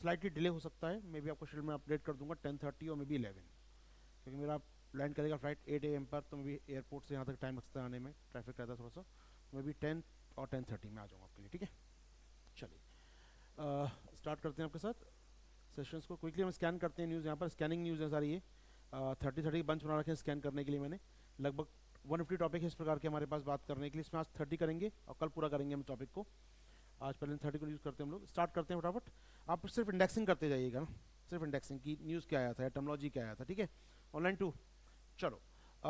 Slightly delay हो सकता है, मे बी आपको शेड्यूल में अपडेट कर दूंगा 10:30 और मे बी 11, क्योंकि मेरा लैंड करेगा फ्लाइट 8 AM पर, तो मे बी एयरपोर्ट से यहाँ तक टाइम लगता है आने में, ट्रैफिक रहता है थोड़ा सा, मे बी 10 और 10:30 में आ जाऊँगा आपके लिए, ठीक है। चलिए स्टार्ट करते हैं आपके साथ सेशंस को। क्विकली हम स्कैन करते हैं न्यूज़, यहाँ पर स्कैनिंग न्यूज़ है सारी ये। 30 बंच बना रखे हैं स्कैन करने के लिए मैंने। लगभग 150 टॉपिक है इस प्रकार के हमारे पास बात करने के लिए। इसमें आज 30 करेंगे और कल पूरा करेंगे हम टॉपिक को। आज पहले 30 को यूज़ करते हैं हम लोग। स्टार्ट करते हैं फटाफट। आप सिर्फ इंडेक्सिंग करते जाइएगा ना, सिर्फ इंडेक्सिंग की न्यूज़ क्या आया था, टर्मोलॉजी क्या आया था, ठीक है। ऑनलाइन टू चलो।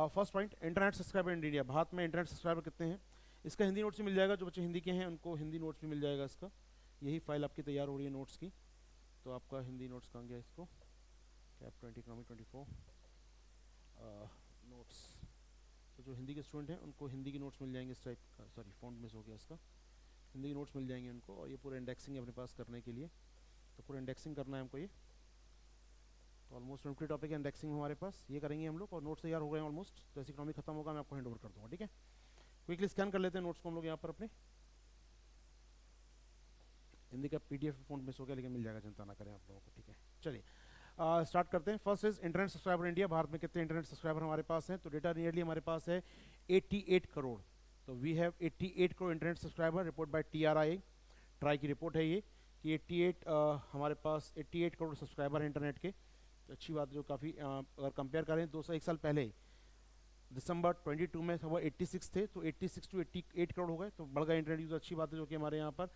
First point, internet subscriber in India. Bharat में इंटरनेट सब्सक्राइबर कितने हैं? इसका हिंदी नोट्स भी मिल जाएगा, जो बच्चे हिंदी के हैं उनको हिंदी नोट्स भी मिल जाएगा इसका। यही फाइल आपकी तैयार हो रही है नोट्स की, तो आपका हिंदी नोट्स कहाँ गया इसको, कैप 20 इकोनॉमिक 24 नोट्स। तो जो हिंदी के स्टूडेंट हैं उनको हिंदी की नोट्स मिल जाएंगे इस टाइप का, सॉरी फॉन्ट मिस हो गया इसका, हिंदी की नोट्स मिल जाएंगे उनको। और ये पूरा इंडेक्सिंग है अपने पास करने के लिए, तो पूरा इंडेक्सिंग करना है हमको ये। तो ऑलमोस्ट 20 टॉपिक इंडेक्सिंग हमारे पास, ये करेंगे हम लोग। और नोट्स तैयार हो गए हैं ऑलमोस्ट, जैसे इकोनॉमी खत्म होगा मैं आपको हैंड ओवर कर दूँगा, ठीक है। क्विकली स्कैन कर लेते हैं नोट्स को हम लोग यहाँ पर अपने। हिंदी का PDF फॉन्ट मिस हो गया, लेकिन मिल जाएगा, चिंता ना करें आप लोगों को, ठीक है। चलिए स्टार्ट करते हैं। First is internet subscriber India. Bharat में कितने इंटरनेट सब्सक्राइबर हमारे पास हैं? तो डेटा नियरली हमारे पास है 88 करोड़। तो we have 88 crore internet subscriber, report by TRI, TRAI की रिपोर्ट है ये, कि 88 हमारे पास 88 करोड़ सब्सक्राइबर हैं इंटरनेट के। तो अच्छी बात, जो काफ़ी अगर कंपेयर करें 1 साल पहले दिसंबर 22 में वो 86 थे, तो 86 टू 88 करोड़ हो गए, तो बढ़ गए इंटरनेट यूज़र, अच्छी बात है। जो कि हमारे यहाँ पर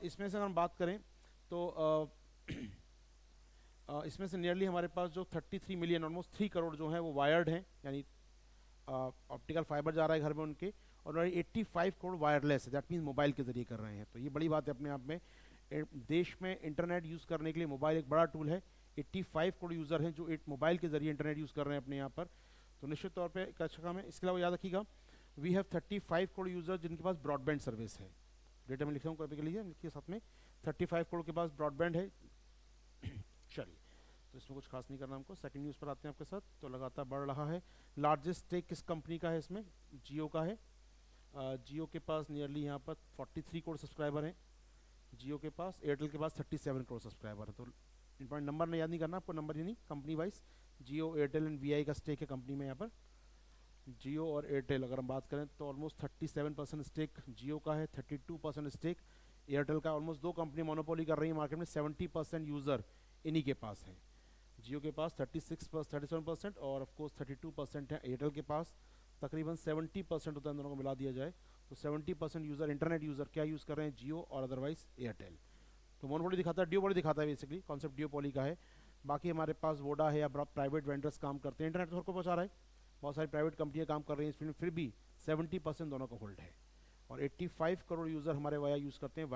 इसमें से अगर हम बात करें तो इसमें से नियरली हमारे पास जो 33 मिलियन, ऑलमोस्ट 3 करोड़ जो हैं वो वायर्ड हैं, यानी ऑप्टिकल फाइबर जा रहा है घर में उनके। और 85 करोड़ वायरलेस है, दैट मीन्स मोबाइल के जरिए कर रहे हैं। तो ये बड़ी बात है अपने आप में। देश में इंटरनेट यूज़ करने के लिए मोबाइल एक बड़ा टूल है। 85 करोड़ यूज़र हैं जो मोबाइल के जरिए इंटरनेट यूज़ कर रहे हैं अपने यहाँ पर, तो निश्चित तौर पर एक अच्छा काम है। इसके अलावा याद रखिएगा, वी हैव 35 करोड़ यूज़र जिनके पास ब्रॉडबैंड सर्विस है। डेटा में लिख रहा हूँ, कॉपी के लिए लिखिए साथ में, 35 करोड़ के पास ब्रॉडबैंड है। चलिए, तो इसमें कुछ खास नहीं करना हमको। सेकंड न्यूज़ पर आते हैं आपके साथ। तो लगातार बढ़ रहा है। लार्जेस्ट स्टेक किस कंपनी का है इसमें? जियो का है। जियो के पास नियरली यहाँ पर 43 करोड़ सब्सक्राइबर हैं जियो के पास। एयरटेल के पास 37 करोड़ सब्सक्राइबर है। तो इंपॉर्टेंट नंबर ने याद नहीं करना आपको, नंबर ये नहीं, company wise Jio, Airtel and VI का स्टेक है कंपनी में यहाँ पर। जियो और एयरटेल अगर हम बात करें तो ऑलमोस्ट 37% स्टेक जियो का है, 32% स्टेक एयरटेल का। ऑलमोस्ट दो कंपनी मोनोपोली कर रही है मार्केट में, 70% यूज़र इन्हीं के पास है। जियो के पास 37% और ऑफकोर्स 32% है एयरटेल के पास। तकरीबन 70% होता है, दोनों को मिला दिया जाए तो 70% यूज़र, इंटरनेट यूज़र क्या यूज़ कर रहे हैं? जियो और अदरवाइज एयरटेल। तो मोनोपोली दिखाता है, ड्यूपोली दिखाता है, बेसिकली कॉन्सेप्ट ड्यूपोली का है। बाकी हमारे पास वोडा है या प्राइवेट वेंडर्स काम करते हैं, इंटरनेट सबको पहुँचा रहा है, बहुत सारी प्राइवेट कंपनियां काम कर रही हैं इसमें, फिर भी 70% दोनों का होल्ड है। और 85 करोड़ यूज़र हमारे वाया यूज़ करते हैं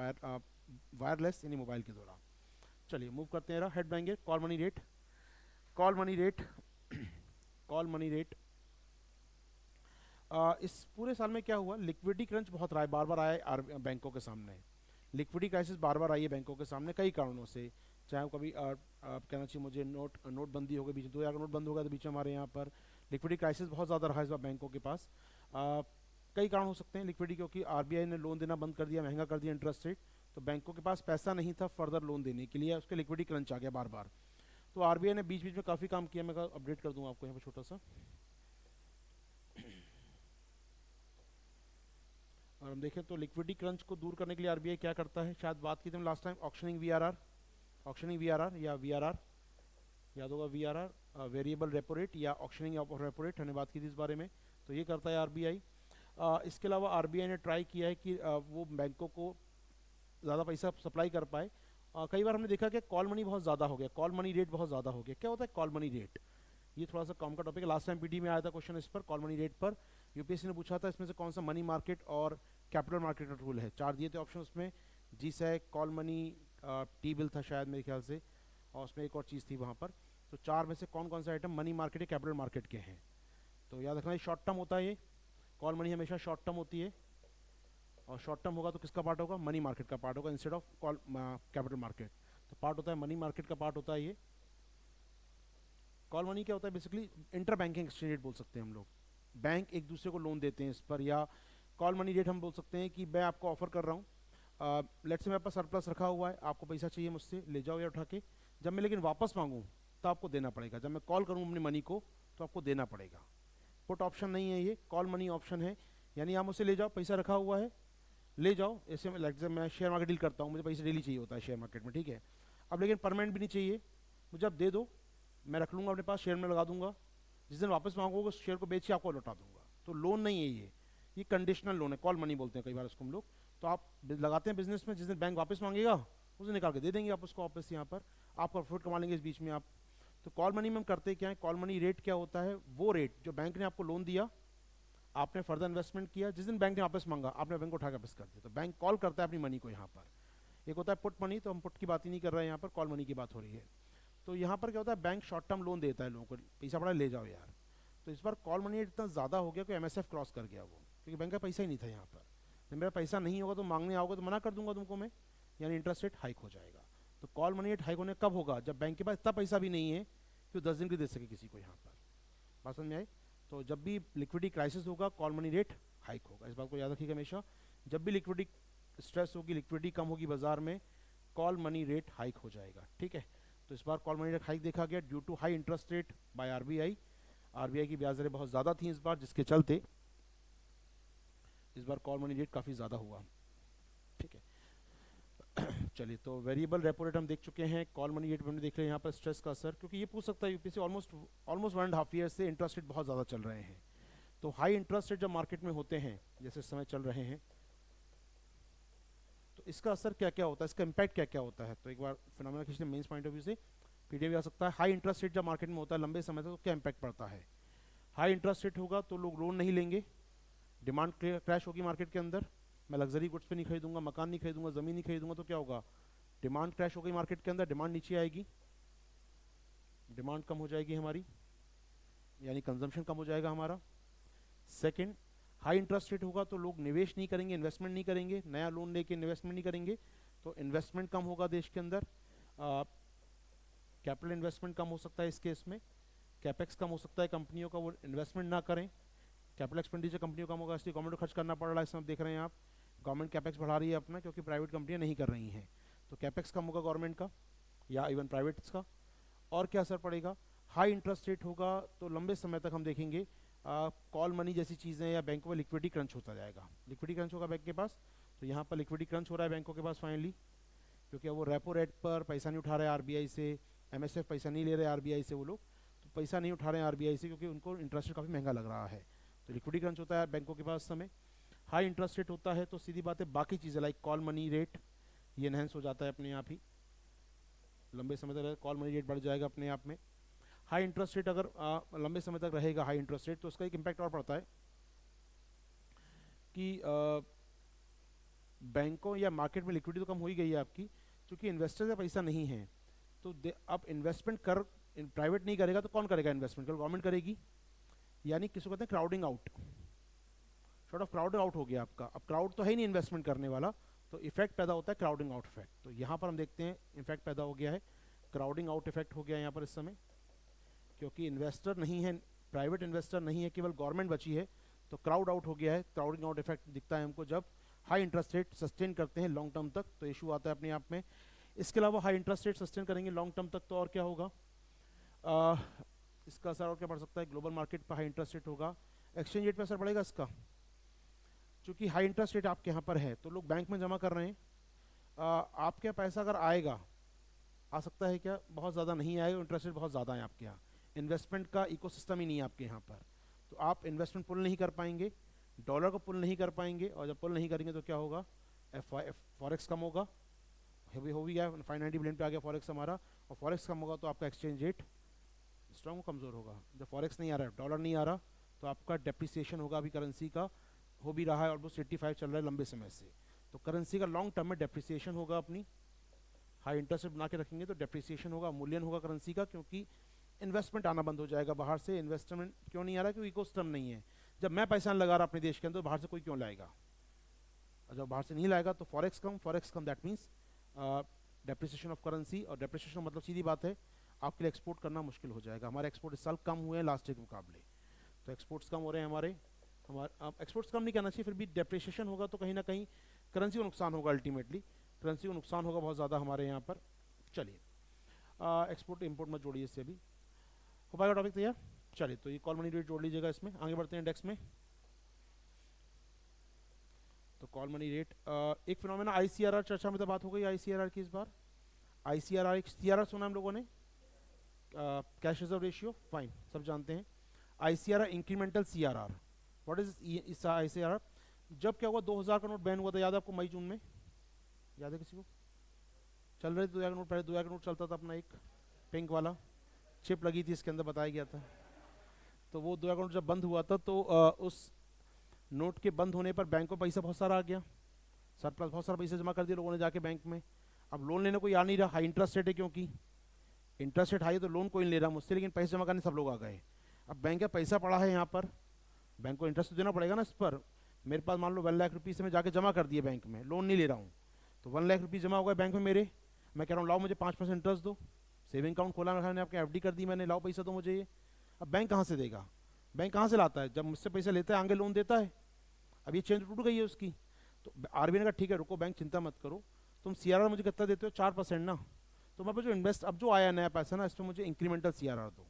वायरलेस, यानी मोबाइल के द्वारा। चलिए मूव करते हैं, हेड बनाएंगे call money rate. Call money rate call money rate इस पूरे साल में क्या हुआ? लिक्विडिटी क्रंच बहुत रहा है, बार बार आया है बैंकों के सामने। लिक्विडिटी क्राइसिस बार बार आई है बैंकों के सामने कई कारणों से। चाहे कभी कहना चाहिए मुझे नोटबंदी हो गई बीच में, 2000 नोट बंद हो गया तो बीच में हमारे यहाँ पर लिक्विडिटी क्राइसिस बहुत ज़्यादा रहा इस बार बैंकों के पास। कई कारण हो सकते हैं लिक्विडिटी, क्योंकि RBI ने लोन देना बंद कर दिया, महंगा कर दिया इंटरेस्ट रेट, तो बैंकों के पास पैसा नहीं था फर्दर लोन देने के लिए, उसके लिक्विडिटी क्रंच आ गया बार बार। तो RBI ने बीच बीच में काफ़ी काम किया, मैं अपडेट कर दूंगा आपको यहाँ पर छोटा सा। और हम देखें तो लिक्विडिटी क्रंच को दूर करने के लिए RBI क्या करता है, शायद बात की थी हम लास्ट टाइम, ऑक्शनिंग VRR या VRR, याद होगा VRR, वेरिएबल रेपो रेट या ऑक्शनिंग ऑफ रेपो रेट, हमने बात की थी इस बारे में। तो ये करता है RBI। इसके अलावा RBI ने ट्राई किया है कि वो बैंकों को ज़्यादा पैसा सप्लाई कर पाए। कई बार हमने देखा कि कॉल मनी बहुत ज़्यादा हो गया, कॉल मनी रेट बहुत ज़्यादा हो गया। क्या होता है कॉल मनी रेट? ये थोड़ा सा कॉम का टॉपिक है, लास्ट टाइम PD में आया था क्वेश्चन इस पर, कॉल मनी रेट पर। UPSC ने पूछा था इसमें से कौन सा मनी मार्केट और कैपिटल मार्केट का टूल है। 4 दिए थे ऑप्शन उसमें, GSEC, कॉल मनी, T-बिल था शायद मेरे ख्याल से, और उसमें एक और चीज़ थी वहाँ पर। तो 4 में से कौन कौन सा आइटम मनी मार्केट या कैपिटल मार्केट के हैं? तो याद रखना, ये शॉर्ट टर्म होता है, ये कॉल मनी हमेशा शॉर्ट टर्म होती है, और शॉर्ट टर्म होगा तो किसका पार्ट होगा? मनी मार्केट का पार्ट होगा instead of call capital market. तो पार्ट होता है मनी मार्केट का पार्ट होता है ये। कॉल मनी क्या होता है? Basically inter banking exchange rate बोल सकते हैं हम लोग, बैंक एक दूसरे को लोन देते हैं इस पर। या कॉल मनी रेट हम बोल सकते हैं कि मैं आपको ऑफर कर रहा हूँ, लेट से मेरे पास सरप्लस रखा हुआ है, आपको पैसा चाहिए मुझसे, ले जाओ या उठा के। जब मैं लेकिन वापस मांगूँ तो आपको देना पड़ेगा। जब मैं कॉल करूँ अपनी मनी को तो आपको देना पड़ेगा। पुट ऑप्शन नहीं है ये, कॉल मनी ऑप्शन है। यानी आप मुझसे ले जाओ, पैसा रखा हुआ है, ले जाओ। ऐसे में लाइक मैं शेयर मार्केट डील करता हूँ, मुझे पैसा डेली चाहिए होता है शेयर मार्केट में, ठीक है। अब लेकिन परमानेंट भी नहीं चाहिए मुझे, अब दे दो, मैं रख लूँगा अपने पास, शेयर में लगा दूंगा। जिस दिन वापस मांगोगे उस शेयर को बेच के आपको लौटा दूंगा। तो लोन नहीं है ये कंडीशनल लोन है, कॉल मनी बोलते हैं कई बार उसको हम लोग। तो आप लगाते हैं बिजनेस में, जिस दिन बैंक वापस मांगेगा उसे निकाल के दे देंगे आप उसको वापस, यहाँ पर आप प्रॉफिट कमा लेंगे इस बीच में आप। तो कॉल मनी में हम करते क्या है, कॉल मनी रेट क्या होता है, वो रेट जो बैंक ने आपको लोन दिया, आपने फर्दर इन्वेस्टमेंट किया, जिस दिन बैंक ने वापस मांगा आपने बैंक को उठा के वापस कर दिया, तो बैंक कॉल करता है अपनी मनी को यहाँ पर। एक होता है पुट मनी, तो हम पुट की बात ही नहीं कर रहे हैं यहाँ पर, कॉल मनी की बात हो रही है। तो यहाँ पर क्या होता है, बैंक शॉर्ट टर्म लोन देता है लोगों को, पैसा पड़ा ले जाओ यार। तो इस बार कॉल मनी इतना ज़्यादा हो गया कि एमएसएफ क्रॉस कर गया वो, क्योंकि बैंक का पैसा ही नहीं था यहाँ पर। जब मेरा पैसा नहीं होगा तो मांगने आओगे तो मना कर दूंगा तुमको मैं, यानी इंटरेस्ट रेट हाइक हो जाएगा। तो कॉल मनी रेट हाइक होने कब होगा, जब बैंक के पास इतना पैसा भी नहीं है कि 10 दिन की दे सके किसी को यहाँ पर। बात समझ में आई। तो जब भी लिक्विडिटी क्राइसिस होगा कॉल मनी रेट हाइक होगा, इस बात को याद रखिएगा हमेशा। जब भी लिक्विडिटी स्ट्रेस होगी, लिक्विडिटी कम होगी बाजार में, कॉल मनी रेट हाइक हो जाएगा, ठीक है। तो इस बार कॉल मनी रेट हाइक देखा गया due to high interest rate by RBI. RBI की ब्याज दरें बहुत ज़्यादा थी इस बार, जिसके चलते इस बार कॉल मनी रेट काफ़ी ज़्यादा हुआ, ठीक है। चलिए, तो वेरिएबल रेपो रेट हम देख चुके हैं, कॉल मनी रेट हमने देख रहे हैं यहाँ पर स्ट्रेस का असर, क्योंकि ये पूछ सकता है यूपीएससी ऑलमोस्ट 1.5 ईयर से इंटरेस्ट रेट बहुत ज़्यादा चल रहे हैं। तो हाई इंटरेस्ट रेट जब मार्केट में होते हैं, जैसे इस समय चल रहे हैं, तो इसका असर क्या क्या होता है, इसका इम्पैक्ट क्या क्या होता है। तो एक बार फिनोमेना खींचते मेंस पॉइंट ऑफ व्यू से, पीडीएफ भी आ सकता है। हाई इंटरेस्ट रेट जब मार्केट में होता है लंबे समय तक, तो क्या इम्पैक्ट पड़ता है। हाई इंटरेस्ट रेट होगा तो लोग लोन नहीं लेंगे, डिमांड क्रैश होगी मार्केट के अंदर। मैं लग्जरी गुड्स पे नहीं खरीदूंगा, मकान नहीं खरीदूंगा, ज़मीन नहीं खरीदूंगा, तो क्या होगा, डिमांड क्रैश हो गई मार्केट के अंदर, डिमांड नीचे आएगी, डिमांड कम हो जाएगी हमारी, यानी कंजम्पशन कम हो जाएगा हमारा। सेकंड, हाई इंटरेस्ट रेट होगा तो लोग निवेश नहीं करेंगे, इन्वेस्टमेंट नहीं करेंगे, नया लोन लेके इन्वेस्टमेंट नहीं करेंगे, तो इन्वेस्टमेंट कम होगा देश के अंदर। कैपिटल इन्वेस्टमेंट कम हो सकता है इस केस में, कैपेक्स कम हो सकता है कंपनियों का, वो इन्वेस्टमेंट ना करें। कैपिटल एक्सपेंडिचर कंपनियों कम होगा, इसलिए गवर्नमेंट को खर्च करना पड़ रहा है, इस समय देख रहे हैं आप गवर्नमेंट कैपेक्स बढ़ा रही है अपना, क्योंकि प्राइवेट कंपनियां नहीं कर रही हैं। तो कैपेक्स कम होगा गवर्नमेंट का या इवन प्राइवेट्स का। और क्या असर पड़ेगा, हाई इंटरेस्ट रेट होगा तो लंबे समय तक हम देखेंगे कॉल मनी जैसी चीज़ें या बैंकों में लिक्विडिटी क्रंच होता जाएगा। लिक्विडिटी क्रंच होगा बैंक के पास, तो यहाँ पर लिक्विडिटी क्रंच हो रहा है बैंकों के पास फाइनली, क्योंकि वो रेपो रेट पर पैसा नहीं उठा रहे आरबीआई से, एमएसएफ पैसा नहीं ले रहे आरबीआई से, वो लोग तो पैसा नहीं उठा रहे हैं आरबीआई से, क्योंकि उनको इंटरेस्ट रेट काफ़ी महंगा लग रहा है। तो लिक्विडिटी क्रंच होता है बैंकों के पास समय। हाई इंटरेस्ट रेट होता है तो सीधी बात है, बाकी चीज़ें लाइक कॉल मनी रेट ये एनहेंस हो जाता है अपने आप ही, लंबे समय तक कॉल मनी रेट बढ़ जाएगा अपने आप में। हाई इंटरेस्ट रेट अगर लंबे समय तक रहेगा हाई इंटरेस्ट रेट, तो उसका एक इम्पैक्ट और पड़ता है कि बैंकों या मार्केट में लिक्विडिटी तो कम हो ही गई है आपकी, क्योंकि इन्वेस्टर का पैसा नहीं है। तो अब इन्वेस्टमेंट कर प्राइवेट नहीं करेगा तो कौन करेगा इन्वेस्टमेंट, कल गवर्नमेंट करेगी, यानी किसको कहते हैं crowding out, short of crowd out हो गया आपका। अब क्राउड तो है ही नहीं इन्वेस्टमेंट करने वाला, तो इफेक्ट पैदा होता है क्राउडिंग आउट इफेक्ट। तो यहाँ पर हम देखते हैं इफेक्ट पैदा हो गया है, क्राउडिंग आउट इफेक्ट हो गया यहाँ पर इस समय, क्योंकि इन्वेस्टर नहीं है, प्राइवेट इन्वेस्टर नहीं है, केवल गवर्नमेंट बची है, तो क्राउड आउट हो गया है। क्राउडिंग आउट इफेक्ट दिखता है हमको जब हाई इंटरेस्ट रेट सस्टेन करते हैं लॉन्ग टर्म तक, तो इशू आता है अपने आप में। इसके अलावा हाई इंटरेस्ट रेट सस्टेन करेंगे लॉन्ग टर्म तक तो और क्या होगा, इसका असर और क्या पड़ सकता है, ग्लोबल मार्केट पर हाई इंटरेस्ट रेट होगा, एक्सचेंज रेट पर असर पड़ेगा इसका, क्योंकि हाई इंटरेस्ट रेट आपके यहाँ पर है तो लोग बैंक में जमा कर रहे हैं। आपके पैसा अगर आएगा, आ सकता है क्या, बहुत ज़्यादा नहीं आएगा, इंटरेस्ट रेट बहुत ज़्यादा है आपके यहाँ, इन्वेस्टमेंट का इकोसिस्टम ही नहीं है आपके यहाँ पर, तो आप इन्वेस्टमेंट पुल नहीं कर पाएंगे, डॉलर को पुल नहीं कर पाएंगे, और जब पुल नहीं करेंगे तो क्या होगा, फॉरेक्स कम होगा, हो भी गया 590 बिलियन पे आ गया फॉरेक्स हमारा, और फॉरेक्स कम होगा तो आपका एक्सचेंज रेट स्ट्रॉन्ग कमज़ोर होगा। जब फॉरेक्स नहीं आ रहा है, डॉलर नहीं आ रहा, तो आपका डेप्रिसिएशन होगा अभी करेंसी का, हो भी रहा है, ऑलमोस्ट 85 चल रहा है लंबे समय से, तो करेंसी का लॉन्ग टर्म में डेप्रिसिएशन होगा अपनी। हाई इंटरेस्ट बना के रखेंगे तो डेप्रिसिएशन होगा, मूल्यन होगा करेंसी का, क्योंकि इन्वेस्टमेंट आना बंद हो जाएगा बाहर से। इन्वेस्टमेंट क्यों नहीं आ रहा, क्योंकि इकोसिस्टम नहीं है। जब मैं पैसा लगा रहा अपने देश के अंदर, बाहर से कोई क्यों लाएगा, और जब बाहर से नहीं लाएगा तो forex come that means depreciation of currency, और डेप्रिसिएशन मतलब सीधी बात है आपके लिए एक्सपोर्ट करना मुश्किल हो जाएगा। हमारे एक्सपोर्ट इस साल कम हुए हैं लास्ट ईयर के मुकाबले, तो एक्सपोर्ट्स कम हो रहे हैं हमारे एक्सपोर्ट्स कम नहीं करना चाहिए, फिर भी डेप्रिसिएशन होगा तो कहीं ना कहीं करेंसी को नुकसान होगा, अल्टीमेटली करेंसी को नुकसान होगा बहुत ज़्यादा हमारे यहाँ पर। चलिए एक्सपोर्ट इम्पोर्ट मत जोड़िए इससे, अभी हो पाएगा टॉपिक तैयार। चलिए तो ये कॉल मनी रेट जोड़ लीजिएगा इसमें। आगे बढ़ते हैं इंडेक्स में। तो कॉल मनी रेट एक फिनोमेना आईसीआरआर चर्चा में तो बात हो गई आईसीआरआर की इस बार। आईसीआरआर एक सीआरआर सुना हम लोगों ने, कैश रिजर्व रेशियो, फाइन सब जानते हैं। ICRR incremental CRR, what is ICRR? जब क्या हुआ 2000 का नोट बैन हुआ था, याद है आपको, मई जून में, याद है किसी को? चल रहे थे 2000 का नोट, पहले 2000 का नोट चलता था अपना, एक पिंक वाला चिप लगी थी इसके अंदर, बताया गया था। तो वो 2000 का नोट जब बंद हुआ था तो उस नोट के बंद होने पर बैंक को पैसा बहुत सारा आ गया, सरप्लस बहुत सारा पैसा जमा कर दिया लोगों ने जाके बैंक में। अब लोन लेने कोई आ नहीं रहा, हाई इंटरेस्ट रेट है, क्योंकि इंटरेस्ट रेट हाई है तो लोन कोई नहीं ले रहा मुझसे, लेकिन पैसे जमा करने सब लोग आ गए। अब बैंक का पैसा पड़ा है यहाँ पर, बैंक को इंटरेस्ट तो देना पड़ेगा ना इस पर। मेरे पास मान लो 1 लाख रुपये से मैं जाके जमा कर दिए बैंक में, लोन नहीं ले रहा हूँ, तो 1 लाख रुपये जमा हो गए बैंक में मेरे। मैं कह रहा हूँ लाओ मुझे 5% इंटरेस्ट दो, सेविंग अकाउंट खोला मैंने, आपके एफडी कर दी मैंने, लाओ पैसा दो मुझे ये। अब बैंक कहाँ से देगा? बैंक कहाँ से लाता है? जब मुझसे पैसा लेता है आगे लोन देता है। अब ये चेन टूट गई है उसकी। तो आरबीआई ने कहा ठीक है रुको बैंक, चिंता मत करो, तुम सीआरआर मुझे कितना देते हो? 4% ना, तो मैं जो इन्वेस्ट अब जो आया नया पैसा ना, इस पर मुझे इंक्रीमेंटल सीआरआर दो।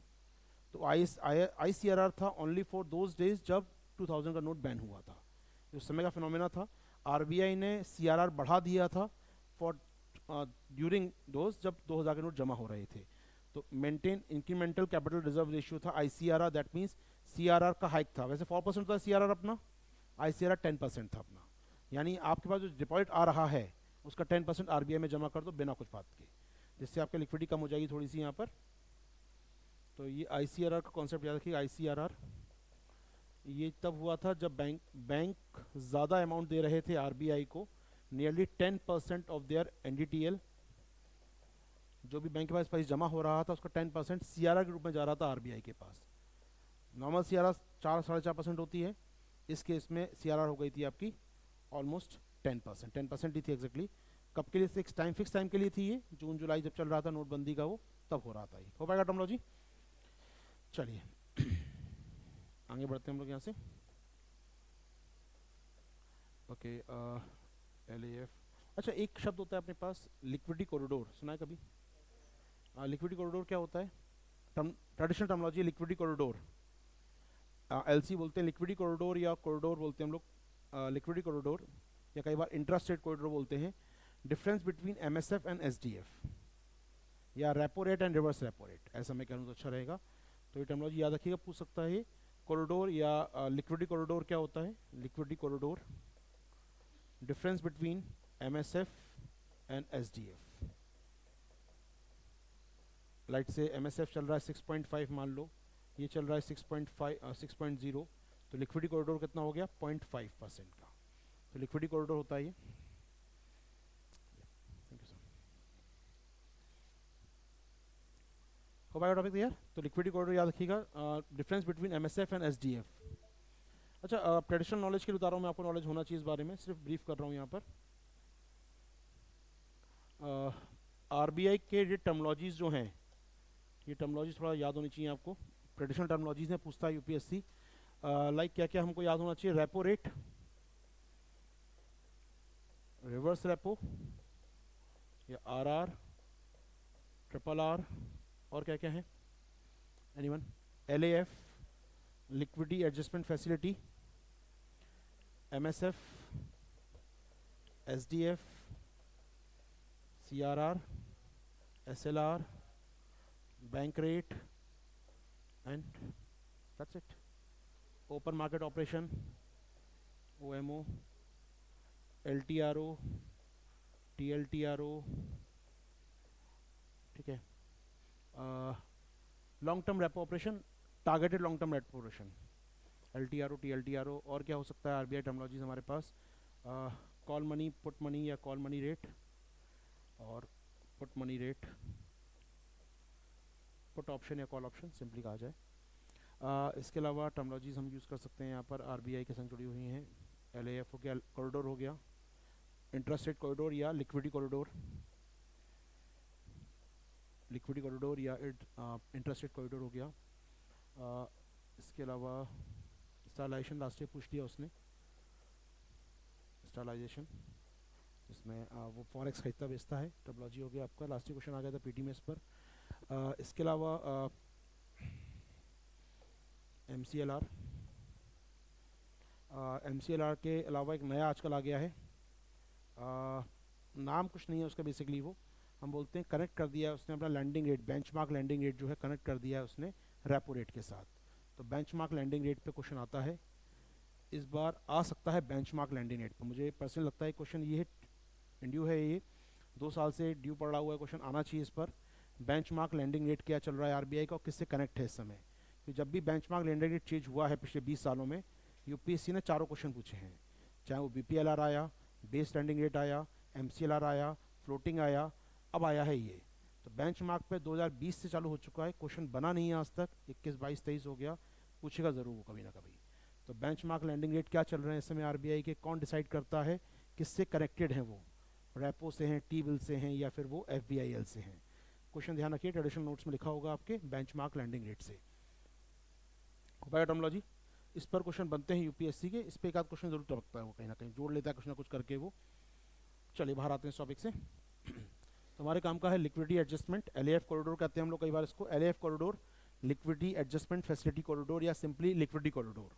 तो आई सीआरआर था ओनली फॉर दोज डेज जब 2000 का नोट बैन हुआ था, उस समय का फिनोमेना था। आरबीआई ने सीआरआर बढ़ा दिया था फॉर ड्यूरिंग दोज जब 2000 के नोट जमा हो रहे थे। तो maintain incremental capital reserve ratio था आईसीआरआर, दैट मीन्स सीआरआर का हाइक था। वैसे 4% था सीआरआर अपना, आईसीआरआर 10% था अपना। यानी आपके पास जो डिपॉजिट आ रहा है उसका 10% आरबीआई में जमा कर दो बिना कुछ बात के, जिससे आपकी लिक्विडिटी कम हो जाएगी थोड़ी सी यहाँ पर। तो ये आईसीआरआर का कॉन्सेप्ट याद रखिए। आईसीआरआर ये तब हुआ था जब बैंक ज़्यादा अमाउंट दे रहे थे आरबीआई को, नियरली 10% ऑफ देयर एनडीटीएल, जो भी बैंक के पास पैसा जमा हो रहा था उसका 10% सीआरआर के रूप में जा रहा था आरबीआई के पास। नॉर्मल सीआरआर 4-4.5% होती है, इस केस में सीआरआर हो गई थी आपकी ऑलमोस्ट 10% ही थी एग्जैक्टली। कब के लिए? फिक्स टाइम के लिए थी ये, जून जुलाई जब चल रहा था नोटबंदी का, वो तब हो रहा था ये। हो पाएगा टर्मोलॉजी? चलिए आगे बढ़ते हैं हम लोग यहाँ से। ओके एलएएफ, अच्छा एक शब्द होता है अपने पास लिक्विडिटी कॉरिडोर, सुना है कभी? लिक्विडिटी कॉरिडोर क्या होता है? Traditional terminology liquidity corridor, LC बोलते हैं लिक्विडिटी कॉरिडोर, या कॉरिडोर बोलते हैं हम लोग लिक्विडिटी कॉरिडोर, या कई बार इंट्रास्ट रेट कॉरिडोर बोलते हैं। Difference between MSF and SDF, या repo rate and reverse repo rate, ऐसा मैं कहूँ तो अच्छा रहेगा। तो ये टर्मोलॉजी याद रखिएगा, पूछ सकता है ये। कॉरिडोर या लिक्विडिटी कॉरिडोर क्या होता है? Liquidity corridor, difference between MSF and SDF. Light से एमएसएफ चल रहा है 6.5 मान लो, ये चल रहा है 6.0, तो लिक्विडिटी कॉरिडोर कितना हो गया? 0.5% का। तो लिक्विडिटी कॉरिडोर होता है ये। Thank you sir. हो पाएगा टॉपिक यार? तो लिक्विडिटी कॉरिडोर याद रखिएगा, difference between MSF and SDF. अच्छा ट्रेडिशनल नॉलेज के लिए बता रहा हूँ मैं, आपको नॉलेज होना चाहिए इस बारे में, सिर्फ ब्रीफ कर रहा हूँ यहाँ पर। आरबीआई के ये टर्मोलॉजीज जो हैं, ये टर्मोलॉजीज थोड़ा याद होनी चाहिए आपको। ट्रेडिशनल टर्मोलॉजीज में पूछता है यूपीएससी, लाइक क्या क्या हमको याद होना चाहिए? रेपो रेट, रिवर्स रेपो, या आरआर, ट्रिपल आर, और क्या क्या है anyone? LAF, liquidity adjustment facility, MSF, SDF, CRR, SLR, bank rate, and that's it. Open market operation, OMO, LTRO, TLTRO, ठीक है। Long term repo operation, targeted long term repo operation, LTRO, TLTRO. और क्या हो सकता है RBI terminologies हमारे पास? Call money, put money, या कॉल मनी रेट, और put money rate, put option या कॉल ऑप्शन सिंपली कहा जाए। इसके अलावा टर्मोलॉजीज हम यूज़ कर सकते हैं यहाँ पर आरबीआई के संग जुड़ी हुई हैं। एलएएफ हो गया, कॉरिडोर हो गया, इंटरेस्ट रेट कॉरिडोर या लिक्विडिटी कॉरिडोर, लिक्विडिटी कॉरिडोर या इंटरेस्ट रेट कॉरिडोर हो गया। इसके अलावा स्टाइलाइजेशन लास्ट ईयर पूछ लिया उसने, स्टाइलाइजेशन, जिसमें वो फॉरेक्स खरीदता बेचता है। टोपोलॉजी हो गया आपका, लास्ट क्वेश्चन आ गया था पीटी में इस पर। इसके अलावा MCLR, MCLR के अलावा एक नया आजकल आ गया है, नाम कुछ नहीं है उसका, बेसिकली वो हम बोलते हैं कनेक्ट कर दिया है उसने अपना landing rate, benchmark landing rate जो है कनेक्ट कर दिया है उसने रेपो रेट के साथ। तो बेंचमार्क लैंडिंग रेट पे क्वेश्चन आता है, इस बार आ सकता है बेंचमार्क लैंडिंग रेट पे। मुझे पर्सनल लगता है क्वेश्चन ये ड्यू है, ये 2 साल से ड्यू पड़ा हुआ है, क्वेश्चन आना चाहिए इस पर। बेंचमार्क लैंडिंग रेट क्या चल रहा है RBI का और किससे कनेक्ट है इस समय, कि जब भी बेंचमार्क लैंडिंग रेट चेंज हुआ है पिछले 20 सालों में, UPSC ने चारों क्वेश्चन पूछे हैं, चाहे वो BPLR आया, बेस लैंडिंग रेट आया, MCLR आया, फ्लोटिंग आया, अब आया है ये। तो बेंचमार्क पे 2020 से चालू हो चुका है, क्वेश्चन बना नहीं है आज तक, 21, 22, 23 हो गया, पूछेगा ज़रूर वो कभी ना कभी। तो बेंचमार्क लैंडिंग रेट क्या चल रहे हैं इस समय RBI के, कौन डिसाइड करता है, किससे कनेक्टेड हैं वो, रेपो से हैं, टी बिल से हैं, या फिर वो FBIL से हैं। क्वेश्चन ध्यान रखिए, ट्रेडिशनल नोट्स में लिखा होगा आपके, बेंचमार्क लैंडिंग रेट से। हो पाएगा टर्मोलॉजी, इस पर क्वेश्चन बनते हैं UPSC के, इस पर एक आध क्वेश्चन जरूर टपकता है वो, कहीं ना कहीं जोड़ लेता है कुछ ना कुछ करके वो। चलिए बाहर आते हैं इस टॉपिक से। तो हमारे काम का है लिक्विडिटी एडजस्टमेंट, LAF कॉरिडोर कहते हैं हम लोग कई बार इसको, LAF corridor, liquidity adjustment facility corridor, या सिंपली लिक्विडिटी कॉरिडोर।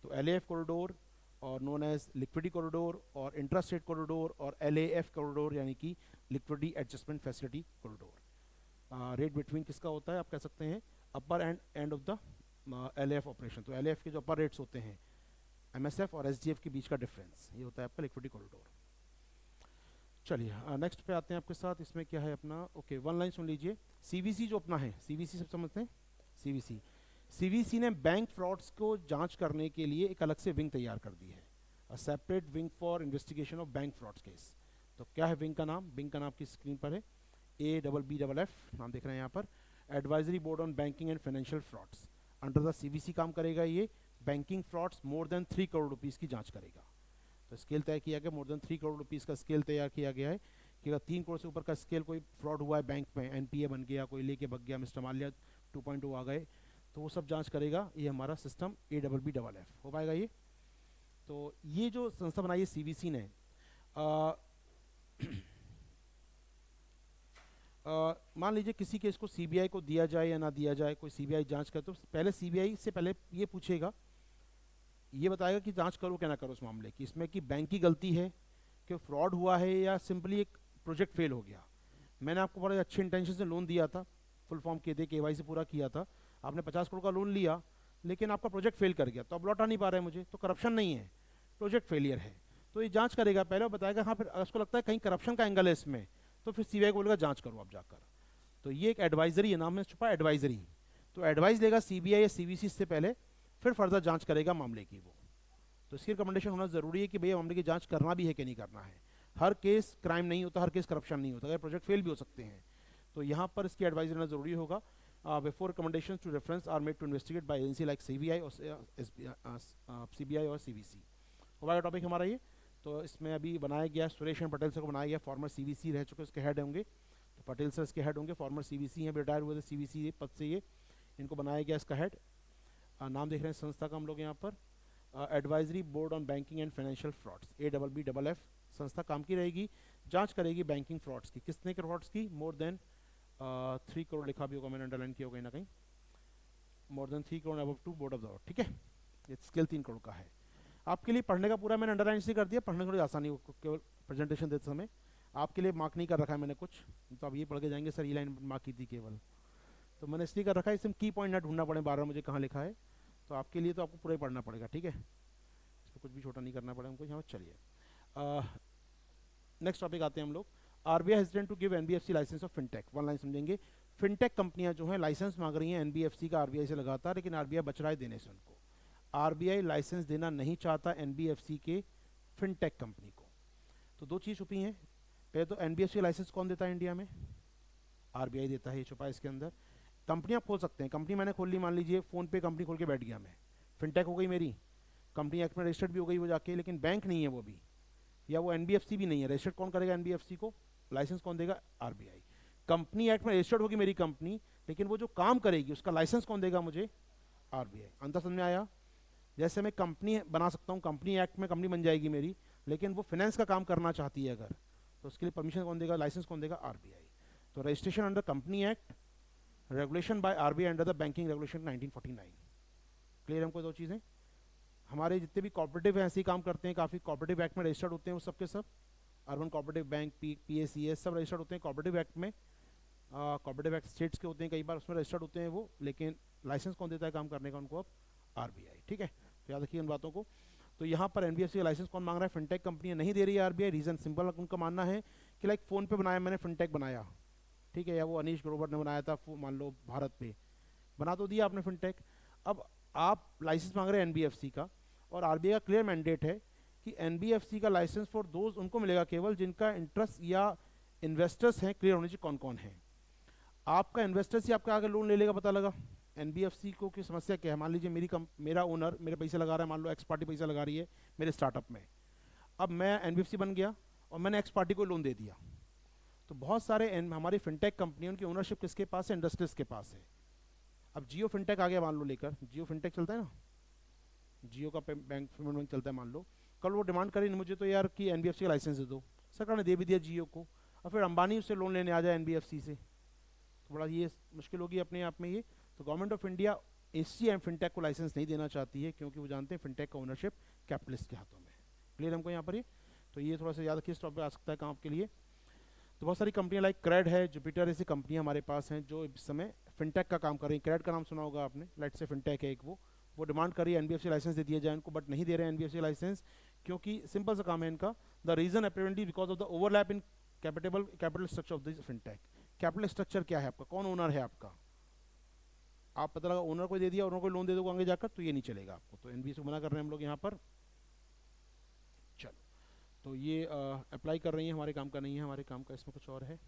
तो LAF कॉरिडोर और नोन एज लिक्विडिटी कॉरिडोर, और इंट्रास्टेट कॉरिडोर, और LAF कॉरिडोर यानी कि liquidity adjustment facility corridor. Rate between किसका होता है, आप कह सकते हैं upper end of the LAF operation. तो LAF के जो अपर रेट्स होते हैं MSF और SGF के बीच का डिफरेंस, ये होता है आपका लिक्विडिटी कॉरिडोर। चलिए नेक्स्ट पे आते हैं आपके साथ, इसमें क्या है अपना, ओके वन लाइन सुन लीजिए। CVC जो अपना है, CVC सब समझते हैं, CVC ने बैंक फ्रॉड्स को जांच करने के लिए एक अलग से विंग तैयार कर दी है, a separate wing for investigation of bank frauds case. तो क्या है विंग का नाम, विंग का नाम आपकी स्क्रीन पर है, ABBF नाम देख रहे हैं यहाँ पर, advisory board on banking and financial frauds. Under the CVC काम करेगा ये, बैंकिंग फ्रॉड्स मोर देन 3 करोड़ रुपीज़ की जांच करेगा। तो स्केल तय किया गया, मोर देन 3 करोड़ रुपीज़ का स्केल तैयार किया गया है, कि अगर 3 करोड़ से ऊपर का स्केल कोई फ्रॉड हुआ है बैंक में, NPA बन गया, कोई लेके भग गया, मिस्टर माल्या 2.0 आ गए, तो वो सब जांच करेगा ये हमारा सिस्टम ABBF। हो पाएगा ये। तो ये जो संस्था बनाई है CVC ने, मान लीजिए किसी केस को CBI को दिया जाए या ना दिया जाए, कोई CBI जांच करे, तो पहले CBI से पहले ये पूछेगा, ये बताएगा कि जांच करो क्या ना करो उस मामले की, इसमें कि बैंक की गलती है, कि फ्रॉड हुआ है, या सिंपली एक प्रोजेक्ट फेल हो गया। मैंने आपको बड़े अच्छे इंटेंशन से लोन दिया था, फुल फॉर्म किए थे, KYC पूरा किया था, आपने 50 करोड़ का लोन लिया, लेकिन आपका प्रोजेक्ट फेल कर गया, तो अब लौटा नहीं पा रहे मुझे, तो करप्शन नहीं है, प्रोजेक्ट फेलियर है। तो ये जांच करेगा पहले और बताएगा, हाँ फिर उसको लगता है कहीं करप्शन का एंगल है इसमें, तो फिर CBI को बोलेगा जांच करो आप जाकर। तो ये एक एडवाइजरी है, नाम में छुपा एडवाइजरी। तो एडवाइस लेगा CBI या CVC से पहले, फिर फर्दर जांच करेगा मामले की वो। तो इसकी रिकमेंडेशन होना जरूरी है कि भैया मामले की जांच करना भी है कि नहीं करना है। हर केस क्राइम नहीं होता, हर केस करप्शन नहीं होता, अगर प्रोजेक्ट फेल भी हो सकते हैं। तो यहाँ पर इसकी एडवाइस लेना जरूरी होगा। Before recommendation to reference are made to investigate by agency like CBI और CBI और CVC। होगा टॉपिक हमारा ये। तो इसमें अभी बनाया गया सुरेश पटेल सर को बनाया गया, फॉर्मर CVC रह चुके, इसके हेड होंगे, तो पटेल सर इसके हेड होंगे, फॉर्मर CVC हैं, रिटायर हुए थे CVC पद से, ये इनको बनाया गया इसका हेड। नाम देख रहे हैं संस्था का हम लोग यहाँ पर, advisory board on banking and financial frauds, ABBF संस्था काम की रहेगी, जांच करेगी बैंकिंग फ्रॉड्स की। कितने के फ्रॉड्स की, मोर देन 3 करोड़ लिखा भी होगा, मैंने अंडरलाइन किया होगा कहीं ना कहीं, more than 3 crore above to board of the, ठीक है। ये स्केल 3 करोड़ का है। आपके लिए पढ़ने का पूरा मैंने अंडरलाइन इसलिए कर दिया, पढ़ने थोड़ी आसानी हो, केवल प्रेजेंटेशन देते समय आपके लिए मार्क नहीं कर रखा है मैंने कुछ, तो आप ये पढ़ के जाएंगे सर ये लाइन मार्क की थी केवल, तो मैंने इसलिए कर रखा है, इसमें की पॉइंट ना ढूंढना पड़े बार बार मुझे कहाँ लिखा है। तो आपके लिए तो आपको पूरा ही पढ़ना पड़ेगा, ठीक है, इसमें कुछ भी छोटा नहीं करना पड़ेगा हमको यहाँ। चलिए नेक्स्ट टॉपिक आते हैं हम लोग। RBI hesitant to give NBFC license of fintech. One line समझेंगे, फिनटेक कंपनियां जो हैं लाइसेंस मांग रही हैं NBFC का RBI से लगातार, लेकिन RBI बच रहा है देने से उनको। RBI लाइसेंस देना नहीं चाहता NBFC के फिनटेक कंपनी को। तो दो चीज़ छुपी हैं, पहले तो NBFC लाइसेंस कौन देता है इंडिया में, RBI देता है, ये छुपा है इसके अंदर। कंपनियां खोल सकते हैं, कंपनी मैंने खोल ली, मान लीजिए फ़ोन पे कंपनी खोल के बैठ गया मैं, फिनटेक हो गई मेरी कंपनी, एक्ट में रजिस्टर्ड भी हो गई वो जाके, लेकिन बैंक नहीं है वो भी, या वो NBFC भी नहीं है, रजिस्टर्ड कौन करेगा NBFC को, लाइसेंस कौन देगा, RBI। कंपनी एक्ट में रजिस्टर्ड होगी मेरी कंपनी, लेकिन वो जो काम करेगी उसका लाइसेंस कौन देगा मुझे, RBI। अंतर समझ में आया। जैसे मैं कंपनी बना सकता हूँ, कंपनी एक्ट में कंपनी बन जाएगी मेरी, लेकिन वो फाइनेंस का काम करना चाहती है अगर, तो उसके लिए परमिशन कौन देगा, लाइसेंस कौन देगा, आरबीआई। तो registration under company act, regulation by RBI under the banking regulation 1949। Clear हमको दो चीज़ें। हमारे जितने भी कॉपरेटिव हैं ऐसे ही काम करते हैं, काफ़ी कॉपरेटिव एक्ट में रजिस्टर्ड होते हैं वो सबके सब। अर्बन कोऑपरेटिव बैंक, पीएसीएस सब रजिस्टर्ड होते हैं कॉपरेटिव एक्ट में। कॉपरेटिव एक्ट स्टेट्स के होते हैं कई बार, उसमें रजिस्टर्ड होते हैं वो, लेकिन लाइसेंस कौन देता है काम करने का उनको, अब आरबीआई। ठीक है, तो याद रखिए इन बातों को। तो यहाँ पर एनबीएफसी का लाइसेंस कौन मांग रहा है, फिनटेक कंपनी नहीं दे रही है आरबीआई। रीजन सिंपल, उनका मानना है कि लाइक फ़ोन पे बनाया मैंने, फिनटेक बनाया, ठीक है, या वो अनीश ग्रोवर ने बनाया था मान लो भारत पे, बना तो दिया आपने फिनटेक। अब आप लाइसेंस मांग रहे हैं एनबीएफसी का, और आरबीआई का क्लियर मैंडेट है कि एनबीएफसी का लाइसेंस फॉर दोज उनको मिलेगा केवल जिनका इंटरेस्ट या इन्वेस्टर्स हैं, क्लियर होने चाहिए कौन कौन है। आपका इन्वेस्टर्स ही आपका आगे लोन ले लेगा, पता लगा एनबीएफसी को की समस्या क्या है। मान लीजिए मेरा ओनर मेरे पैसे लगा रहा है, मान लो एक्स पार्टी पैसा लगा रही है मेरे स्टार्टअप में, अब मैं एनबीएफसी बन गया और मैंने एक्स पार्टी को लोन दे दिया, तो बहुत सारे हमारी फिनटेक कंपनी उनकी ओनरशिप किसके पास है, इंडस्ट्रीज के पास है। अब जियो फिनटेक आ गया मान लो लेकर, जियो फिनटेक चलता है ना, जियो का बैंक पेमेंट बैंक चलता है मान लो, कल वो डिमांड करी मुझे तो यार कि एनबीएफसी का लाइसेंस दे दो, सरकार ने दे भी दिया जियो को, और फिर अंबानी उससे लोन लेने आ जाए एनबीएफसी से, तो बड़ा ये मुश्किल होगी अपने आप में ये। तो government of India HCM fintech को लाइसेंस नहीं देना चाहती है, क्योंकि वो जानते हैं फिनटेक का ओनरशिप कैपिटलिस्ट के हाथों में। क्लियर हमको यहाँ पर ये, तो ये थोड़ा सा याद रखिए, इस टॉपिक आ सकता है काम आपके लिए। तो बहुत सारी कंपनियां लाइक क्रेड है, जुपिटर, ऐसी कंपनियां हमारे पास हैं जो इस समय फिनटेक का काम कर रही हैं। क्रेड का नाम सुना होगा आपने, लेट से फिनटेक है एक, वो डिमांड करी एनबीएफसी लाइसेंस दे दिया जाए उनको, बट नहीं दे रहे हैं एनबीएफसी लाइसेंस, क्योंकि सिंपल सा काम है इनका। The reason apparently because of the overlap in capital structure of this fintech. Capital structure क्या है आपका, कौन ओनर है आपका, आप पता लगा ओनर को दे दिया, ओनर को लोन दे दोगे आगे जाकर, तो ये नहीं चलेगा आपको, तो एनबीएफसी को मना कर रहे हैं हम लोग यहाँ पर। चलो, तो ये अप्लाई कर रही है, हमारे काम का नहीं है, हमारे काम का इसमें कुछ और है।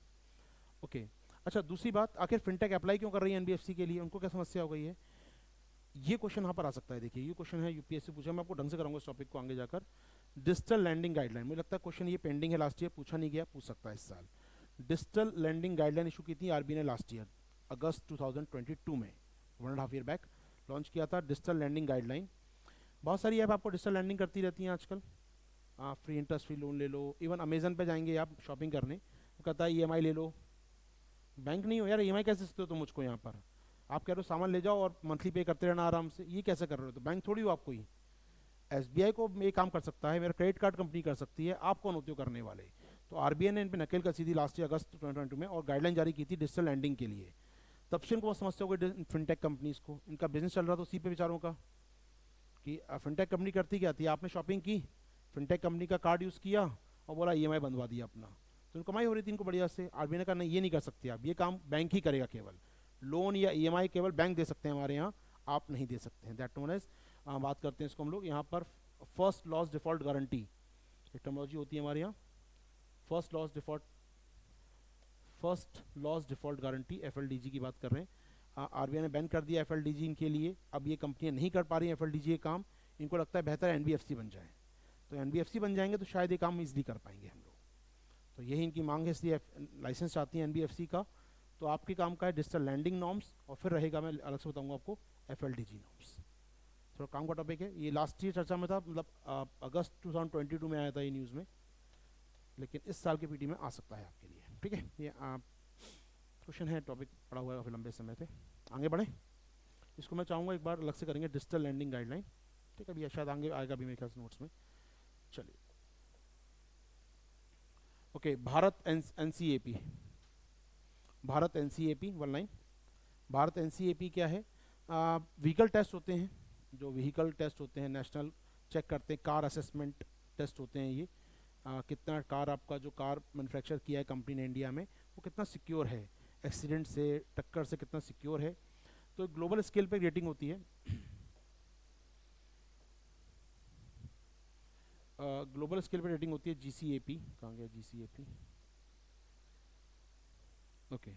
ओके, अच्छा दूसरी बात, आखिर फिनटेक अप्लाई क्यों कर रही है एनबीएफसी के लिए, उनको क्या समस्या हो गई है, ये क्वेश्चन यहाँ पर आ सकता है। देखिए ये क्वेश्चन है यूपीएससी पूछा, मैं आपको ढंग से कराऊंगा इस टॉपिक को आगे जाकर। डिजिटल लैंडिंग गाइडलाइन, मुझे लगता है क्वेश्चन ये पेंडिंग है, लास्ट ईयर पूछा नहीं गया, पूछ सकता है इस साल। डिजिटल लैंडिंग गाइडलाइन इशू की थी आरबीआई ने लास्ट ईयर अगस्त 2022 में, 1.5 ईयर बैक लॉन्च किया था डिजिटल लैंडिंग गाइडलाइन। बहुत सारी ऐप आपको डिजिटल लैंडिंग करती रहती हैं आजकल, आप फ्री इंटरेस्ट फ्री लोन ले लो, इवन अमेजन पे जाएंगे आप शॉपिंग करने, वो कहता है ईएमआई ले लो। बैंक नहीं हो यार, ईएमआई कैसे सकते हो तुम मुझको, यहाँ पर आप कह रहे हो सामान ले जाओ और मंथली पे करते रहना आराम से, ये कैसे कर रहे हो, तो बैंक थोड़ी हो आपको ही। एसबीआई को ये काम कर सकता है, मेरा क्रेडिट कार्ड कंपनी कर सकती है, आप कौन होते हो करने वाले। तो आरबीआई ने इन पर नकेल कसी थी लास्ट ईयर अगस्त 2022 में, और गाइडलाइन जारी की थी डिजिटल लैंडिंग के लिए। तब से इनको बहुत समस्या हो गई फिनटेक कंपनीज को, इनका बिजनेस चल रहा था उसी पे बेचारों का, कि फिनटेक कंपनी करती क्या थी, आपने शॉपिंग की, फिनटेक कंपनी का कार्ड यूज़ किया और बोला ईएमआई बनवा दिया अपना, तो उनको कमाई हो रही थी इनको बढ़िया से। आरबीआई ने कहा नहीं ये नहीं कर सकते आप, ये काम बैंक ही करेगा, केवल लोन या ईएमआई केवल बैंक दे सकते हैं हमारे यहाँ, आप नहीं दे सकते हैं। दैट नोन एज, बात करते हैं इसको हम लोग यहाँ पर फर्स्ट लॉस डिफॉल्ट गारंटी, एक टर्मोलॉजी होती है हमारे यहाँ, फर्स्ट लॉस डिफॉल्ट गारंटी, एफएलडीजी की बात कर रहे हैं। आरबीआई ने बैन कर दिया एफएलडीजी इनके लिए, अब ये कंपनियां नहीं कर पा रही हैं एफएलडीजी का काम, इनको लगता है बेहतर एनबीएफसी बन जाए, तो एनबीएफसी बन जाएंगे तो शायद ये काम इजीली कर पाएंगे हम लोग, तो यही इनकी मांग है, इसलिए लाइसेंस चाहती है एनबीएफसी का। तो आपके काम का है डिजिटल लैंडिंग नॉर्म्स, और फिर रहेगा मैं अलग से बताऊंगा आपको एफएलडीजी नॉर्म्स, थोड़ा काम का टॉपिक है ये, लास्ट ईयर चर्चा में था, मतलब अगस्त 2022 में आया था ये न्यूज़ में, लेकिन इस साल के पीटी में आ सकता है आपके लिए। ठीक है, ये क्वेश्चन है, टॉपिक पड़ा हुआ है काफ़ी लंबे समय से। आगे बढ़े, इसको मैं चाहूँगा एक बार अलग से करेंगे डिजिटल लैंडिंग गाइडलाइन, ठीक है, अभी शायद आगे आएगा भी मेरे ख्याल से नोट्स में। चलिए okay, Bharat NCAP, Bharat NCAP 1 line. Bharat NCAP क्या है, व्हीकल टेस्ट होते हैं, जो व्हीकल टेस्ट होते हैं नेशनल, चेक करते हैं, कार असेसमेंट टेस्ट होते हैं ये, कितना कार आपका जो कार मैन्युफैक्चर किया है कंपनी ने इंडिया में वो कितना सिक्योर है, एक्सीडेंट से टक्कर से कितना सिक्योर है, तो ग्लोबल स्केल पे रेटिंग होती है। ग्लोबल स्केल पे रेटिंग होती है जीसीएपी, कहाँ गया जीसीएपी, ओके,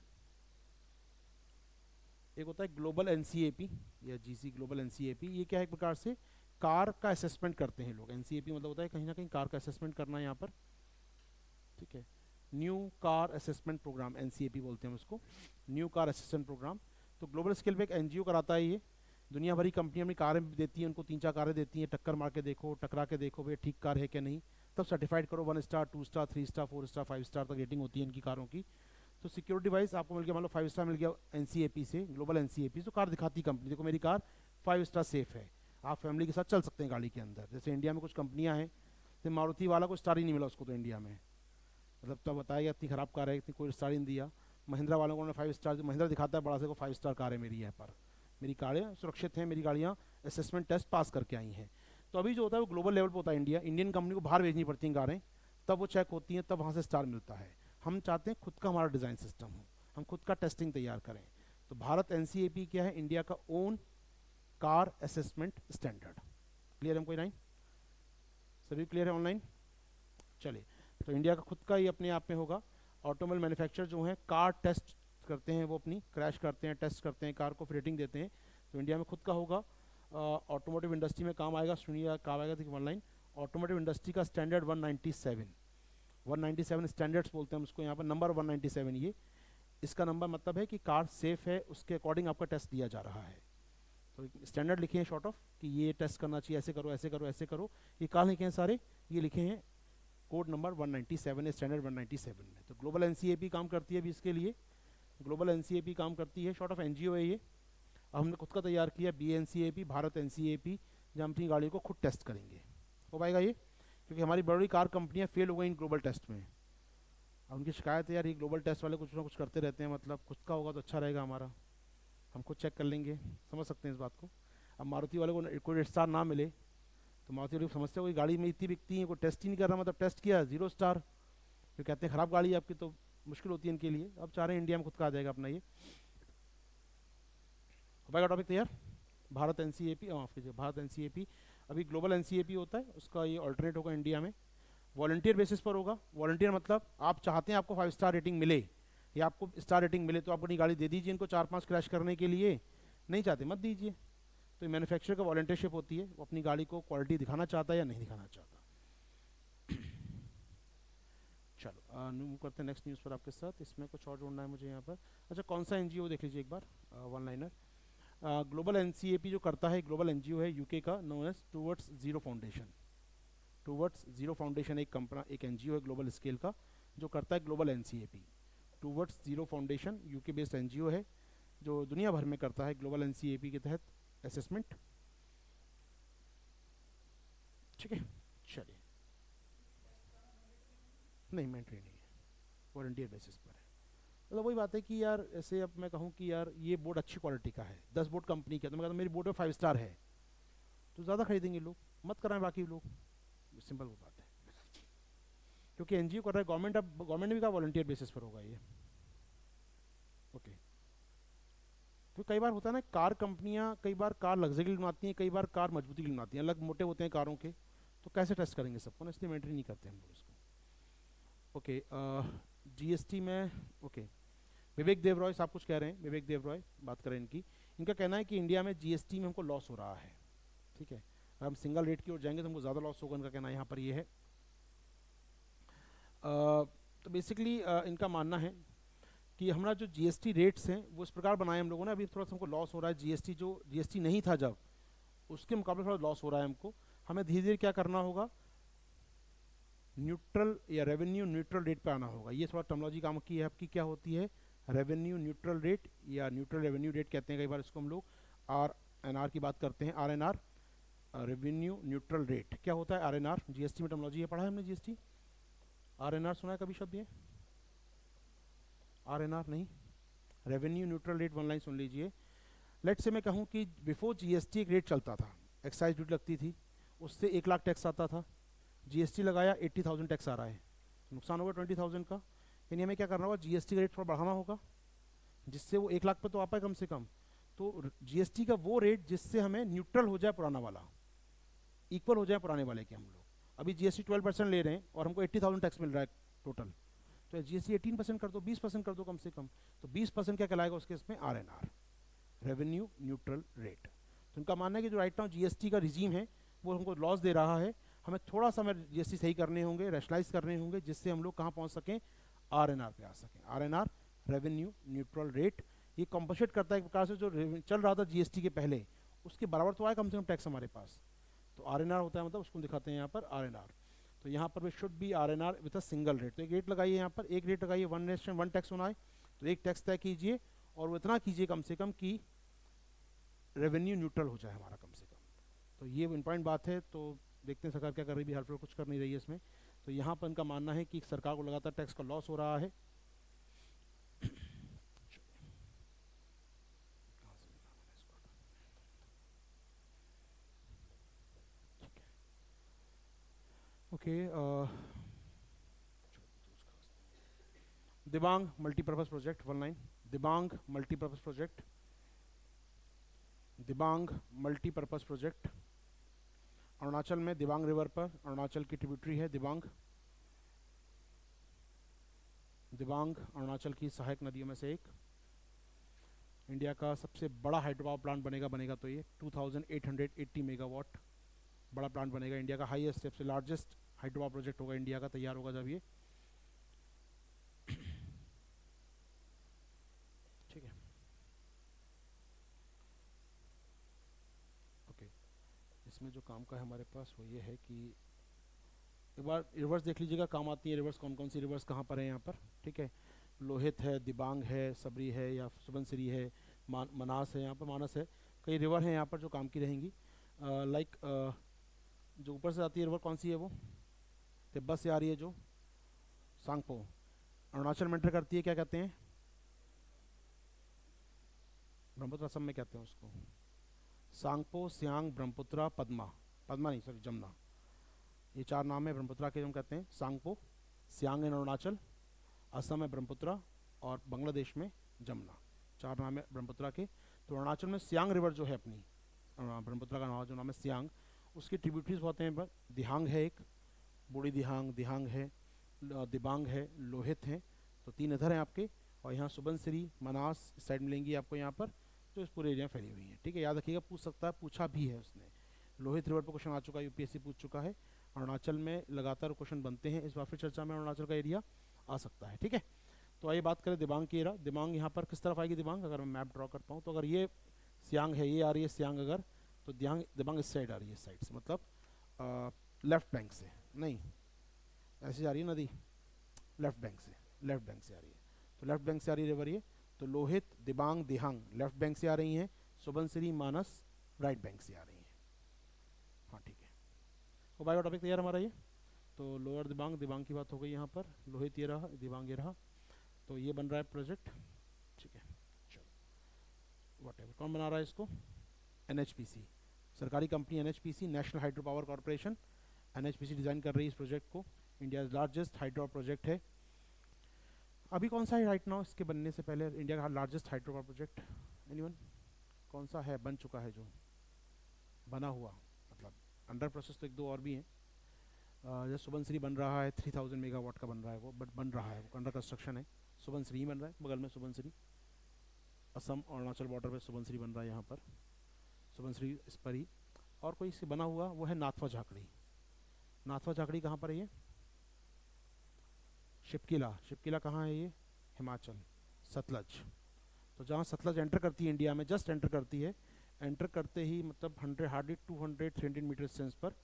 एक होता है ग्लोबल एनसीएपी या जीसी ग्लोबल एनसीएपी, ये क्या है, एक प्रकार से कार का असेसमेंट करते हैं लोग, एनसीएपी मतलब होता है कहीं ना कहीं कार का असेसमेंट करना है यहाँ पर, ठीक है, new car assessment program, NCAP बोलते हैं उसको, न्यू कार असेसमेंट प्रोग्राम। तो ग्लोबल स्केल पे एक एनजीओ कराता है ये, दुनिया भरी कंपनियां अपनी कारें देती हैं उनको, 3-4 कारें देती हैं, टक्कर मार के देखो, टकरा के देखो भैया ठीक कार है क्या नहीं, तब सर्टिफाइड करो 1 star 2 star 3 star 4 star 5 star तक रेटिंग होती है इनकी कारों की। तो सिक्योरिटी वाइज आपको मिल गया, मान लो 5 स्टार मिल गया एनसीएपी से, ग्लोबल एनसीएपी, तो कार दिखाती कंपनी देखो मेरी कार 5 स्टार सेफ है, आप फैमिली के साथ चल सकते हैं गाड़ी के अंदर। जैसे इंडिया में कुछ कंपनियां हैं, जैसे मारुति वाला को स्टार ही नहीं मिला उसको तो इंडिया में, मतलब तो बताया इतनी ख़राब कार है, इतनी कोई स्टार ही नहीं दिया। महिंद्रा वालों को उन्होंने 5 स्टार, महिंद्रा दिखाता है बड़ा से को 5 स्टार कार है मेरी, यहाँ पर मेरी कारें सुरक्षित हैं, मेरी गाड़ियाँ असेसमेंट टेस्ट पास करके आई हैं। तो अभी जो होता है वो ग्लोबल लेवल पर होता है, इंडियन कंपनी को बाहर भेजनी पड़ती हैं कारें, तब वो चेक होती हैं, तब वहाँ से स्टार मिलता है। हम चाहते हैं खुद का हमारा डिज़ाइन सिस्टम हो, हम खुद का टेस्टिंग तैयार करें। तो भारत एनसीएपी क्या है, इंडिया का own car assessment standard. Clear है हमको लाइन, सभी क्लियर है ऑनलाइन? चलिए, तो इंडिया का खुद का ही अपने आप में होगा। ऑटोमोबाइल मैन्युफैक्चरर जो है कार टेस्ट करते हैं, वो अपनी क्रैश करते हैं, टेस्ट करते हैं, कार को फिर रेटिंग देते हैं, तो इंडिया में खुद का होगा। ऑटोमोटिव इंडस्ट्री में काम आएगा, सुनिए काम आएगा देखिए ऑनलाइन। ऑटोमोटिव इंडस्ट्री का स्टैंडर्ड 197 स्टैंडर्ड्स बोलते हैं हम उसको, यहाँ पर नंबर 197, ये इसका नंबर मतलब है कि कार सेफ है, उसके अकॉर्डिंग आपका टेस्ट दिया जा रहा है। तो स्टैंडर्ड लिखे हैं शॉर्ट ऑफ कि ये टेस्ट करना चाहिए, ऐसे करो ऐसे करो ऐसे करो, ये कहाँ लिखे हैं सारे, ये लिखे हैं कोड नंबर 197 है, स्टैंडर्ड 197 में। तो ग्लोबल एनसीएपी काम करती है अभी इसके लिए, ग्लोबल एनसीएपी काम करती है, शॉर्ट ऑफ एनजीओ है ये। अब हमने खुद का तैयार किया BNCAP, भारत एनसीएपी, जहाँ अपनी गाड़ी को खुद टेस्ट करेंगे। हो पाएगा ये, क्योंकि हमारी बड़ी कार कंपनियाँ फेल हो गई इन ग्लोबल टेस्ट में। अब उनकी शिकायत है यार, ये ग्लोबल टेस्ट वाले कुछ ना कुछ करते रहते हैं, मतलब खुद का होगा तो अच्छा रहेगा हमारा, हम खुद चेक कर लेंगे, समझ सकते हैं इस बात को। अब मारुति वाले को कोई स्टार ना मिले तो मारुति वाले समझते हो, कोई गाड़ी में इतनी बिकती है, कोई टेस्ट ही नहीं कर रहा, मतलब टेस्ट किया 0 स्टार, जो कहते हैं ख़राब गाड़ी है आपकी, तो मुश्किल होती है इनके लिए। अब चाह रहे हैं इंडिया में खुद का आ जाएगा अपना ये। हो पाएगा टॉपिक तैयार? भारत एनसीएपी, माफ़ कीजिए, भारत एनसीएपी, अभी ग्लोबल एनसीएपी होता है, उसका ये ऑल्टरनेट होगा इंडिया में, वॉलंटियर बेसिस पर होगा। वॉलंटियर मतलब आप चाहते हैं आपको 5 स्टार रेटिंग मिले या आपको स्टार रेटिंग मिले, तो आप अपनी गाड़ी दे दीजिए इनको 4-5 क्रैश करने के लिए, नहीं चाहते मत दीजिए। तो मैन्युफैक्चरर का वॉलंटियरशिप होती है, वो अपनी गाड़ी को क्वालिटी दिखाना चाहता है या नहीं दिखाना चाहता। चलो मूव करते हैं नेक्स्ट न्यूज़ पर आपके साथ, इसमें कुछ और जोड़ना है मुझे यहाँ पर। अच्छा, कौन सा एनजीओ देख लीजिए एक बार, वन लाइनर। ग्लोबल एनसीएपी जो करता है, ग्लोबल एनजीओ है यूके का, known as towards zero foundation. Towards zero foundation एक एनजीओ है ग्लोबल स्केल का, जो करता है global NCAP. Towards zero foundation UK based NGO है, जो दुनिया भर में करता है ग्लोबल एनसीएपी के तहत असेसमेंट। ठीक है, चलिए, नहीं मैंडेटरी नहीं है, वॉलंटियर बेसिस पर है। मतलब वही बात है कि यार, ऐसे अब मैं कहूँ कि यार ये बोर्ड अच्छी क्वालिटी का है, 10 बोर्ड कंपनी का, तो मैं कहता हूँ मेरी बोर्ड में 5 स्टार है, तो ज़्यादा खरीदेंगे लोग, मत कराएं बाकी लोग, सिंपल वो बात है। क्योंकि एनजीओ कर रहा है गवर्नमेंट, अब गवर्नमेंट ने भी कहा वॉलंटियर बेसिस पर होगा ये। ओके, तो कई बार होता है ना, कार कंपनियां कई बार कार लग्जरी के लिए बनाती हैं, कई बार कार मजबूती के लिए बनाती हैं, अलग मोटे होते हैं कारों के, तो कैसे टेस्ट करेंगे सबको ना, इसलिए मेंटेन नहीं करते हम लोग इसको। ओके, जीएसटी में, ओके, विवेक देव रॉय साहब कुछ कह रहे हैं, विवेक देव रॉय बात करें इनकी, इनका कहना है कि इंडिया में जीएसटी में हमको लॉस हो रहा है। ठीक है, अगर हम सिंगल रेट की ओर जाएंगे तो हमको ज़्यादा लॉस होगा, इनका कहना यहाँ पर ये है। तो बेसिकली इनका मानना है कि हमारा जो जीएसटी रेट्स हैं वो इस प्रकार बनाए हम लोगों ने, अभी थोड़ा सा हमको लॉस हो रहा है, जीएसटी जो जीएसटी नहीं था जब, उसके मुकाबले थोड़ा लॉस हो रहा है हमको। हमें धीरे धीरे क्या करना होगा, न्यूट्रल या रेवेन्यू न्यूट्रल रेट पे आना होगा। ये थोड़ा टर्मिनोलॉजी काम की है आपकी, क्या होती है रेवेन्यू न्यूट्रल रेट या न्यूट्रल रेवेन्यू रेट कहते हैं कई बार इसको हम लोग, RNR की बात करते हैं, RNR रेवेन्यू न्यूट्रल रेट। क्या होता है RNR? जीएसटी में टर्मिनोलॉजी है, पढ़ा है हमने जीएसटी, RNR सुना है कभी शब्द ये? RNR नहीं, revenue neutral rate, one line सुन लीजिए। लेट से मैं कहूँ कि बिफोर जीएसटी एक रेट चलता था, एक्साइज ड्यूटी लगती थी, उससे 1 लाख टैक्स आता था, जीएसटी लगाया 80,000 टैक्स आ रहा है, नुकसान होगा 20,000 का। यानी हमें क्या करना होगा, जीएसटी का रेट थोड़ा बढ़ाना होगा, जिससे वो 1 लाख पे तो आ पाए कम से कम। तो जीएसटी का वो रेट जिससे हमें न्यूट्रल हो जाए पुराना वाला, इक्वल हो जाए पुराने वाले के हम लोग। अभी जीएसटी 12% ले रहे हैं और हमको 80,000 टैक्स मिल रहा है टोटल, तो जीएसटी 18% कर दो, 20% कर दो कम से कम, तो 20% क्या कहलाएगा उसके इसमें RNR, रेवेन्यू न्यूट्रल रेट। तो उनका मानना है कि जो राइट नाउ जीएसटी का रिजीम है वो हमको लॉस दे रहा है, हमें थोड़ा सा हमें जीएसटी सही करने होंगे, रैशनलाइज करने होंगे, जिससे हम लोग कहाँ पहुँच सकें, RNR पे आ सकें। RNR रेवेन्यू न्यूट्रल रेट, ये कॉम्पनसेट करता है एक प्रकार से जो चल रहा था जीएसटी के पहले, उसके बराबर तो आए कम से कम टैक्स हमारे पास, तो RNR होता है, मतलब उसको दिखाते हैं यहाँ पर RNR। तो यहाँ पर भी should be RNR with a single rate. तो एक रेट लगाइए, यहाँ पर एक रेट लगाइए, वन नेशन वन टैक्स होना है, तो एक टैक्स तय कीजिए और वो इतना कीजिए कम से कम कि रेवेन्यू न्यूट्रल हो जाए हमारा कम से कम। तो ये इम्पॉर्टेंट बात है। तो देखते हैं सरकार क्या कर रही है, फिलहाल कुछ कर नहीं रही है इसमें। तो यहाँ पर इनका मानना है कि सरकार को लगातार टैक्स का लॉस हो रहा है। Okay, Dibang multipurpose project, one line. Dibang multipurpose project, Dibang multipurpose project Arunachal में, दिबांग रिवर पर, अरुणाचल की ट्रिब्यूटरी है दिबांग। दिबांग अरुणाचल की सहायक नदियों में से एक। इंडिया का सबसे बड़ा हाइड्रो पावर प्लांट बनेगा तो ये 2880 मेगावाट बड़ा प्लांट बनेगा। इंडिया का हाईएस्ट, सबसे लार्जेस्ट हाइड्रो पावर प्रोजेक्ट होगा इंडिया का, तैयार होगा जब ये। ठीक है, ओके। इसमें जो काम का है हमारे पास वो ये है कि एक बार रिवर्स देख लीजिएगा, काम आती है रिवर्स, कौन कौन सी रिवर्स कहाँ पर है यहाँ पर। ठीक है, लोहित है, दिबांग है, सबरी है या सुबनसिरी है, मनास है, यहाँ पर मानस है, कई रिवर हैं यहाँ पर जो काम की रहेंगी। लाइक जो ऊपर से आती है रिवर कौन सी है, वो तिब्बत से आ रही है जो सांगपो, अरुणाचल में एंटर करती है, क्या कहते हैं, ब्रह्मपुत्र असम में कहते हैं उसको, सांगपो, सियांग, ब्रह्मपुत्रा, पद्मा, पद्मा नहीं सॉरी जमुना, ये चार नाम है ब्रह्मपुत्रा के, जो हम कहते हैं सांगपो, सियांग इन अरुणाचल, असम में ब्रह्मपुत्रा और बांग्लादेश में जमुना, चार नाम है ब्रह्मपुत्रा के। तो अरुणाचल में सियांग रिवर जो है अपनी, ब्रह्मपुत्रा का नाम जो नाम है सियांग, उसकी ट्रिब्यूटरीज होते हैं, दिहांग है एक, बूढ़ी दिहांग, दिहांग है, दिबांग है, लोहित हैं, तो तीन इधर हैं आपके। और यहाँ सुबनसिरी, मनास इस साइड मिलेंगी आपको यहाँ पर, जो इस पूरे एरिया में फैली हुई हैं। ठीक है, याद रखिएगा, पूछ सकता है, पूछा भी है उसने। लोहित रिवर पर क्वेश्चन आ चुका है, यूपीएससी पूछ चुका है। अरुणाचल में लगातार क्वेश्चन बनते हैं, इस बार फिर चर्चा में अरुणाचल का एरिया आ सकता है। ठीक है, तो आइए बात करें दिबांग की एरिया। दिबांग यहाँ पर किस तरफ आएगी दिबांग, अगर मैं मैप ड्रॉ कर पाऊँ तो, अगर ये सियांग है, ये आ रही है सियांग अगर, तो दिबांग इस साइड आ रही है, इस साइड से, मतलब लेफ्ट बैंक से, नहीं ऐसे जा रही है नदी, लेफ्ट बैंक से, लेफ्ट बैंक से आ रही है, तो लेफ्ट बैंक से आ रही है रिवर ये। तो लोहित, दिबांग, दिहांग लेफ्ट बैंक से आ रही हैं, सुबनसिरी, मानस राइट बैंक से आ रही हैं। हाँ ठीक है, वो बायो टॉपिक तैयार हमारा ये। तो लोअर दिबांग, दिबांग की बात हो गई यहाँ पर, लोहित ये रहा, दिबांग ये रहा, तो ये बन रहा है प्रोजेक्ट। ठीक है, चलो वट एवर, कौन बना रहा है इसको, NHPC, सरकारी company NHPC, national hydro power corporation, NHPC design कर रही है इस प्रोजेक्ट को। इंडिया लार्जेस्ट हाइड्रो प्रोजेक्ट है। अभी कौन सा है राइट नाउ, इसके बनने से पहले इंडिया का largest hydro power project, anyone, कौन सा है बन चुका है, जो बना हुआ, मतलब अंडर प्रोसेस तो एक दो और भी हैं। जैसे सुबनसिरी बन रहा है, 3000 मेगावाट का बन रहा है वो, बट बन रहा है वो, अंडर कंस्ट्रक्शन है। सुबनसिरी ही बन रहा है, बगल में सुबनसिरी, असम और अरुणाचल बॉर्डर पे सुबनसिरी बन रहा है यहाँ पर, सुबनसिरी इस पर ही। और कोई से बना हुआ वो है नाथवा झाकड़ी। नाथवा झाकड़ी कहाँ पर है ये, शिपकिला, शिपकिला कहाँ है ये, हिमाचल, सतलज। तो जहाँ सतलज एंटर करती है इंडिया में, जस्ट एंटर करती है, एंटर करते ही मतलब 100 हार्डली 200-300 मीटर डिस्टेंस पर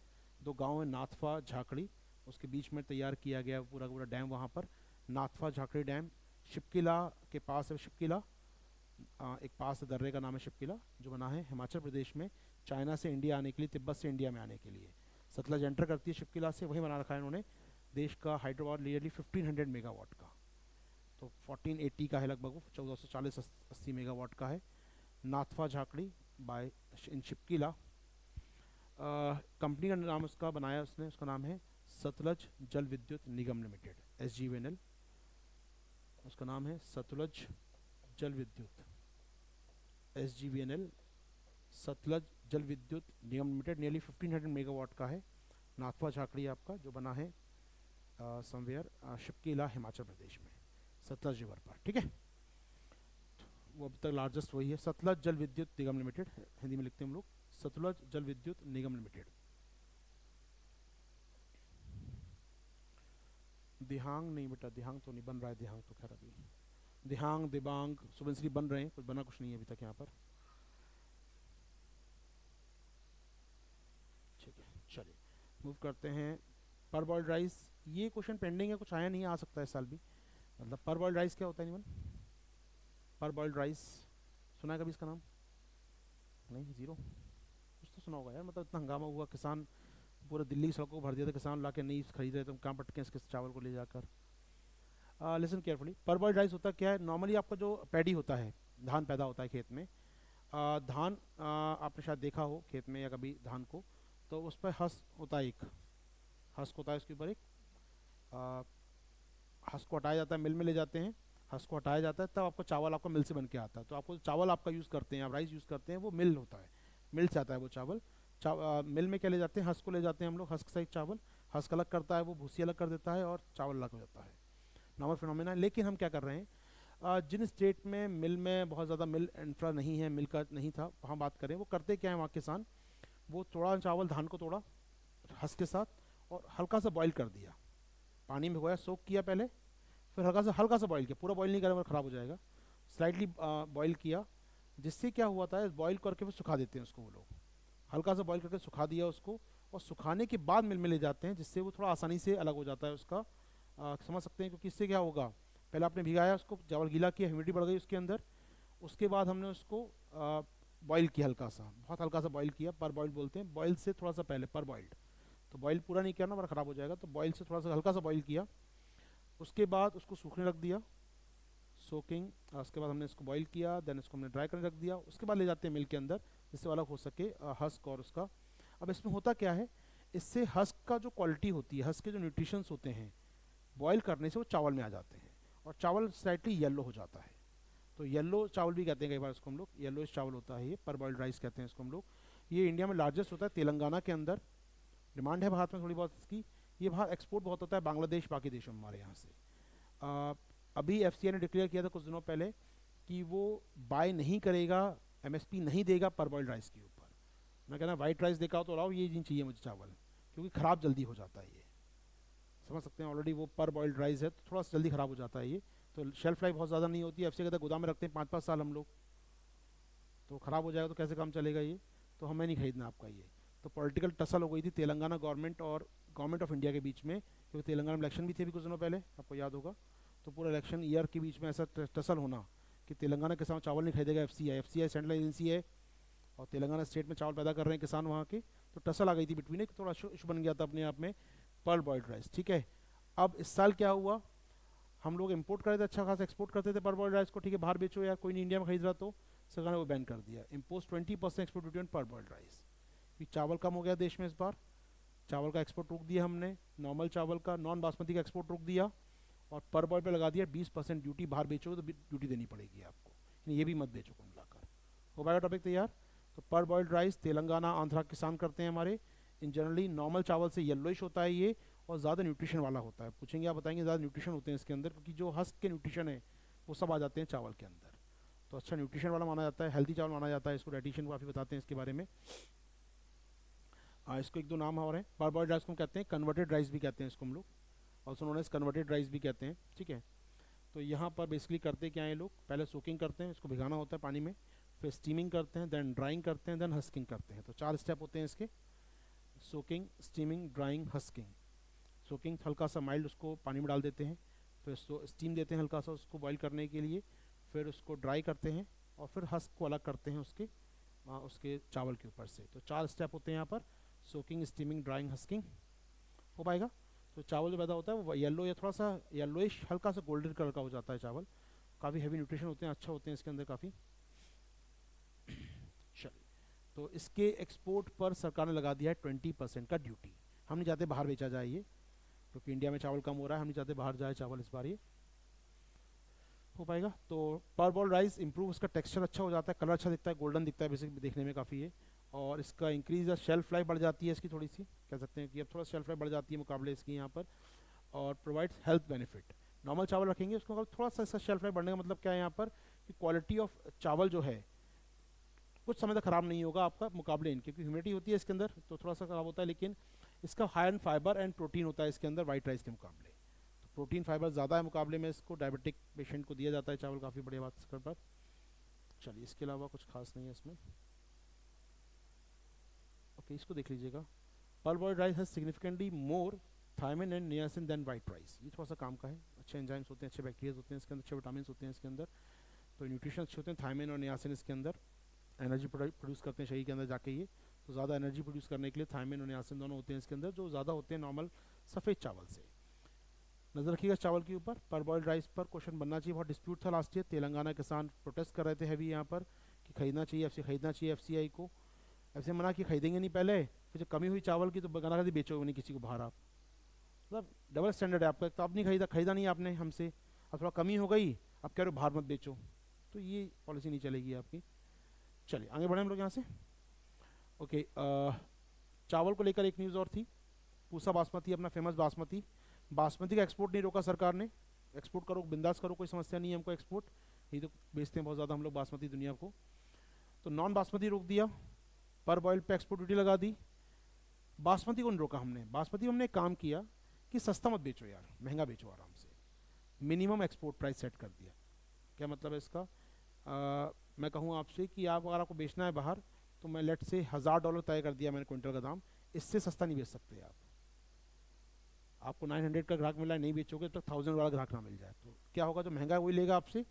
दो गांव है, नाथवा, झाकड़ी, उसके बीच में तैयार किया गया पूरा पूरा डैम वहाँ पर, नाथवा झाकड़ी डैम। शिपकिला के पास है शिपकिला, एक पास दर्रे का नाम है शिपकिला, जो बना है हिमाचल प्रदेश में, चाइना से इंडिया आने के लिए, तिब्बत से इंडिया में आने के लिए सतलज एंटर करती है शिपकिला से, वही बना रखा है इन्होंने। देश का हाइड्रो पावर नियरली 1500 मेगावाट का, तो 1480 का है लगभग, वो 1440-80 मेगावाट का है। नाथवा झाकड़ी बाय इन शिपकिला, कंपनी का नाम उसका बनाया उसने, उसका नाम है सतलज जल विद्युत निगम लिमिटेड, SGVNL, उसका नाम है सतलज जल विद्युत, SGVNL, सतलज जल विद्युत निगम लिमिटेड, नियरली 1500 मेगावाट का है। नाथवा झाकड़ी आपका जो बना है समवेयर शिपकिला, हिमाचल प्रदेश में, सतलज रिवर पर। ठीक है, वो अब तक लार्जेस्ट वही है, सतलज जल विद्युत निगम लिमिटेड, हिंदी में लिखते हैं हम लोग, सतलज जल विद्युत निगम लिमिटेड। दिहांग नहीं बेटा, दिहांग तो नहीं बन रहा है, दिहांग तो खैर अभी, दिहांग, दिबांग, सुबनसिरी बन रहे हैं, कुछ बना कुछ नहीं है अभी तक यहाँ पर। ठीक है, चलिए मूव करते हैं पर बॉइल्ड राइस, ये क्वेश्चन पेंडिंग है, कुछ आया नहीं है, आ सकता है इस साल भी। मतलब पर बॉइल्ड राइस क्या होता है निमन? पर बॉइल्ड राइस सुना है कभी इसका नाम? नहीं, जीरो। कुछ तो सुना होगा यार, मतलब इतना हंगामा हुआ, किसान पूरा दिल्ली की सड़कों को भर दिया था, किसान ला के नहीं खरीद रहे, तो हम कहाँ पटके इसके चावल को ले जाकर। लिसन केयरफुली, पर बॉइल्ड राइस होता क्या है? नॉर्मली आपका जो पैडी होता है, धान पैदा होता है खेत में, धान आपने शायद देखा हो खेत में या कभी धान को, तो उस पर हंस होता है, एक हंस होता है उसके ऊपर एक, आ, हंस को हटाया जाता है, मिल में ले जाते हैं, हंस को हटाया जाता है, तब आपको चावल आपका मिल से बन के आता है। तो आपको चावल आपका यूज़ करते हैं, आप राइस यूज़ करते हैं, वो मिल होता है, मिल से आता है वो चावल। मिल में क्या ले जाते हैं? हंस को ले जाते हैं हम लोग, हंस के साथ चावल, हंस अलग करता है, वो भूसी अलग कर देता है और चावल अलग हो जाता है। नॉर्मल फिनोमिना है। लेकिन हम क्या कर रहे हैं, जिन स्टेट में मिल में बहुत ज़्यादा मिल इंफ्रा नहीं है, मिल का नहीं था, वहाँ बात करें, वो करते क्या है वहाँ किसान, वो तोड़ा चावल, धान को तोड़ा हंस के साथ और हल्का सा बॉईल कर दिया, पानी में भिगोया, सोक किया पहले, फिर हल्का सा बॉईल किया, पूरा बॉईल नहीं करें ख़राब हो जाएगा, स्लाइटली बॉईल किया। जिससे क्या हुआ था, बॉईल करके फिर सुखा देते हैं उसको वो लोग, हल्का सा बॉईल करके सुखा दिया उसको, और सुखाने के बाद मिल में ले जाते हैं, जिससे वो थोड़ा आसानी से अलग हो जाता है उसका। समझ सकते हैं, क्योंकि इससे क्या होगा, पहले आपने भिगाया उसको, चावल गीला किया, ह्यूमिडिटी बढ़ गई उसके अंदर, उसके बाद हमने उसको बॉईल किया, हल्का सा, बहुत हल्का सा बॉईल किया, पर बॉइल्ड बोलते हैं, बॉईल से थोड़ा सा पहले पर बॉइल्ड, तो बॉईल पूरा नहीं करना वरना ख़राब हो जाएगा, तो बॉईल से थोड़ा सा हल्का सा बॉईल किया, उसके बाद उसको सूखने रख दिया, सोकिंग, उसके बाद हमने इसको बॉईल किया, देन इसको हमने ड्राई करने रख दिया, उसके बाद ले जाते हैं मिल के अंदर, जिससे अलग हो सके हस्क और उसका। अब इसमें होता क्या है, इससे हस्क का जो क्वालिटी होती है, हस्क के जो न्यूट्रिशंस होते हैं, बॉईल करने से वो चावल में आ जाते हैं, और चावल स्लाइटली येलो हो जाता है। तो येलो चावल भी कहते हैं कई बार इसको हम लोग, येलो चावल होता है ये, पर बॉइल्ड राइस कहते हैं इसको हम लोग। ये इंडिया में लार्जेस्ट होता है, तेलंगाना के अंदर डिमांड है भारत में थोड़ी बहुत इसकी, ये बाहर एक्सपोर्ट बहुत होता है, बांग्लादेश बाकी देशों में हमारे यहाँ से। अभी एफसीआई ने डिक्लेयर किया था कुछ दिनों पहले कि वो बाय नहीं करेगा, एमएसपी नहीं देगा पर बॉइल्ड राइस के ऊपर। मैं कहना वाइट राइस देखा हो तो लाओ, ये नहीं चाहिए मुझे चावल, क्योंकि ख़राब जल्दी हो जाता है ये, समझ सकते हैं, ऑलरेडी वो पर बॉइल्ड राइस है, तो थोड़ा सा जल्दी ख़राब हो जाता है ये, तो शेल्फ लाइफ बहुत ज़्यादा नहीं होती है। एफसीआई कहता है गोदाम में रखते हैं 5-5 साल हम लोग, तो ख़राब हो जाएगा तो कैसे काम चलेगा ये, तो हमें नहीं खरीदना आपका ये। तो पॉलिटिकल टसल हो गई थी तेलंगाना गवर्नमेंट और गवर्नमेंट ऑफ इंडिया के बीच में, क्योंकि तेलंगाना में इलेक्शन भी थे अभी कुछ दिनों पहले, आपको याद होगा। तो पूरा इलेक्शन ईयर के बीच में ऐसा टसल होना कि तेलंगाना किसान चावल नहीं खरीदेगा, एफसीआई सेंट्रल एजेंसी है, और तेलंगाना स्टेट में चावल पैदा कर रहे हैं किसान वहाँ के, तो टसल आ गई थी बिटवीन, एक थोड़ा इशू बन गया था अपने आप में पर्ल बॉइल्ड राइस, ठीक है। अब इस साल क्या हुआ, हम लोग इंपोर्ट कर रहे थे, अच्छा खासा एक्सपोर्ट करते थे पर बॉइल्ड राइस को, ठीक है, बाहर बेचो यार, कोई नहीं इंडिया में खरीद रहा, तो सरकार ने वो बैन कर दिया, इम्पोज 20% एक्सपोर्ट ड्यूटी ऑन पर बॉइल्ड राइस। चावल कम हो गया देश में इस बार, चावल का एक्सपोर्ट रोक दिया हमने, नॉर्मल चावल का, नॉन बासमती का एक्सपोर्ट रोक दिया, और पर बॉइल पे लगा दिया 20% ड्यूटी, बाहर बेचोगे तो ड्यूटी देनी पड़ेगी आपको, ये भी मत बेचो कुल मिलाकर। हो पाएगा टॉपिक तैयार। तो पर बॉइल्ड राइस तेलंगाना आंध्रा किसान करते हैं हमारे, इन जनरली नॉर्मल चावल से येलोइश होता है ये, और ज़्यादा न्यूट्रिशन वाला होता है, पूछेंगे आप बताएंगे ज़्यादा न्यूट्रिशन होते हैं इसके अंदर, क्योंकि जो हस्क के न्यूट्रिशन है वो सब आ जाते हैं चावल के अंदर, तो अच्छा न्यूट्रिशन वाला माना जाता है, हेल्थी चावल माना जाता है इसको, डाइटिशियन काफ़ी बताते हैं इसके बारे में। इसको एक दो नाम और हैं, पर बॉइल्ड राइस को हम कहते हैं कन्वर्टेड राइस भी कहते हैं इसको हम लोग, also known as converted rice भी कहते हैं, ठीक है। तो यहाँ पर बेसिकली करते क्या है लोग, पहले सोकिंग करते हैं, इसको भिगाना होता है पानी में, फिर स्टीमिंग करते हैं, देन ड्राइंग करते हैं, देन हस्किंग करते हैं, तो 4 स्टेप होते हैं इसके, सोकिंग, स्टीमिंग, ड्राइंग, हस्किंग। सोकिंग हल्का सा माइल्ड उसको पानी में डाल देते हैं, फिर स्टीम देते हैं हल्का सा उसको बॉईल करने के लिए, फिर उसको ड्राई करते हैं, और फिर हस्क को अलग करते हैं उसके उसके चावल के ऊपर से। तो 4 स्टेप होते हैं यहाँ पर, सोकिंग, स्टीमिंग, ड्राइंग, हस्किंग। हो पाएगा। तो चावल जो पैदा होता है वो येलो या थोड़ा सा येलोइश हल्का सा गोल्डन कलर का हो जाता है चावल, काफ़ी हैवी न्यूट्रिशन होते हैं, अच्छा होते हैं इसके अंदर काफ़ी। चलिए, तो इसके एक्सपोर्ट पर सरकार ने लगा दिया है 20% का ड्यूटी। हम नहीं चाहते बाहर बेचा जाए ये, क्योंकि इंडिया में चावल कम हो रहा है, हम नहीं चाहते बाहर जाए चावल इस बार ये। हो पाएगा। तो पर बॉल राइस इंप्रूव, उसका टेक्सचर अच्छा हो जाता है, कलर अच्छा दिखता है, गोल्डन दिखता है बेसिक देखने में काफ़ी है, और इसका इंक्रीज शेल्फ लाइफ बढ़ जाती है इसकी, थोड़ी सी कह सकते हैं कि अब थोड़ा शेल्फ लाइफ बढ़ जाती है मुकाबले इसकी यहाँ पर, और प्रोवाइड्स हेल्थ बेनिफिट। नॉर्मल चावल रखेंगे उसको थोड़ा सा इसका शेल्फ लाइफ बढ़ने का मतलब क्या है यहाँ पर, कि क्वालिटी ऑफ चावल जो है कुछ समय तक ख़राब नहीं होगा आपका मुकाबले इनके, क्योंकि ह्यूमिडिटी होती है इसके अंदर तो थोड़ा सा ख़राब होता है, लेकिन इसका high and fibre and protein होता है इसके अंदर वाइट राइस के मुकाबले, तो प्रोटीन फाइबर ज़्यादा है मुकाबले में, इसको डायबिटिक पेशेंट को दिया जाता है चावल, काफ़ी बढ़िया बात इसके पर। चलिए, इसके अलावा कुछ खास नहीं है इसमें। ओके, इसको देख लीजिएगा, pearl boiled rice has significantly more thiamine and niacin than white rice. ये थोड़ा सा काम का है, अच्छे एंजाइम्स होते हैं, अच्छे बैक्टीरिया होते हैं इसके अंदर, अच्छे विटामिन होते हैं इसके अंदर, तो न्यूट्रिशन अच्छे होते हैं। थायमिन और नियासिन इसके अंदर एनर्जी प्रोड्यूस करते हैं शरीर के अंदर जाके, ये तो ज़्यादा एनर्जी प्रोड्यूस करने के लिए थायमिन और नियासिन दोनों होते हैं इसके अंदर, जो ज़्यादा होते हैं नॉर्मल सफ़ेद चावल से। नज़र रखिएगा चावल के ऊपर। पर बॉइल्ड राइस पर क्वेश्चन बनना चाहिए, बहुत डिस्प्यूट था लास्ट ईयर, तेलंगाना किसान प्रोटेस्ट कर रहे थे हैवी यहाँ पर कि खरीदना चाहिए, एफसी खरीदना चाहिए एफसीआई को। एफसी मना कि खरीदेंगे नहीं पहले, फिर जब कमी हुई चावल की तो बना कर बेचोगे नहीं किसी को बाहर आप, मतलब डबल स्टैंडर्ड है आपका। तो आप नहीं खरीदा नहीं आपने हमसे, अब थोड़ा कमी हो गई, अब कह रहे हो बाहर मत बेचो, तो ये पॉलिसी नहीं चलेगी आपकी। चलिए आगे बढ़े हम लोग यहाँ से। ओके, चावल को लेकर एक न्यूज़ और थी, पूसा बासमती, अपना फेमस बासमती। बासमती का एक्सपोर्ट नहीं रोका सरकार ने, एक्सपोर्ट करो बिंदास करो, कोई समस्या नहीं है हमको एक्सपोर्ट, ये तो बेचते हैं बहुत ज़्यादा हम लोग बासमती दुनिया को। तो नॉन बासमती रोक दिया, पर बॉइल्ड पे एक्सपोर्ट ड्यूटी लगा दी। बासमती को नहीं रोका हमने, बासमती हमने एक काम किया कि सस्ता मत बेचो यार, महंगा बेचो आराम से, मिनिमम एक्सपोर्ट प्राइस सेट कर दिया। क्या मतलब है इसका? मैं कहूँ आपसे कि आप अगर आपको बेचना है बाहर, तो मैं लेट से $1000 तय कर दिया मैंने क्विंटल का दाम, इससे सस्ता नहीं बेच सकते आप। आपको 900 का ग्राहक मिला है, नहीं बेचोगे तो 1000 वाला ग्राहक ना मिल जाए, तो क्या होगा, जो महंगा है वही लेगा आपसे।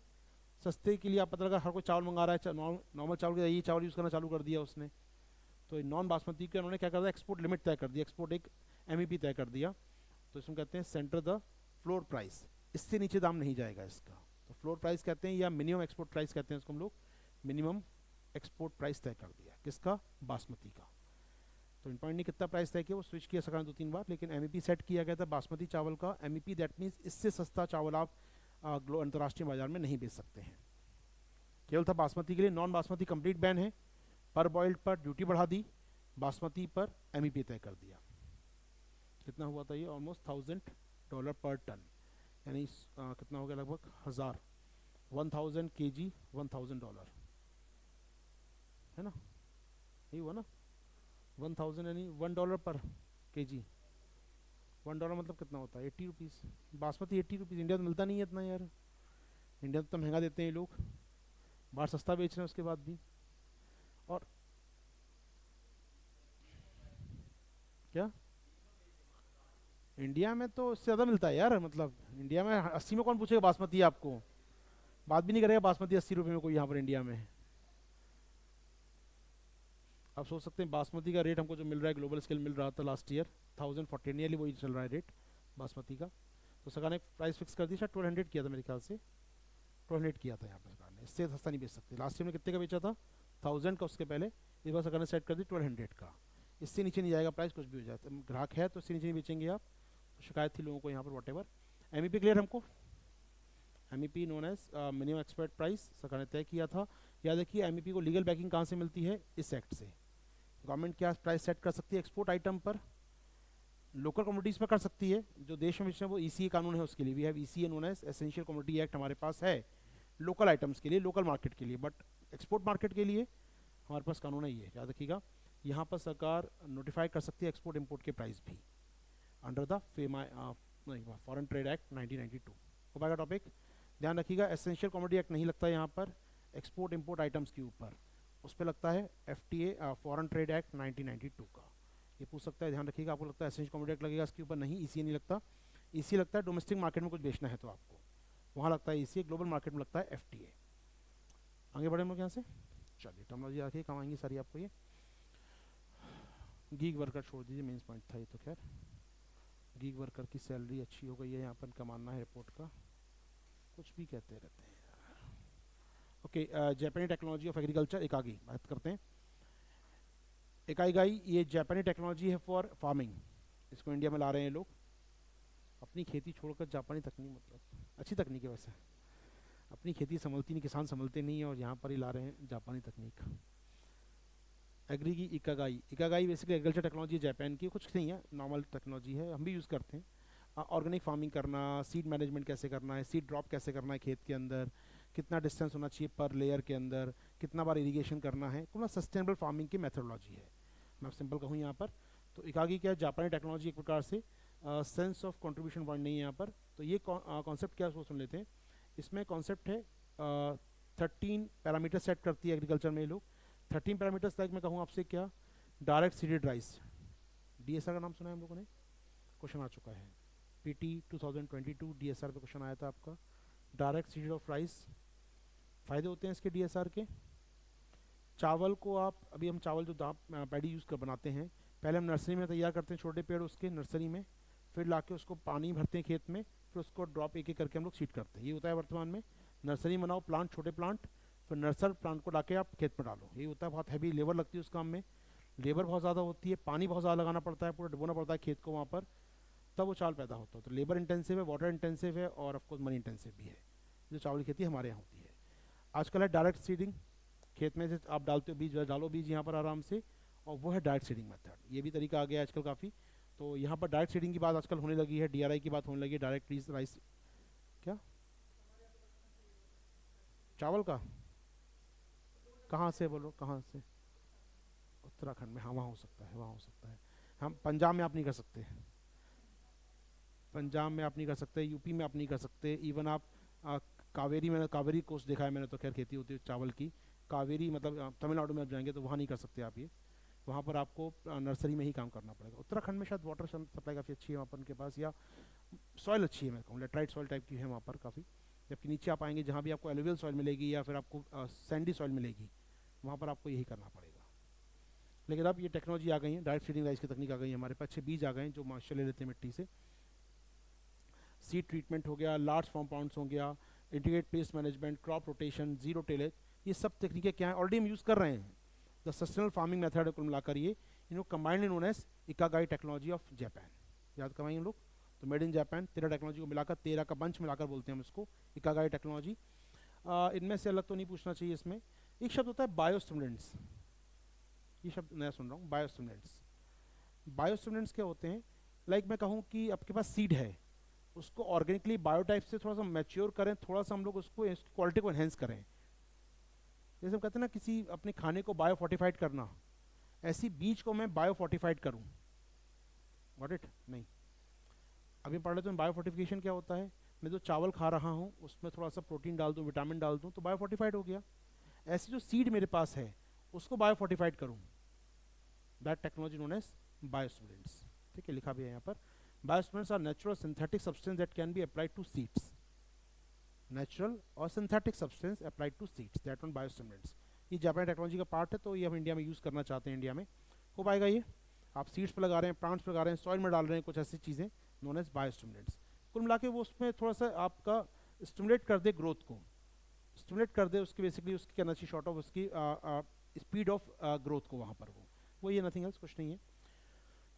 सस्ते के लिए आप पता लगा हर कोई चावल मंगा रहा है, नॉर्मल चावल के ये चावल यूज़ करना चालू कर दिया उसने। तो नॉन बासमती के उन्होंने क्या कर दिया, एक्सपोर्ट लिमिट तय कर दिया, एक्सपोर्ट एक MEP तय कर दिया। तो इसमें कहते हैं सेंटर द फ्लोर प्राइस, इससे नीचे दाम नहीं जाएगा इसका। तो फ्लोर प्राइस कहते हैं या मिनिमम एक्सपोर्ट प्राइस कहते हैं इसको हम लोग, मिनिमम एक्सपोर्ट प्राइस तय कर दिया किसका, बासमती का। तो इम्पॉर्टेंट नहीं कितना प्राइस तय किया, वो स्विच किया सरकार ने 2-3 बार, लेकिन MEP सेट किया गया था बासमती चावल का। MEP दैट मीन्स इससे सस्ता चावल आप अंतर्राष्ट्रीय बाजार में नहीं बेच सकते हैं, केवल था बासमती के लिए। नॉन बासमती कंप्लीट बैन है, पर बॉइल्ड पर ड्यूटी बढ़ा दी, बासमती पर MEP तय कर दिया। कितना हुआ था ये, ऑलमोस्ट $1000 पर टन, यानी कितना हो गया, लगभग 1000 kg $1000 है ना, यही हुआ ना, 1000 यानी $1 पर kg। $1 मतलब कितना होता है, 80 रुपीज़। बासमती 80 रुपीज़, इंडिया तो मिलता नहीं है इतना यार, इंडिया तो महंगा देते हैं ये लोग, बाहर सस्ता बेच रहे हैं उसके बाद भी। और क्या इंडिया में तो इससे ज़्यादा मिलता है यार, मतलब इंडिया में 80 में कौन पूछेगा बासमती, आपको बात भी नहीं करेगा बासमती 80 रुपये में कोई यहाँ पर इंडिया में। आप सोच सकते हैं बासमती का रेट हमको जो मिल रहा है ग्लोबल स्केल मिल रहा था लास्ट ईयर 1040, नियरली वही चल रहा है रेट बासमती का। तो सरकार ने प्राइस फिक्स कर दी, शायद 1200 किया था मेरे ख्याल से, 1200 किया था यहाँ पर सरकार ने, इससे सस्ता नहीं बेच सकते। लास्ट ईयर में कितने का बेचा था, 1000 का, उसके पहले इस बार सरकार ने सेट कर दी 1200 का, इससे नीचे नहीं जाएगा प्राइस, कुछ भी हो जाए, ग्राहक है तो इससे नीचे नहीं बेचेंगे आप। तो शिकायत थी लोगों को यहाँ पर, वॉट MEP क्लियर हमको, MEP known as minimum export price सरकार ने तय किया था। याद रखिए MEP को लीगल बैकिंग कहाँ से मिलती है, इस एक्ट से। गवर्नमेंट क्या प्राइस सेट कर सकती है एक्सपोर्ट आइटम पर, लोकल कमोडिटीज़ पर कर सकती है, जो देश में वो ECA कानून है उसके लिए, we have ECA known as essential commodity act हमारे पास है, लोकल आइटम्स के लिए, लोकल मार्केट के लिए, बट एक्सपोर्ट मार्केट के लिए हमारे पास कानून है ये, याद रखिएगा। यहाँ पर सरकार नोटिफाई कर सकती है एक्सपोर्ट इम्पोर्ट के प्राइस भी under the foreign trade act 1992। हो पाएगा टॉपिक, ध्यान रखिएगा। एसेंशियल कमोडिटी एक्ट नहीं लगता है यहाँ पर एक्सपोर्ट इम्पोर्ट आइटम्स के ऊपर, उस पर लगता है FTA फॉरेन ट्रेड एक्ट 1992 का, ये पूछ सकता है, ध्यान रखिएगा। आपको लगता है एसेंशियल कमोडिटी एक्ट लगेगा इसके ऊपर, नहीं, ECA नहीं लगता। ECA लगता है डोमेस्टिक मार्केट में कुछ बेचना है तो आपको वहाँ लगता है ECA, ग्लोबल मार्केट में लगता है FTA। आगे बढ़े हम लोग यहाँ से, चलिए टर्मिनोलॉजी आके काम आएंगी सारी आपको। ये गीग वर्कर छोड़ दीजिए, मेंस पॉइंट था ये तो, खैर गीग वर्कर की सैलरी अच्छी हो गई है यहाँ पर, कमाना है रिपोर्ट का, कुछ भी कहते रहते हैं। ओके, जापानी टेक्नोलॉजी ऑफ एग्रीकल्चर, इकागी बात करते हैं। इकाईगाई ये जापानी टेक्नोलॉजी है फॉर फार्मिंग, इसको इंडिया में ला रहे हैं लोग, अपनी खेती छोड़कर जापानी तकनीक, मतलब अच्छी तकनीक है वैसे, अपनी खेती संभलती नहीं, किसान संभलते नहीं है, और यहाँ पर ही ला रहे हैं जापानी तकनीक। एग्री की इकागाई, इकागाई बेसिकली एग्रीकल्चर टेक्नोलॉजी जापान की, कुछ नहीं है, नॉर्मल टेक्नोलॉजी है, हम भी यूज़ करते हैं। ऑर्गेनिक फार्मिंग करना, सीड मैनेजमेंट कैसे करना है, सीड ड्रॉप कैसे करना है खेत के अंदर, कितना डिस्टेंस होना चाहिए पर लेयर के अंदर, कितना बार इरिगेशन करना है, पूरा सस्टेनेबल फार्मिंग की मेथोडोलॉजी है, मैं सिंपल कहूँ यहाँ पर। तो इकागी क्या है, जापानी टेक्नोलॉजी एक प्रकार से, सेंस ऑफ कंट्रीब्यूशन वर्ड नहीं है यहाँ पर। तो ये कॉन्सेप्ट क्या है उसको सुन लेते हैं। इसमें कॉन्सेप्ट है 13 पैरामीटर सेट करती है एग्रीकल्चर में लोग। 13 पैरामीटर्स लाइक मैं कहूँ आपसे क्या, डायरेक्ट सीडेड राइस, DSR का नाम सुना है हम लोगों ने, क्वेश्चन आ चुका है, पीटी 2022 डीएसआर पे क्वेश्चन आया था आपका। डायरेक्ट सीड ऑफ राइस, फ़ायदे होते हैं इसके डीएसआर के। चावल को आप, अभी हम चावल जो पैडी यूज़ कर बनाते हैं, पहले हम नर्सरी में तैयार करते हैं छोटे पेड़ उसके नर्सरी में, फिर लाके उसको पानी भरते हैं खेत में, फिर उसको ड्रॉप एक एक करके हम लोग सीड करते हैं। ये होता है वर्तमान में, नर्सरी बनाओ प्लांट, छोटे प्लांट, फिर नर्सर प्लांट को लाके आप खेत में डालो। ये होता है, बहुत हैवी लेबर लगती है उस काम में, लेबर बहुत ज़्यादा होती है, पानी बहुत ज़्यादा लगाना पड़ता है, पूरा डुबोना पड़ता है खेत को वहाँ पर, तब वो चावल पैदा होता है। तो लेबर इंटेंसिव है, वाटर इंटेंसिव है, और ऑफकोर्स मनी इंटेंसिव भी है। जो चावल की खेती हमारे यहाँ होती है आजकल है डायरेक्ट सीडिंग, खेत में से आप डालते हो बीज, डालो बीज यहाँ पर आराम से, और वो है डायरेक्ट सीडिंग मेथड। ये भी तरीका आ गया है आजकल काफ़ी। तो यहाँ पर डायरेक्ट सीडिंग की बात आजकल होने लगी है, डीआरआई की बात होने लगी है, डायरेक्ट राइस। क्या चावल का, कहाँ से बोलो, कहाँ से? उत्तराखंड में, हाँ वहाँ हो सकता है, वहाँ हो सकता है। हम पंजाब में आप नहीं कर सकते, पंजाब में आप नहीं कर सकते, यूपी में आप नहीं कर सकते, इवन आप कावेरी, मैंने कावेरी कोस्ट देखा है मैंने, तो खैर खेती होती है चावल की, कावेरी मतलब तमिलनाडु में आप जाएंगे तो वहाँ नहीं कर सकते आप ये, वहाँ पर आपको नर्सरी में ही काम करना पड़ेगा। उत्तराखंड में शायद वाटर सप्लाई काफ़ी अच्छी है वहाँ पर उनके पास, या सॉइल अच्छी है, मैं कहूँ लेटराइट सॉइल टाइप की है वहाँ पर काफ़ी। जबकि नीचे आप आएंगे जहाँ भी आपको एलुवियल सॉइल मिलेगी या फिर आपको सैंडी सॉइल मिलेगी, वहाँ पर आपको यही करना पड़ेगा। लेकिन अब ये टेक्नोलॉजी आ गई है, डायरेक्ट सीडिंग राइस की तकनीक आ गई है हमारे पास, अच्छे बीज आ गए हैं जो मॉइस्चर ले लेते हैं मिट्टी से। सीड ट्रीटमेंट हो गया, लार्ज कॉम्पाउंड्स हो गया, integrate pest management, crop rotation, zero tillage, ये सब तकनीकें क्या हैं, ऑलरेडी हम यूज़ कर रहे हैं। द सस्टेनेबल फार्मिंग मेथड को मिलाकर ये इनको combined known as ikigai technology of Japan, याद करवाएंगे हम लोग। तो मेड इन जापान, 13 टेक्नोलॉजी को मिलाकर, 13 का बंच मिलाकर बोलते हैं हम इसको इकागाई टेक्नोलॉजी। इनमें से अलग तो नहीं पूछना चाहिए इसमें। एक शब्द होता है बायोस्टिमुलेंट्स, ये शब्द नया सुन रहा हूँ, बायोस्टिमुलेंट्स। बायोस्टिमुलेंट्स क्या होते हैं? लाइक मैं कहूँ कि आपके पास सीड है, उसको ऑर्गेनिकली बायोटाइप से थोड़ा सा मैच्योर करें, थोड़ा सा हम लोग उसको क्वालिटी को एनहेंस करें। जैसे हम कहते हैं ना किसी अपने खाने को बायो फोर्टिफाइड करना, ऐसी बीज को मैं बायो फोर्टिफाइड करूँ, गॉट इट? नहीं, अभी पढ़ लेते हैं बायो फोर्टिफिकेशन क्या होता है। मैं जो चावल खा रहा हूँ उसमें थोड़ा सा प्रोटीन डाल दूँ, विटामिन डाल दूँ, तो बायो फोर्टिफाइड हो गया। ऐसी जो सीड मेरे पास है उसको बायो फोर्टिफाइड करूँ, that technology known as biostimulants. ठीक है, लिखा भी है यहाँ पर। Biostimulants are natural synthetic substance that can be applied to seeds, natural और synthetic substance applied to seeds, that one biostimulants. ये जापानी टेक्नोलॉजी का पार्ट है, तो ये हम इंडिया में यूज़ करना चाहते हैं, इंडिया में हो पाएगा ये। आप सीड्स पर लगा रहे हैं, प्लांट्स पर लगा रहे हैं, सॉइल में डाल रहे हैं, कुछ ऐसी चीज़ें नोन एज बायोस्टिमुलेंट्स। कुल मिला के वो उसमें थोड़ा सा आपका स्टिमुलेट कर दे ग्रोथ को, स्टिमुलेट कर दे उसकी, बेसिकली उसकी क्या चाहिए, शॉर्ट ऑफ उसकी स्पीड ऑफ ग्रोथ को वहाँ पर, वो ये नथिंग एल्स, कुछ नहीं है।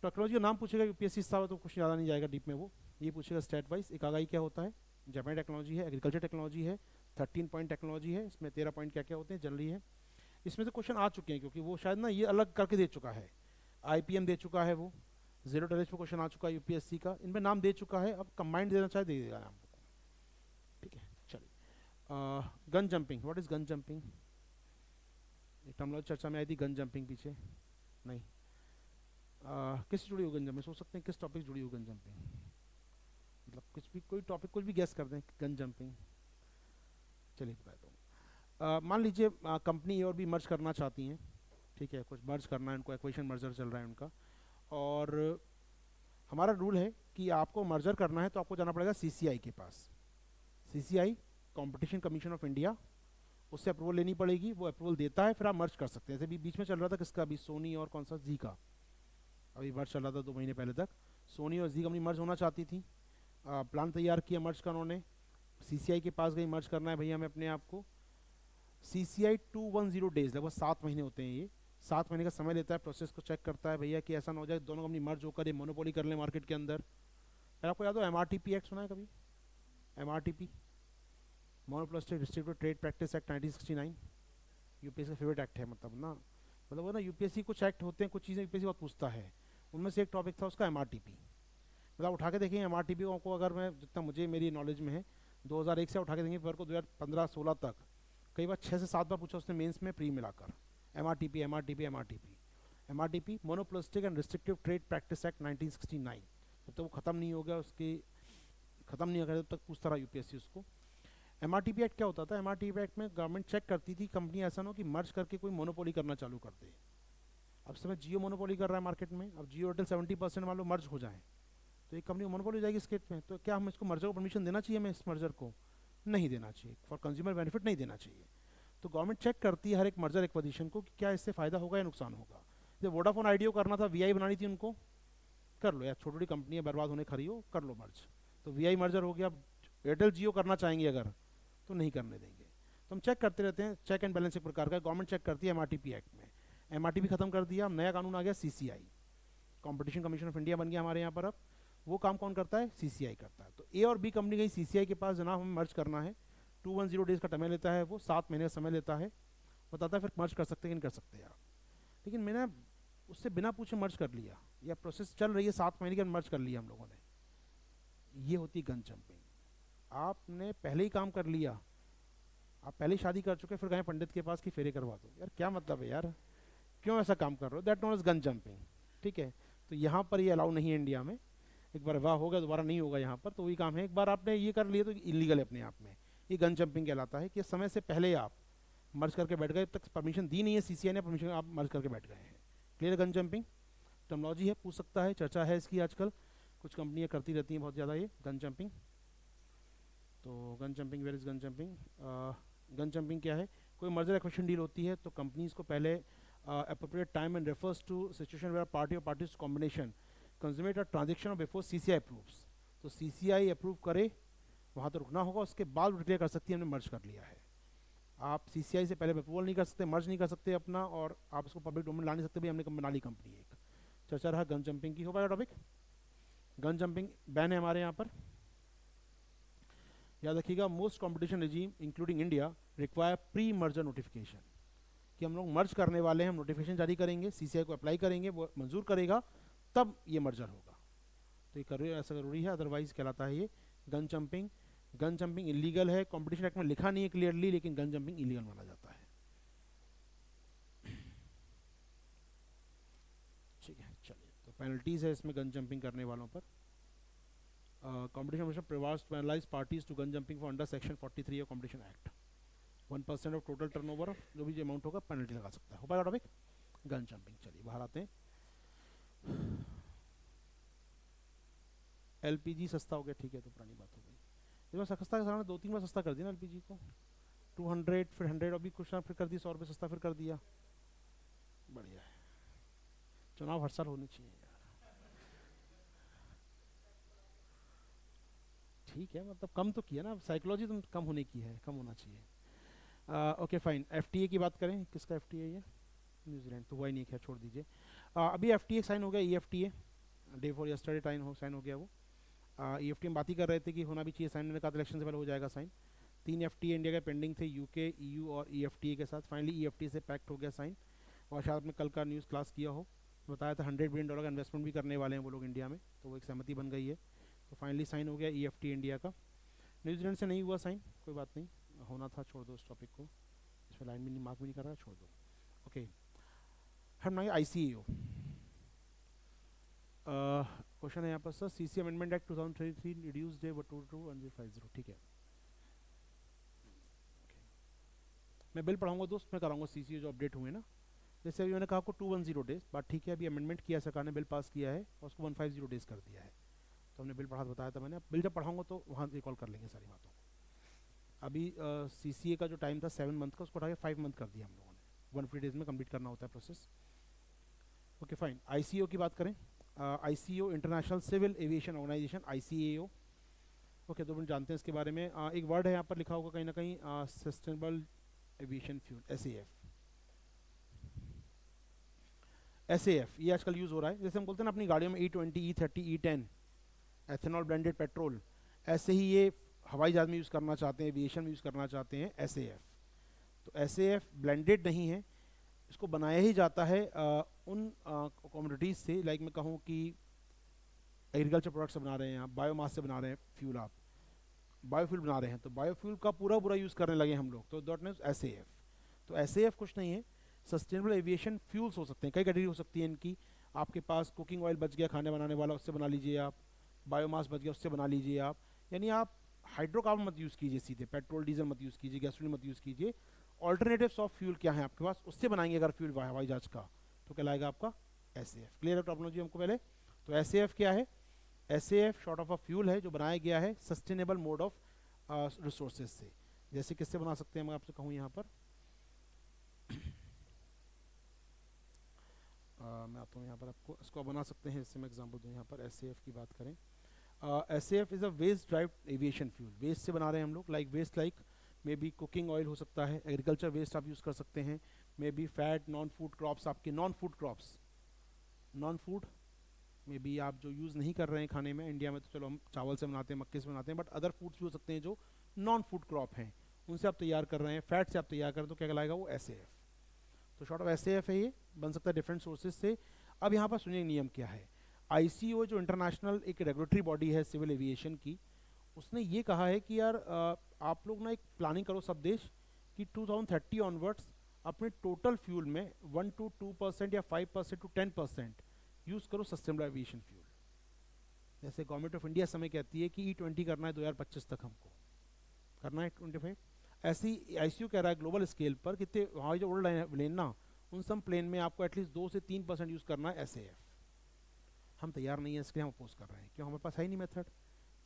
टेक्नोलॉजी का नाम पूछेगा यूपीएससी हिस्सा, तो कुछ ज़्यादा नहीं जाएगा डीप में वो, ये पूछेगा स्टेट वाइज। इकागाई क्या होता है? जापानी टेक्नोलॉजी है, एग्रीकल्चर टेक्नोलॉजी है, 13 पॉइंट टेक्नोलॉजी है, इसमें 13 पॉइंट क्या क्या होते हैं जनरली है। इसमें से क्वेश्चन आ चुके हैं क्योंकि वो शायद ना ये अलग करके दे चुका है, आईपीएम दे चुका है, वो जीरो टिलेज पे क्वेश्चन आ चुका है यूपीएससी का, इनमें नाम दे चुका है, अब कंबाइंड देना चाहे दे देगा नाम। ठीक है, चलिए। Gun jumping, what is gun jumping? Terminology चर्चा में आई थी गन जंपिंग पीछे, नहीं किस जुड़ी हो गन जंपिंग? सोच सकते हैं किस टॉपिक जुड़ी हो गन जंपिंग, मतलब कुछ भी, कोई टॉपिक कुछ भी गैस कर दें, गन जंपिंग। चलिए बताता हूँ। मान लीजिए कंपनी ए और बी मर्ज करना चाहती हैं, ठीक है, कुछ मर्ज करना है उनको, एक्विजिशन मर्जर चल रहा है उनका, और हमारा रूल है कि आपको मर्जर करना है तो आपको जाना पड़ेगा सीसीआई के पास, CCI competition commission of India, उससे अप्रूवल लेनी पड़ेगी, वो अप्रूवल देता है, फिर आप मर्ज कर सकते हैं। जैसे भी बीच में चल रहा था किसका भी, सोनी और कौन सा, जी का, अभी मर्ज चल रहा था 2 महीने पहले तक, सोनी और जी कंपनी मर्ज होना चाहती थी, प्लान तैयार किया मर्ज का उन्होंने, सीसीआई के पास गई, मर्ज करना है भैया हमें अपने आप को। सीसीआई 210 डेज, लगभग 7 महीने होते हैं ये, 7 महीने का समय लेता है, प्रोसेस को चेक करता है भैया कि ऐसा ना हो जाए दोनों कंपनी मर्ज होकर ये मोनोपोली कर ले मार्केट के अंदर। आपको याद हो एमआरटीपी एक्ट सुना है कभी? MRTP, monopolistic distributed trade practice act 1969, UPSC का फेवरेट एक्ट है, मतलब ना, मतलब वो ना यूपीएससी कुछ एक्ट होते हैं, कुछ चीज़ें यूपीएससी बहुत पूछता है, उनमें से एक टॉपिक था उसका एमआरटीपी। मतलब उठा के देखेंगे एमआरटीपी को, अगर मैं जितना मुझे मेरी नॉलेज में है 2001 से उठा के देंगे फिर को 2015-16 तक कई बार 6 से 7 बार पूछा उसने मेंस में प्री मिलाकर, MRTP MRTP MRTP MRTP, monopolistic and restrictive trade practice act 1969। जब तक वो ख़त्म नहीं हो गया, उसकी ख़त्म नहीं हो गया तब तक पूछता रहा यूपीएससी उसको। एमआरटीपी एक्ट क्या होता था? एमआरटीपी एक्ट में गवर्नमेंट चेक करती थी कंपनी ऐसा ना हो कि मर्ज करके कोई मोनोपोली करना चालू कर दे। अब समय जियो मोनोपोली कर रहा है मार्केट में, अब जियो एयरटेल 70% मान लो मर्ज हो जाए तो एक कंपनी मोनोपोली हो जाएगी इस केस में। तो क्या हम इसको मर्जर को परमिशन देना चाहिए, हमें इस मर्जर को नहीं देना चाहिए, फॉर कंज्यूमर बेनिफिट नहीं देना चाहिए। तो गवर्नमेंट चेक करती है हर एक मर्जर एक्विजिशन को कि क्या इससे फ़ायदा होगा या नुकसान होगा। जब वोडाफोन आइडिया करना था, वीआई बनानी थी उनको, कर लो यार, छोटी छोटी कंपनियाँ बर्बाद होने खड़ी हो, कर लो मर्ज। तो वीआई मर्जर हो गया। एयरटेल जियो करना चाहेंगे अगर, तो नहीं करने देंगे। तो हम चेक करते रहते हैं, चेक एंड बैलेंस एक प्रकार का गवर्नमेंट चेक करती है एमआरटीपी एक्ट में। एमआरटीपी खत्म कर दिया, नया कानून आ गया CCI, competition commission of India बन गया हमारे यहाँ पर। अब वो काम कौन करता है, सीसीआई करता है। तो ए और बी कंपनी गई सीसीआई के पास, जनाब हमें मर्ज करना है। 210 डेज का समय लेता है, वो 7 महीने का समय लेता है, बताता है फिर मर्ज कर सकते हैं कि नहीं कर सकते आप। लेकिन मैंने उससे बिना पूछे मर्ज कर लिया, या प्रोसेस चल रही है 7 महीने के मर्ज कर लिया हम लोगों ने। ये होती है गन जंपिंग। आपने पहले ही काम कर लिया, आप पहले ही शादी कर चुके, फिर गए पंडित के पास कि फेरे करवा दो। यार क्या मतलब है यार, क्यों ऐसा काम कर रहे हो? That non is gun jumping. ठीक है, तो यहाँ पर ये अलाउ नहीं है इंडिया में। एक बार वाह हो गया, दोबारा नहीं होगा यहाँ पर। तो वही काम है, एक बार आपने ये कर लिया तो इलीगल है अपने आप में। ये गन जंपिंग कहलाता है कि समय से पहले आप मर्ज करके बैठ गए, तक परमिशन दी नहीं है सीसीआई ने, परमिशन आप मर्ज करके बैठ गए हैं। क्लियर? गन जंपिंग टर्मिनोलॉजी है, पूछ सकता है, चर्चा है इसकी आजकल, कुछ कंपनियां करती रहती हैं बहुत ज़्यादा ये गन जंपिंग। तो gun jumping, where is gun jumping? Gun jumping क्या है? कोई मर्जर एक्विजिशन डील होती है तो कंपनीज को पहले appropriate time and refers to situation where party or parties combination consummate a transaction before CCI approves। तो CCI अप्रूव करे, वहाँ तो रुकना होगा, उसके बाद डिक्लेयर कर सकती है हमने मर्ज कर लिया है। आप CCI से पहले अप्रूवल नहीं कर सकते, मर्ज नहीं कर सकते अपना, और आप उसको पब्लिक डोमेन ला नहीं सकते भी हमने बना ली कंपनी एक। चर्चा रहा गन जंपिंग की। हो पाएगा टॉपिक? गन जंपिंग बैन है हमारे यहाँ पर, याद रखिएगा। Most competition regime including India require pre merger notification, कि हम लोग मर्ज करने वाले हैं, हम नोटिफिकेशन जारी करेंगे, सीसीआई को अप्लाई करेंगे, वो मंजूर करेगा, तब ये मर्जर होगा। तो ये करिए, ऐसा जरूरी है, अदरवाइज कहलाता है ये gun jumping. Gun jumping illegal है, कॉम्पिटिशन एक्ट में लिखा नहीं है क्लियरली, लेकिन गन जंपिंग इलीगल माना जाता है। ठीक है, चलिए। तो पेनल्टीज है इसमें गन जंपिंग करने वालों पर। Competition commission prevails to penalise parties to gun jumping for under section 43 of competition act. 1% of total turnover, जो भी अमाउंट होगा पेनल्टी लगा सकता है। हो पाएगा टॉपिक? Gun jumping. चलिए बाहर आते हैं। एलपीजी सस्ता हो गया, ठीक है, तो पुरानी बात हो गई। इस बार सस्ता का सामान 2-3 बार सस्ता कर दिया ना एलपीजी को, 200 फिर 100, अभी कुछ फिर कर दिया 100 रुपये सस्ता फिर कर दिया। बढ़िया है, चुनाव हर साल होने चाहिए यार। ठीक है, मतलब कम तो किया ना, साइकोलॉजी तो कम होने की है, कम होना चाहिए। Okay fine. एफटीए की बात करें, किसका एफटीए ये? न्यूजीलैंड, तो वही नहीं है, छोड़ दीजिए। अभी एफटीए साइन हो गया, EFTA day for yesterday sign हो गया वो। ईएफटीए में बात ही कर रहे थे कि होना भी चाहिए साइन, मैंने कहा इलेक्शन से पहले हो जाएगा साइन। 3 एफटीए इंडिया के पेंडिंग थे, यूके, ईयू और ईएफटीए के साथ। फाइनली ईएफटीए से पैक्ट हो गया साइन। और शायद आपने कल का न्यूज़ क्लास किया हो, बताया था $100 बिलियन का इन्वेस्टमेंट भी करने वाले हैं वो लोग इंडिया में, तो वो एक सहमति बन गई है। तो फाइनली साइन हो गया ईएफटीए इंडिया का। न्यूजीलैंड से नहीं हुआ साइन, कोई बात नहीं, होना था, छोड़ दो उस टॉपिक को, इसमें लाइन भी नहीं, मार्क भी नहीं कर रहा, छोड़ दो। ओके, हम ना ICAO क्वेश्चन है यहाँ पर, sir CC amendment act 2033 reduce day 22150। ठीक है, मैं बिल पढ़ाऊंगा दोस्त, मैं कराऊंगा सीसीओ जो अपडेट हुए ना। जैसे अभी मैंने कहा आपको 210 डेज, बात ठीक है, अभी अमेंडमेंट किया सरकार ने, बिल पास किया है और उसको 150 डेज कर दिया है। तो हमने बिल पढ़ा बताया था मैंने, बिल जब पढ़ाऊंगा तो वहाँ रिकॉल कर लेंगे सारी बातों को। अभी CCA का जो टाइम था 7 मंथ का, उसको उठा के 5 मंथ कर दिया हम लोगों ने। 150 डेज में कंप्लीट करना होता है प्रोसेस। Okay fine. ICAO की बात करें, ICAO international civil aviation organisation, ICAO। Okay, तो हम जानते हैं इसके बारे में। एक वर्ड है यहाँ पर लिखा होगा कहीं ना कहीं, सस्टेनेबल एविएशन फ्यूल, SAF। ये आजकल यूज़ हो रहा है, जैसे हम बोलते हैं ना अपनी गाड़ियों में E20, E30, E10 ethanol blended petrol, ऐसे ही ये हवाई जहाज में यूज़ करना चाहते हैं, एविएशन में यूज़ करना चाहते हैं SAF। तो SAF ब्लेंडेड नहीं है, इसको बनाया ही जाता है उन कमोडिटीज़ से, लाइक मैं कहूँ कि एग्रीकल्चर प्रोडक्ट्स बना रहे हैं आप, बायोमास से बना रहे हैं फ्यूल, आप बायोफ्यूल बना रहे हैं, तो बायोफ्यूल का पूरा यूज़ करने लगे हम लोग, तो दैट मीन्स SAF। तो SAF कुछ नहीं है, सस्टेनेबल एविएशन फ्यूल्स हो सकते हैं, कई कैटेगरी हो सकती है इनकी। आपके पास कुकिंग ऑयल बच गया खाने बनाने वाला, उससे बना लीजिए आप, बायोमास बच गया उससे बना लीजिए आप, यानी आप हाइड्रोकार्बन मत यूज़ कीजिए सीधे, पेट्रोल डीजल मत यूज़ कीजिए, गैसोलीन मत यूज़ कीजिए। ऑल्टरनेटिव्स ऑफ फ्यूल क्या है आपके पास, उससे बनाएंगे अगर फ्यूल हवाई जहाज का, तो कहलाएगा आपका SAF। क्लियर है टर्मिनोलॉजी हमको पहले? तो SAF क्या है? SAF short of a fuel है जो बनाया गया है सस्टेनेबल मोड ऑफ रिसोर्सेज से। जैसे किससे बना सकते हैं, मैं आपसे कहूँ यहाँ पर मैं आता हूँ यहाँ पर, आपको इसको बना सकते हैं, इससे मैं एग्जांपल दूँ यहाँ पर। SAF की बात करें, SAF is a waste drive aviation fuel. Waste से बना रहे हैं हम लोग, like waste like maybe cooking oil हो सकता है, एग्रीकल्चर वेस्ट आप यूज़ कर सकते हैं, may be fat, non food crops, आपके non food crops, non food may be आप जो यूज़ नहीं कर रहे हैं खाने में, इंडिया में तो चलो हम चावल से बनाते हैं, मक्के से बनाते हैं, बट अदर फूड्स भी हो सकते हैं जो नॉन फूड क्रॉप हैं, उनसे आप तैयार कर रहे हैं, फैट से आप तैयार कर रहे हैं, तो क्या कहलाएगा वो SAF। तो शॉर्ट ऑफ SAF है, ये बन सकता है डिफरेंट सोर्सेज से। अब यहाँ पर सुनिए नियम क्या है। ICO जो इंटरनेशनल एक रेगुलेटरी बॉडी है सिविल एविएशन की, उसने ये कहा है कि यार आप लोग ना एक प्लानिंग करो सब देश कि 2030 ऑनवर्ड्स अपने टोटल फ्यूल में 1 to 2% या 5% to 10% यूज़ करो सस्टेनेबल एविएशन फ्यूल। जैसे गवर्नमेंट ऑफ इंडिया समय कहती है कि E20 करना है 2025 तक, हमको करना है 25, ऐसे ही ICO कह रहा है ग्लोबल स्केल पर कितने हमारी जो ओल्ड प्लेन ना, उन सब प्लेन में आपको एटलीस्ट 2 से 3% यूज़ करना है SAF। हम तैयार नहीं है, इसके लिए हम अपोज कर रहे हैं, क्यों, हमारे पास है ही नहीं मेथड।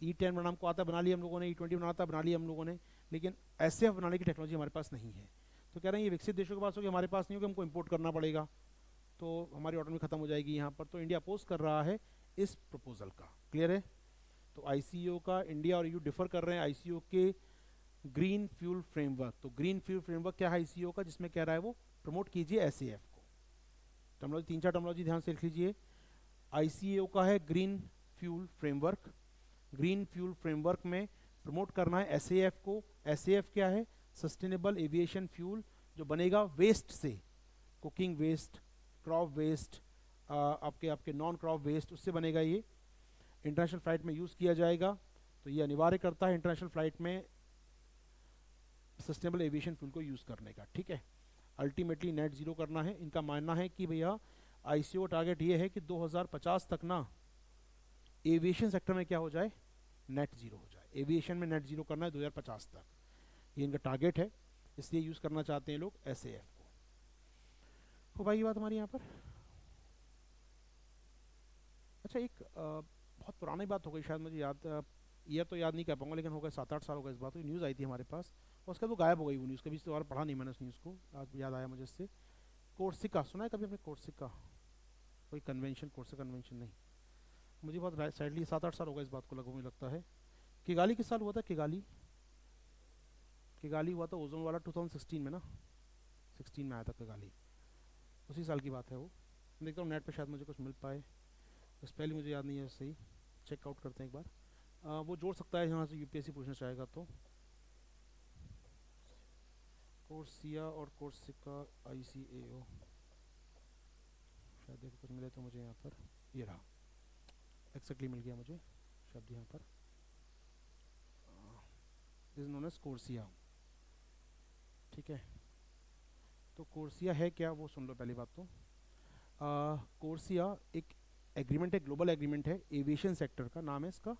E10 बनाना हमको आता, बना लिया हम लोगों ने, E20 बनाता, बना लिया हम लोगों ने, लेकिन SAF बनाने की टेक्नोलॉजी हमारे पास नहीं है। तो कह रहे हैं ये विकसित देशों के पास होगी, हमारे पास नहीं होगी, हमको इम्पोर्ट करना पड़ेगा, तो हमारी ऑटोनॉमी खत्म हो जाएगी यहाँ पर। तो इंडिया अपोज कर रहा है इस प्रपोजल का। क्लियर है? तो ICO का इंडिया और EU डिफर कर रहे हैं ICO के ग्रीन फ्यूल फ्रेमवर्क। तो ग्रीन फ्यूल फ्रेमवर्क क्या है ICO का, जिसमें कह रहा है वो प्रमोट कीजिए SAF को। टर्मोलॉजी, 3-4 टर्मोलॉजी ध्यान से लिख लीजिए। ICO का है green fuel framework, green fuel framework में प्रमोट करना है SAF को। SAF क्या है? सस्टेनेबल एविएशन फ्यूल, जो बनेगा वेस्ट से, कुकिंग वेस्ट, क्रॉप वेस्ट, आपके आपके नॉन क्रॉप वेस्ट, उससे बनेगा ये। इंटरनेशनल फ्लाइट में यूज़ किया जाएगा, तो ये अनिवार्य करता है इंटरनेशनल फ्लाइट में सस्टेनेबल एविएशन फ्यूल को यूज़ करने का। ठीक है, अल्टीमेटली नेट जीरो करना है। इनका मानना है कि भैया ICO टारगेट ये है कि 2050 तक ना एविएशन सेक्टर में क्या हो जाए, नेट जीरो हो जाए। एविएशन में नेट जीरो करना है 2050 तक, ये इनका टारगेट है, इसलिए यूज़ करना चाहते हैं लोग SAF को। हो भाई ये बात हमारी यहाँ पर। अच्छा, एक बहुत पुरानी बात हो गई, शायद मुझे याद, ये तो याद नहीं कर पाऊंगा, लेकिन हो गए 7-8 साल हो गए इस बात को। न्यूज़ आई थी हमारे पास और उसके बाद वो गायब हो गई, वो न्यूज़ कभी दोबारा पढ़ा नहीं मैंने उस न्यूज़ को, आज याद आया मुझे इससे। कोर्सिका सुना है कभी आपने? कोर्सिका कोई कन्वेंशन, कोर्सिका कन्वेंशन नहीं, मुझे बहुत साइडली 7-8 साल हो गए इस बात को, लगभग मुझे लगता है। किगाली किस साल हुआ था? किगाली, किगाली हुआ था ओजोन वाला 2016 में ना, 16 में आया था किगाली, उसी साल की बात है वो। देखता हूँ नेट पे शायद मुझे कुछ मिल पाए, स्पेलिंग मुझे याद नहीं है, सही चेकआउट करते हैं एक बार। वो जोड़ सकता है यहाँ से UPSC पूछना चाहेगा तो। कोर्सिया और कोर्सिका ICAO, शायद देखो कुछ मिले तो मुझे यहाँ पर, ये रहा, एक्जैक्टली मिल गया मुझे शब्द यहाँ पर, इज नोन एज कोर्सिया। ठीक है, तो कोर्सिया है क्या वो सुन लो पहली बात तो। कोर्सिया एक एग्रीमेंट है, ग्लोबल एग्रीमेंट है एविएशन सेक्टर का, नाम है इसका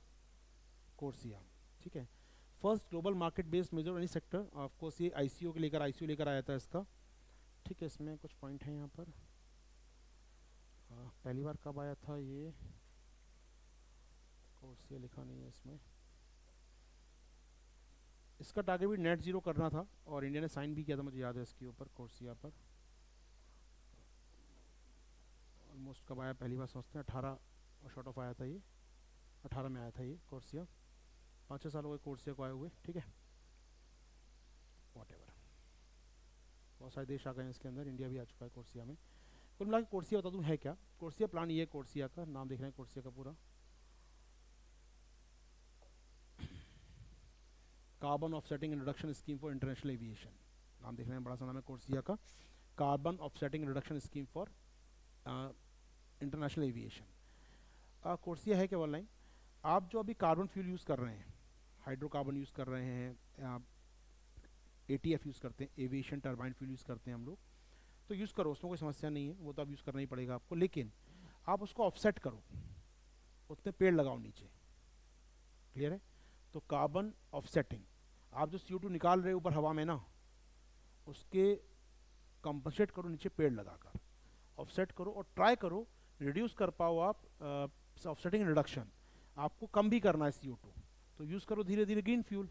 कोर्सिया। ठीक है, first global market based measure any sector, of course ये ICO के लेकर ICO लेकर आया था इसका। ठीक है, इसमें कुछ पॉइंट हैं यहाँ पर। पहली बार कब आया था ये, कोर्सिया लिखा नहीं है इसमें। इसका टारगेट भी नेट जीरो करना था और इंडिया ने साइन भी किया था, मुझे याद है इसके ऊपर, कोर्सिया पर। ऑलमोस्ट कब आया पहली बार समझते हैं, 18 शॉर्ट ऑफ आया था ये, 18 में आया था ये कोर्सिया। 5-6 साल हो गए कोर्सिया को आए हुए। ठीक है, वॉट एवर, बहुत सारे देश आ गए हैं इसके अंदर, इंडिया भी आ चुका है कोर्सिया में। कुल मिला के कोर्सिया बता दूँ है क्या। कोर्सिया प्लान ये है, कोर्सिया का नाम देख रहे हैं, कोर्सिया का पूरा carbon offsetting and reduction scheme for international aviation, नाम देख रहे हैं, बड़ा सा नाम है कोर्सिया का, carbon offsetting reduction scheme for international aviation. कोर्सिया है क्या ऑनलाइन, आप जो अभी कार्बन फ्यूल यूज़ कर रहे हैं, हाइड्रोकार्बन यूज़ कर रहे हैं, ATF यूज़ करते हैं, एविएशन टर्बाइन फ्यूल यूज़ करते हैं हम लोग, तो यूज़ करो, उसमें कोई समस्या नहीं है, वो तो आप यूज़ करना ही पड़ेगा आपको, लेकिन आप उसको ऑफसेट करो, उतने पेड़ लगाओ नीचे। क्लियर है? तो कार्बन ऑफसेटिंग, आप जो CO2 निकाल रहे हो ऊपर हवा में ना, उसके कंपनसेट करो नीचे पेड़ लगाकर, ऑफसेट करो और ट्राई करो रिड्यूस कर पाओ आप ऑफसेटिंग रिडक्शन। आपको कम भी करना है CO2, तो यूज़ करो धीरे धीरे ग्रीन फ्यूल।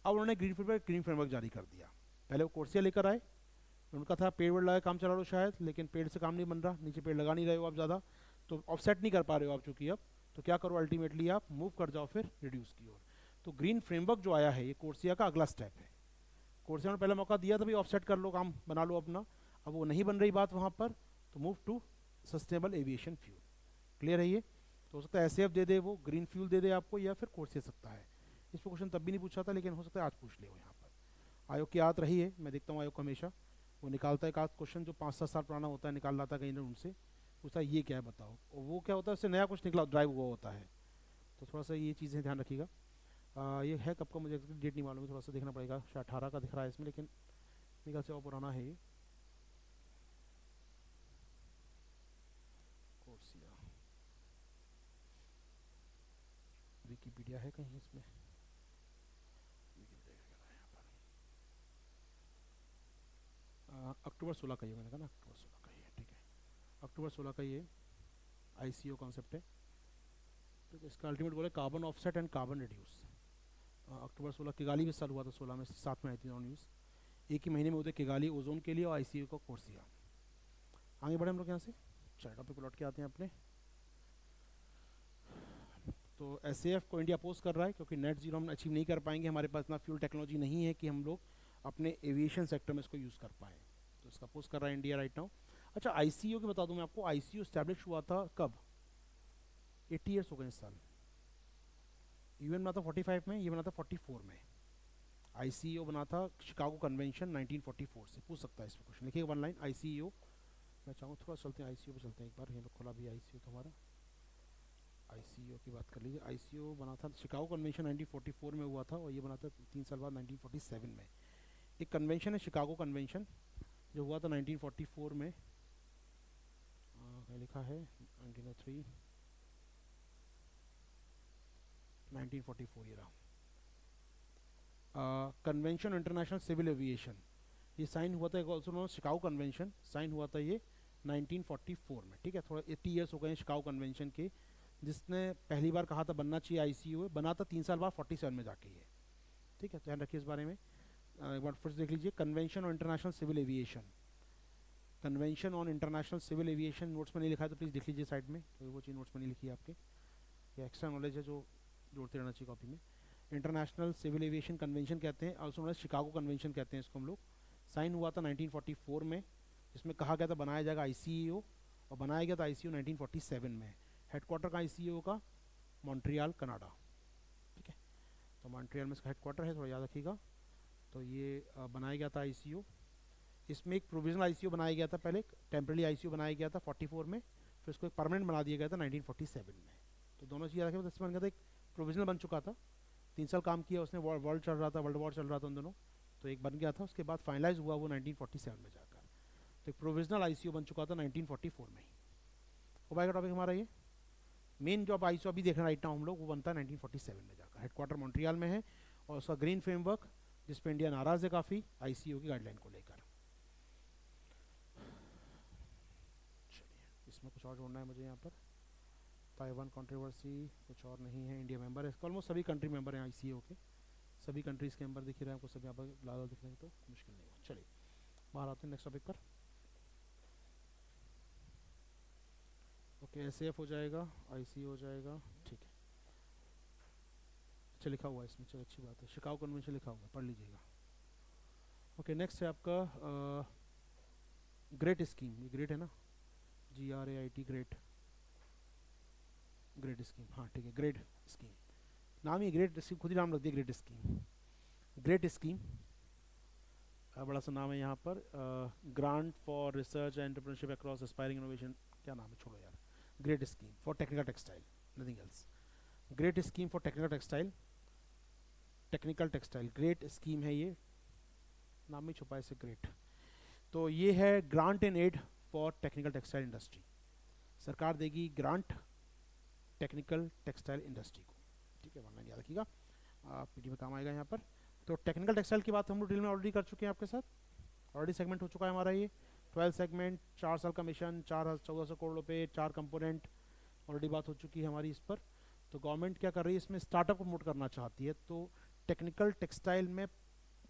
अब उन्होंने ग्रीन फ्रेमवर्क जारी कर दिया। पहले वो कोर्सिया लेकर आए, उनका था पेड़ वेड़ लगा काम चला लो शायद, लेकिन पेड़ से काम नहीं बन रहा, नीचे पेड़ लगा नहीं रहे हो आप ज़्यादा, तो ऑफसेट नहीं कर पा रहे हो आप चूँकि अब, तो क्या करो अल्टीमेटली आप मूव कर जाओ फिर रिड्यूस की ओर। तो ग्रीन फ्रेमवर्क जो आया है ये कोर्सिया का अगला स्टेप है। कोर्सिया ने पहले मौका दिया था भाई ऑफसेट कर लो, काम बना लो अपना, अब वो नहीं बन रही बात वहाँ पर, तो move to sustainable aviation fuel. Clear है ये? तो हो सकता है SAF दे दे, वो ग्रीन फ्यूल दे दे आपको, या फिर कोर्सिया सकता है। इस पर क्वेश्चन तब भी नहीं पूछा था, लेकिन हो सकता है आज पूछ ले हो। यहाँ पर आयोग की आदत रही है, मैं देखता हूँ आयोग को हमेशा वो निकालता है एक आध क्वेश्चन जो 5-7 साल पुराना होता है, निकाल लाता है कहीं ना उनसे, पूछता है ये क्या है बताओ, और वो क्या होता है उससे नया कुछ निकला ड्राइव हुआ होता है। तो थोड़ा सा ये चीज़ें ध्यान रखिएगा। ये है कब का मुझे डेट नहीं मालूम है, थोड़ा सा देखना पड़ेगा, शायद 18 का दिख रहा है इसमें, लेकिन मेरे ख्याल से और पुराना है ये कोर्सिया। विकीपीडिया है कहीं इसमें, विकीपीडिया यहाँ पर अक्टूबर 16 का ये, मैंने कहा ना अक्टूबर 16 का ये, ठीक है अक्टूबर 16 का ये ICO कॉन्सेप्ट है। तो इसका अल्टीमेट बोले carbon offset and carbon reduce. October 16 Kigali में साल हुआ था, 16 में 7 में आई थी न्यूज़। एक ही महीने में होते किगाली ओजोन के लिए और ICO का कोर्सिया। आगे बढ़े हम लोग यहाँ से, चलो टॉपिक लौट के आते हैं अपने। तो SAF को इंडिया अपोज कर रहा है क्योंकि नेट जीरो हम अचीव नहीं कर पाएंगे, हमारे पास इतना फ्यूल टेक्नोलॉजी नहीं है कि हम लोग अपने एविएशन सेक्टर में इसको यूज़ कर पाएँ, तो इसका अपोज कर रहा है इंडिया राइट नाउ। अच्छा ICO की बता दूं मैं आपको, ICO स्टैब्लिश हुआ था कब, 80 ईयर्स हो गए इस साल। UN बना था 45 में, ये बना था 44 में। ICO बना था शिकागो कन्वेंशन 1944 से, पूछ सकता है इस पर क्वेश्चन, लिखिए वन लाइन ICO। मैं चाहूँ थोड़ा चलते हैं ICO पे चलते हैं एक बार, ये खुला भी ICO तो हमारा, ICO की बात कर लीजिए। ICO बना था शिकागो कन्वेंशन 1944 में हुआ था, और ये बना था 3 साल बाद 1947 में। एक कन्वेंशन है शिकागो कन्वेंशन जो हुआ था 1944 में, लिखा है 1903 1944 ये रहा। कन्वेंशन इंटरनेशनल सिविल एविएशन, ये साइन हुआ था, also known Chicago convention, sign हुआ था ये 1944 में, ठीक है। थोड़ा 80 ईयर्स हो गए हैं शिकागो कन्वेंशन के, जिसने पहली बार कहा था बनना चाहिए ICO, बना था 3 साल बाद 47 में जाके ये, ठीक है। ध्यान रखिए इस बारे में, एक बार फिर से देख लीजिए, convention on international civil aviation, convention on international civil aviation, notes में नहीं लिखा है तो प्लीज़ देख लीजिए साइड में, तो वो चीज़ नोट्स में नहीं लिखी है आपके, ये एक्स्ट्रा नॉलेज है जो जोड़ते रहना चाहिए कॉपी में। इंटरनेशनल सिविल एविएशन कन्वेंशन कहते हैं, ऑल्सो नोन शिकागो कन्वेंशन कहते हैं इसको हम लोग। साइन हुआ था 1944 में, जिसमें कहा गया था बनाया जाएगा ICO, और बनाया गया था ICO 1947 में। हेडक्वार्टर का ICO का मॉन्ट्रियल कनाडा, ठीक है, तो मॉन्ट्रियल में इसका हेडक्वार्टर है, थोड़ा याद रखिएगा। तो ये बनाया गया था ICO, इसमें एक प्रोविजनल ICO बनाया गया था, पहले टेम्पररी ICO बनाया गया था 44 में, फिर उसको एक परमानेंट बना दिया गया था 1947 में। तो दोनों चीज़ रखे, बन गया था, एक प्रोविजनल बन चुका था, 3 साल काम किया उसने, वर्ल्ड चल रहा था, वर्ल्ड वॉर चल रहा था उन दोनों, तो एक बन गया था, उसके बाद फाइनलाइज हुआ वो 1947 में जाकर, तो एक प्रोविजनल ICO बन चुका था 1944 में ही। हो पाएगा टॉपिक हमारा ये, मेन जो अब ICO अभी देखना राइट नाउ हम लोग, वो बनता है 1947 में जाकर, हेडक्वार्टर मॉन्ट्रियल में है, और उसका ग्रीन फ्रेमवर्क जिस पे इंडिया नाराज़ है काफ़ी ICO की गाइडलाइन को लेकर। चलिए इसमें कुछ और जोड़ना है मुझे यहाँ पर, ताइवान कंट्रोवर्सी कुछ और नहीं है, इंडिया मेंबर है, ऑलमोस्ट सभी कंट्री मेंबर हैं ICO के, सभी कंट्रीज़ के मेंबर दिख रहे हैं आपको, सब यहाँ पर लाल लाल दिख रहे हैं, तो मुश्किल नहीं हो। चलिए बाहर आते हैं नेक्स्ट टॉपिक पर। ओके SAF हो जाएगा, ICO हो जाएगा, ठीक है, अच्छा लिखा हुआ है इसमें, चलो अच्छी बात है, शिकागो कन्वेंशन लिखा हुआ है, पढ़ लीजिएगा। ओके नेक्स्ट है आपका ग्रेट स्कीम, ये ग्रेट है ना, GRAIT ग्रेट, ग्रेट स्कीम, हाँ ठीक है, ग्रेट स्कीम नाम ही, ग्रेट स्कीम खुद ही नाम रख दिया, ग्रेट स्कीम। ग्रेट स्कीम बड़ा सा नाम है यहाँ पर, grant for research and entrepreneurship across aspiring innovation, क्या नाम है छोड़ो यार, great scheme for technical textile, nothing else, great scheme for technical textile, technical textile great scheme है ये, नाम ही छुपा है इसे ग्रेट। तो ये है grant and aid for technical textile industry, सरकार देगी ग्रांट टेक्निकल टेक्सटाइल इंडस्ट्री को, ठीक है, वन लाइन याद रखिएगा, PD में काम आएगा यहाँ पर। तो टेक्निकल टेक्सटाइल की बात हम लोग डिटेल में ऑलरेडी कर चुके हैं आपके साथ, ऑलरेडी सेगमेंट हो चुका है हमारा ये 12 सेगमेंट, 4 साल का मिशन, 1400 करोड़ रुपये, 4 कंपोनेंट, ऑलरेडी बात हो चुकी है हमारी इस पर। तो गवर्नमेंट क्या कर रही है इसमें, स्टार्टअप प्रमोट करना चाहती है। तो टेक्निकल टेक्सटाइल में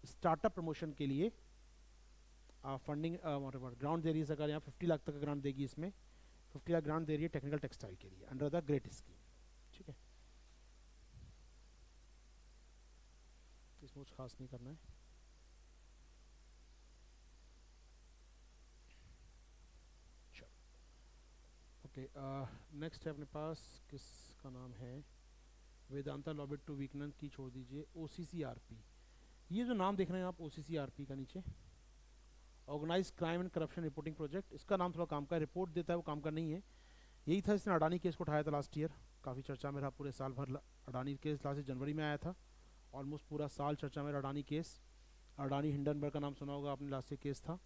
स्टार्टअप प्रमोशन के लिए फंडिंग ग्रांट दे रही है सरकार। यहाँ 50 लाख तक का ग्रांट देगी, इसमें 50 लाख ग्रांट दे रही है टेक्निकल टेक्सटाइल के लिए अंडर द ग्रेट स्कीम। ठीक है, इसमें कुछ खास नहीं करना है। चलो ओके, नेक्स्ट है अपने पास, किसका नाम है, वेदांता लॉबिट टू वीकनेस की छोड़ दीजिए, OCCRP। ये जो नाम देख रहे हैं आप OCCRP का नीचे, organise crime and corruption reporting project, इसका नाम थोड़ा काम का रिपोर्ट देता है, वो काम का नहीं है। यही था, इसने अडानी केस को उठाया था लास्ट ईयर, काफ़ी चर्चा में रहा पूरे साल भर। अडानी केस लास्ट जनवरी में आया था, ऑलमोस्ट पूरा साल चर्चा में अडानी केस। अडानी हिंडनबर्ग का नाम सुना होगा आपने, लास्ट ईयर केस था।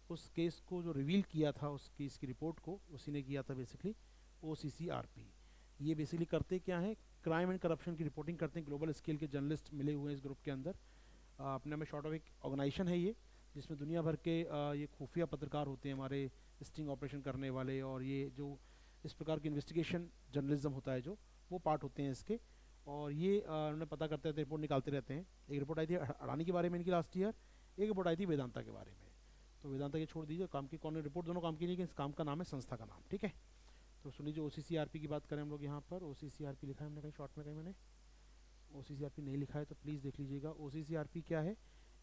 उस केस को जो रिवील किया था, उस केस की रिपोर्ट को उसी ने किया था बेसिकली, OCCRP। ये बेसिकली करते क्या है, क्राइम एंड करप्शन की रिपोर्टिंग करते हैं। ग्लोबल स्केल के जर्नलिस्ट मिले हुए हैं इस ग्रुप के अंदर। अपने में शॉर्ट ऑफ एक ऑर्गेनाइजेशन है ये, जिसमें दुनिया भर के ये खुफिया पत्रकार होते हैं हमारे, स्टिंग ऑपरेशन करने वाले, और ये जो इस प्रकार की इन्वेस्टिगेशन जर्नलिज्म होता है जो, वो पार्ट होते हैं इसके। और ये उन्होंने पता करते रहते हैं, रिपोर्ट निकालते रहते हैं। एक रिपोर्ट आई थी अडानी के बारे में इनकी लास्ट ईयर, एक रिपोर्ट आई थी वेदांता के बारे में। तो वेदांता के छोड़ दीजिए, काम की कौन रिपोर्ट, दोनों काम की नहीं, कि इस काम का नाम है संस्था का नाम। ठीक है, तो सुन लीजिए OCCRP की बात करें हम लोग। यहाँ पर OCCRP लिखा है हमने कहीं शॉर्ट में, कहीं मैंने OCCRP नहीं लिखा है तो प्लीज़ देख लीजिएगा। OCCRP क्या है,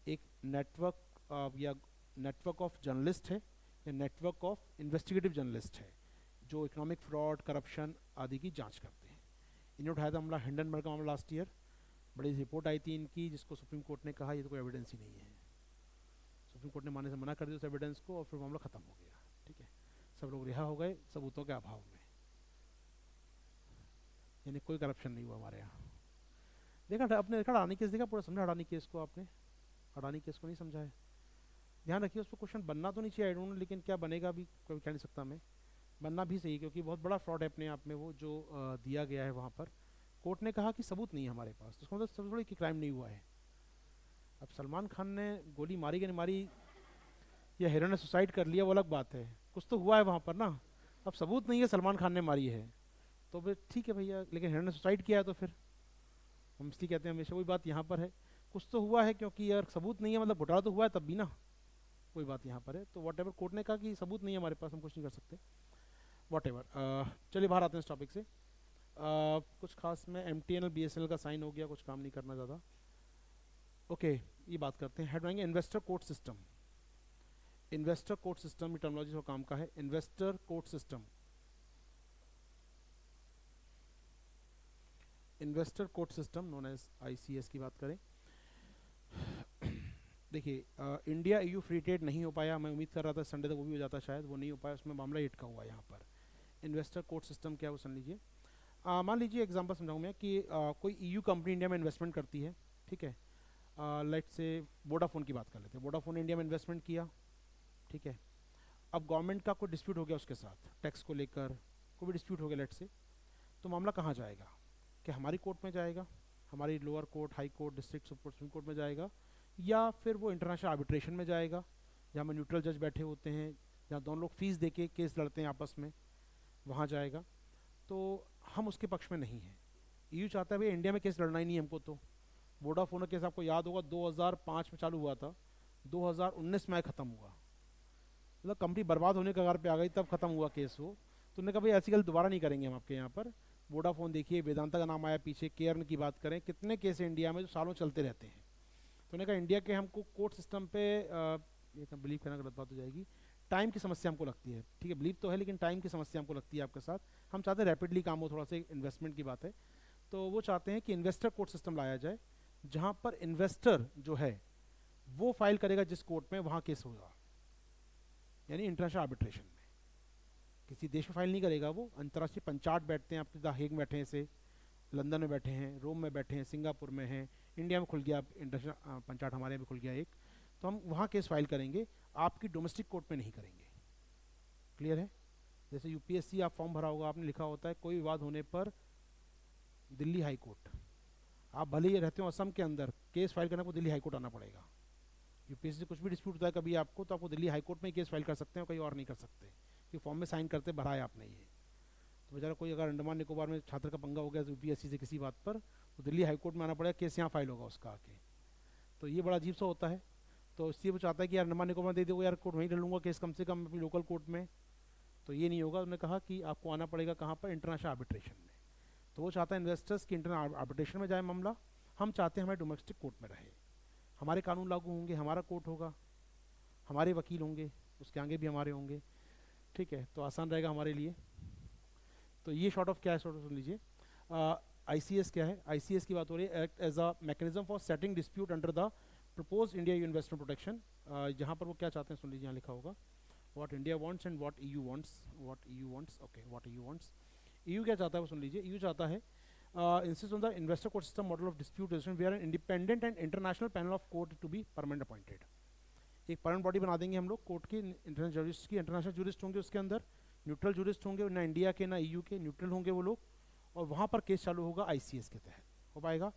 एक नेटवर्क या नेटवर्क ऑफ जर्नलिस्ट है, या नेटवर्क ऑफ इन्वेस्टिगेटिव जर्नलिस्ट है, जो इकोनॉमिक फ्रॉड, करप्शन आदि की जांच करते हैं। इन्होंने उठाया था मामला हिंडनबर्ग का मामला लास्ट ईयर, बड़ी रिपोर्ट आई थी इनकी, जिसको सुप्रीम कोर्ट ने कहा ये तो कोई एविडेंस ही नहीं है। सुप्रीम कोर्ट ने मानने से मना कर दिया उस एविडेंस को, और फिर मामला ख़त्म हो गया। ठीक है, सब लोग रिहा हो गए सबूतों के अभाव में, यानी कोई करप्शन नहीं हुआ हमारे यहाँ। देखा आपने, देखा अडानी केस देखा, पूरा समझा अडानी केस को आपने, अडानी केस को नहीं समझा है। ध्यान रखिए उस पर क्वेश्चन बनना तो नहीं चाहिए, आई डोंट नो, लेकिन क्या बनेगा अभी कोई कह नहीं सकता मैं। बनना भी सही, क्योंकि बहुत बड़ा फ्रॉड है अपने आप में वो जो दिया गया है वहाँ पर। कोर्ट ने कहा कि सबूत नहीं है हमारे पास, तो उसका मतलब सब थोड़ी कि क्राइम नहीं हुआ है। अब सलमान खान ने गोली मारी कि नहीं मारी, या हीरो ने सुसाइड कर लिया, वो अलग बात है, कुछ तो हुआ है वहाँ पर ना। अब सबूत नहीं है सलमान खान ने मारी है, तो फिर ठीक है भैया, लेकिन हीरो ने सुसाइड किया है, तो फिर हम इसलिए कहते हैं हमेशा, वही बात यहाँ पर है, कुछ तो हुआ है, क्योंकि यार सबूत नहीं है मतलब घोटाला तो हुआ है तब भी ना, कोई बात यहाँ पर है। तो वॉट एवर, कोर्ट ने कहा कि सबूत नहीं है हमारे पास, हम कुछ नहीं कर सकते, वॉट एवर। चलिए बाहर आते हैं इस टॉपिक से। कुछ खास में MTNL BSNL का साइन हो गया, कुछ काम नहीं करना ज़्यादा। ओके, ये बात करते हैं, head investor court system. Investor court system, ये टर्मिनोलॉजी का काम का है, investor court system. Investor court system known as ICS की बात करें। देखिए, इंडिया EU फ्री ट्रेड नहीं हो पाया, मैं उम्मीद कर रहा था संडे तक वो भी हो जाता, शायद वो नहीं हो पाया, उसमें मामला हिट का हुआ यहाँ पर। इन्वेस्टर कोर्ट सिस्टम क्या है वो सुन लीजिए। मान लीजिए एग्जांपल समझाऊँ मैं कि कोई EU कंपनी इंडिया में इन्वेस्टमेंट करती है। ठीक है, लेट से वोडाफोन की बात कर लेते हैं, वोडाफोन ने इंडिया में इन्वेस्टमेंट किया। ठीक है, अब गवर्नमेंट का कोई डिस्प्यूट हो गया उसके साथ, टैक्स को लेकर कोई भी डिस्प्यूट हो गया लेट से, तो मामला कहाँ जाएगा, क्या हमारी कोर्ट में जाएगा, हमारी lower court, high court, district supreme court में जाएगा, या फिर वो इंटरनेशनल आर्बिट्रेशन में जाएगा, जहाँ में न्यूट्रल जज बैठे होते हैं, जहाँ दोनों लोग फीस दे के केस लड़ते हैं आपस में, वहाँ जाएगा। तो हम उसके पक्ष में नहीं हैं। EU चाहता है भाई इंडिया में केस लड़ना ही नहीं हमको। तो वोडाफोन का केस आपको याद होगा 2005 में चालू हुआ था, 2019 में ख़त्म हुआ, मतलब कंपनी बर्बाद होने के कगार पे आ गई, तब खत्म हुआ केस वो। तो उन्होंने कहा भाई ऐसी गलती दोबारा नहीं करेंगे हम आपके यहाँ पर। वोडाफोन देखिए, वेदांता का नाम आया पीछे, केयर्न की बात करें, कितने केस इंडिया में जो सालों चलते रहते हैं। तो उन्होंने कहा इंडिया के हमको कोर्ट सिस्टम पे ये बिलीव करना गलत बात हो जाएगी, टाइम की समस्या हमको लगती है। ठीक है, बिलीव तो है लेकिन टाइम की समस्या हमको लगती है आपके साथ। हम चाहते हैं रैपिडली काम हो, थोड़ा सा इन्वेस्टमेंट की बात है, तो वो चाहते हैं कि इन्वेस्टर कोर्ट सिस्टम लाया जाए, जहाँ पर इन्वेस्टर जो है वो फाइल करेगा जिस कोर्ट में, वहाँ केस होगा, यानी इंटरनेशनल आर्बिट्रेशन में। किसी देश में फाइल नहीं करेगा वो, अंतर्राष्ट्रीय पंचायत बैठते हैं, आपके द हेग में बैठे हैं, से लंदन में बैठे हैं, रोम में बैठे हैं, सिंगापुर में हैं, इंडिया में खुल गया इंटरनेशनल पंचायत, हमारे यहाँ भी खुल गया एक, तो हम वहाँ केस फाइल करेंगे, आपकी डोमेस्टिक कोर्ट में नहीं करेंगे। क्लियर है? जैसे UPSC आप फॉर्म भरा होगा, आपने लिखा होता है कोई विवाद होने पर दिल्ली हाई कोर्ट, आप भले ही रहते हो असम के अंदर, केस फाइल करने को दिल्ली हाई कोर्ट आना पड़ेगा। UPSC से कुछ भी डिस्प्यूट होता है कभी आपको, तो आपको दिल्ली हाई कोर्ट में केस फाइल कर सकते हैं, कहीं और नहीं कर सकते, कि फॉर्म में साइन करते भरा है आपने ये। तो बेचारा कोई अगर अंडमान निकोबार में छात्र का पंगा हो गया तो यूपीएससी से किसी बात पर, तो दिल्ली हाईकोर्ट में आना पड़ेगा, केस यहाँ फाइल होगा उसका आके। तो ये बड़ा अजीब सा होता है। तो इसलिए वो चाहता है कि यार अंडमान निकोबार दे दो यार, कोर्ट वहीं लड़ लूँगा केस कम से कम अपनी लोकल कोर्ट में। तो ये नहीं होगा, उन्होंने कहा कि आपको आना पड़ेगा कहाँ पर, इंटरनेशनल आर्बिट्रेशन में। तो वो चाहता है इन्वेस्टर्स की इंटरनेशनल आर्बिट्रेशन में जाए मामला, हम चाहते हैं हमारे डोमेस्टिक कोर्ट में रहे, हमारे कानून लागू होंगे, हमारा कोर्ट होगा, हमारे वकील होंगे, उसके आगे भी हमारे होंगे, ठीक है, तो आसान रहेगा हमारे लिए। तो ये शॉर्ट ऑफ क्या है, शॉर्ट ऑफ सुन लीजिए। ICS क्या है, ICS की बात हो रही है, act as a mechanism for setting dispute under the propose India investment protection. जहाँ पर वो क्या चाहते हैं सुन लीजिए, यहाँ लिखा होगा what India wants and what EU wants, what EU wants, okay, what EU wants. EU क्या चाहता है वो सुन लीजिए। EU चाहता है insist on the investor court system model of dispute resolution where an independent and international panel of court to be permanent appointed. एक permanent body बना देंगे हम लोग कोर्ट की, इंटरनेशनल जूरिस्ट की, इंटरनेशनल जूरिस्ट होंगे उसके अंदर, न्यूट्रल जूरिस्ट होंगे, ना इंडिया के ना EU के, न्यूट्रल होंगे वो लोग, और वहाँ पर केस चालू होगा ICS के तहत, हो पाएगा।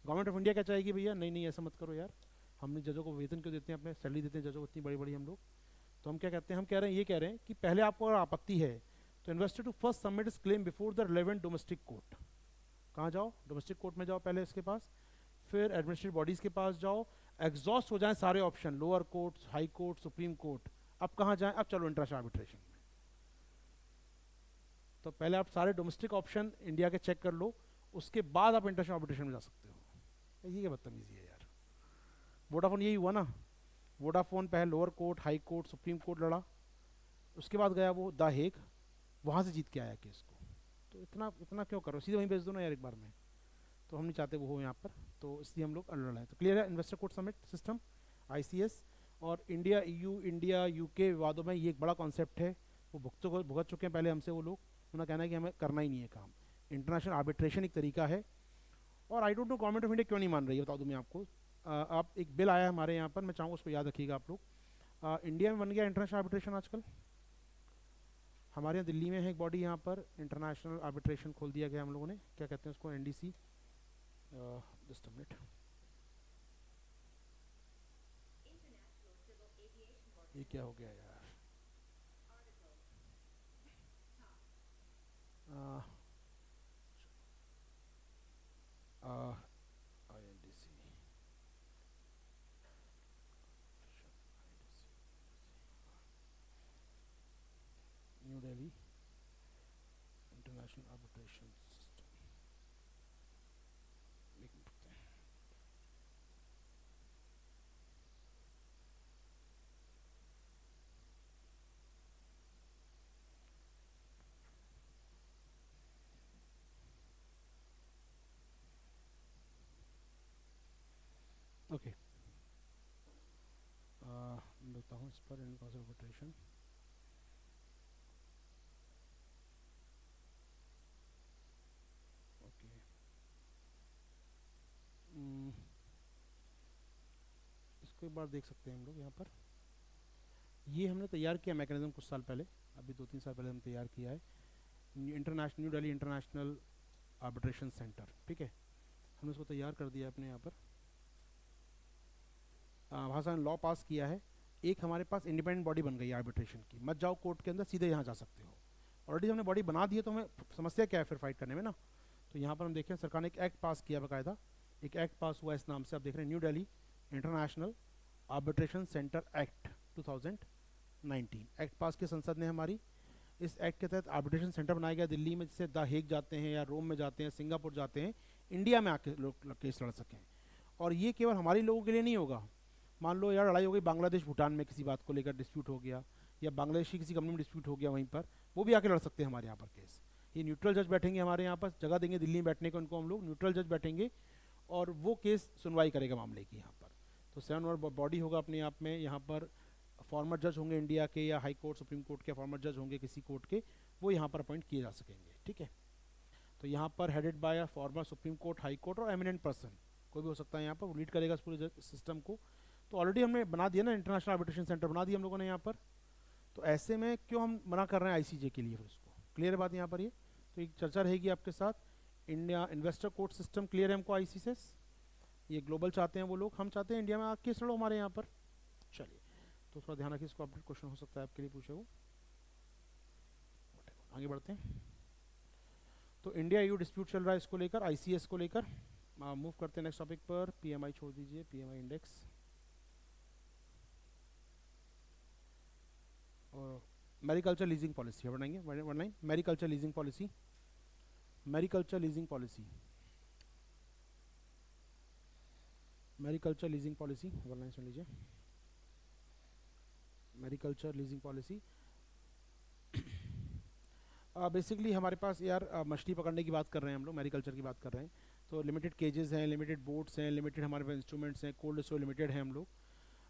गवर्नमेंट ऑफ इंडिया क्या चाहेगी, भैया नहीं नहीं ऐसा मत करो यार, हमने जजों को वेतन क्यों देते हैं, अपने सैलरी देते हैं जजों को इतनी बड़ी बड़ी हम लोग। तो हम क्या कहते हैं, हम कह रहे हैं, ये कह रहे हैं कि पहले आपको अगर आपत्ति है तो investor to first submit is claim before the relevant domestic court. कहाँ जाओ, डोमेस्टिक कोर्ट में जाओ पहले इसके पास, फिर एडमिनिस्ट्रेटिव बॉडीज़ के पास जाओ, एग्जॉस्ट हो जाए सारे option, lower court, high court, supreme court, अब कहाँ जाएं, अब चलो इंटरनेशनल आर्बिट्रेशन में। तो पहले आप सारे डोमेस्टिक ऑप्शन इंडिया के चेक कर लो, उसके बाद आप इंटरनेशनल आर्बिट्रेशन में जा सकते हो। ये क्या बदतमीजी है यार। वोडाफोन यही हुआ ना, वोडाफोन पहले lower court, high court, supreme court लड़ा, उसके बाद गया वो द हेग, वहाँ से जीत के आया केस को। तो इतना इतना क्यों करो, सीधे वहीं भेज दो ना यार एक बार में। तो हम नहीं चाहते वो हो यहाँ पर, तो इसलिए हम लोग लड़ रहे हैं। तो क्लियर है, investor court summit system ICS, और इंडिया EU, इंडिया UK विवादों में ये एक बड़ा कॉन्सेप्ट है, वो भुगत चुके हैं पहले हमसे वो लोग, उन्होंने कहना है कि हमें करना ही नहीं है काम। इंटरनेशनल आर्बिट्रेशन एक तरीका है, और I don't know government of India क्यों नहीं मान रही है, बता दूँ मैं आपको। आप एक बिल आया है हमारे यहाँ पर, मैं चाहूँगा उसको याद रखिएगा आप लोग। इंडिया में बन गया इंटरनेशनल आर्बिट्रेशन आजकल, हमारे यहाँ दिल्ली में है एक बॉडी, यहाँ पर इंटरनेशनल आर्बिट्रेशन खोल दिया गया हम लोगों ने, क्या कहते हैं उसको, NDC, जस्ट अ मिनट, ये क्या हो गया यार, INDC, new Delhi international arbitration system, एक मिनट रुकते हैं। ओके, देखता हूँ इस पर आर्बिट्रेशन। ओके, इसको एक बार देख सकते हैं हम लोग यहाँ पर। ये हमने तैयार किया मैकेनिज्म कुछ साल पहले, अभी 2-3 साल पहले हमने तैयार किया है, international new Delhi international arbitration centre, ठीक है, हमने उसको तैयार कर दिया अपने यहाँ पर, वहाँ से लॉ पास किया है। एक हमारे पास इंडिपेंडेंट बॉडी बन गई है आर्बिट्रेशन की, मत जाओ कोर्ट के अंदर, सीधे यहाँ जा सकते हो। ऑलरेडी हमने बॉडी बना दी है, तो हमें समस्या क्या है फिर फाइट करने में ना। तो यहाँ पर हम देखें, सरकार ने एक एक्ट पास किया बाकायदा, एक एक्ट पास हुआ इस नाम से, आप देख रहे हैं, new Delhi international arbitration centre act 2019 act पास की संसद ने हमारी। इस एक्ट के तहत आर्बिट्रेशन सेंटर बनाया गया दिल्ली में, जिससे द हेग जाते हैं या रोम में जाते हैं, सिंगापुर जाते हैं, इंडिया में आके लोग केस लड़ सकें। और ये केवल हमारे लोगों के लिए नहीं होगा, मान लो यार लड़ाई हो गई बांग्लादेश भूटान में, किसी बात को लेकर डिस्प्यूट हो गया, या बांग्लादेशी किसी कंपनी में डिस्प्यूट हो गया वहीं पर, वो भी आके लड़ सकते हैं हमारे यहाँ पर केस। ये न्यूट्रल जज बैठेंगे हमारे यहाँ पर, जगह देंगे दिल्ली में बैठने को उनको हम लोग, न्यूट्रल जज बैठेंगे और वो केस सुनवाई करेगा मामले की यहाँ पर। तो 7 मेंबर बॉडी होगा अपने आप में, यहाँ पर फॉर्मर जज होंगे इंडिया के या हाई कोर्ट सुप्रीम कोर्ट के फॉर्मर जज होंगे किसी कोर्ट के, वो यहाँ पर अपॉइंट किए जा सकेंगे, ठीक है। तो यहाँ पर headed by former supreme court, high court और एमिनेंट पर्सन, कोई भी हो सकता है यहाँ पर, वो लीड करेगा इस पूरे सिस्टम को। तो ऑलरेडी हमने बना दिया ना, इंटरनेशनल आर्बिट्रेशन सेंटर बना दिया हम लोगों ने यहाँ पर। तो ऐसे में क्यों हम मना कर रहे हैं ICJ के लिए फिर उसको, क्लियर है बात यहाँ पर ये। तो एक चर्चा रहेगी आपके साथ। India investor court system clear है हमको, ICS ये ग्लोबल चाहते हैं वो लोग, हम चाहते हैं इंडिया में आके केस लड़ो हमारे यहाँ पर। चलिए, तो थोड़ा ध्यान रखिए, इसको अपडेट क्वेश्चन हो सकता है आपके लिए पूछे वो। आगे बढ़ते हैं। तो इंडिया ईयू डिस्प्यूट चल रहा है इसको लेकर, आईसीएस को लेकर। मूव करते हैं नेक्स्ट टॉपिक पर। पीएमआई छोड़ दीजिए, पीएमआई इंडेक्स। और मैरीकल्चर लीजिंग पॉलिसी बढ़ाएंगे, one line. Mariculture leasing policy, mariculture leasing policy, mariculture leasing policy, one line सुन लीजिए। मैरीकल्चर लीजिंग पॉलिसी बेसिकली हमारे पास यार मछली पकड़ने की बात कर रहे हैं हम लोग, मैरीकल्चर की बात कर रहे हैं। तो लिमिटेड केजेस हैं, लिमिटेड बोट्स हैं, लिमिटेड हमारे पास इंस्ट्रूमेंट्स हैं, कोल्ड स्टोर लिमिटेड है हम लोग,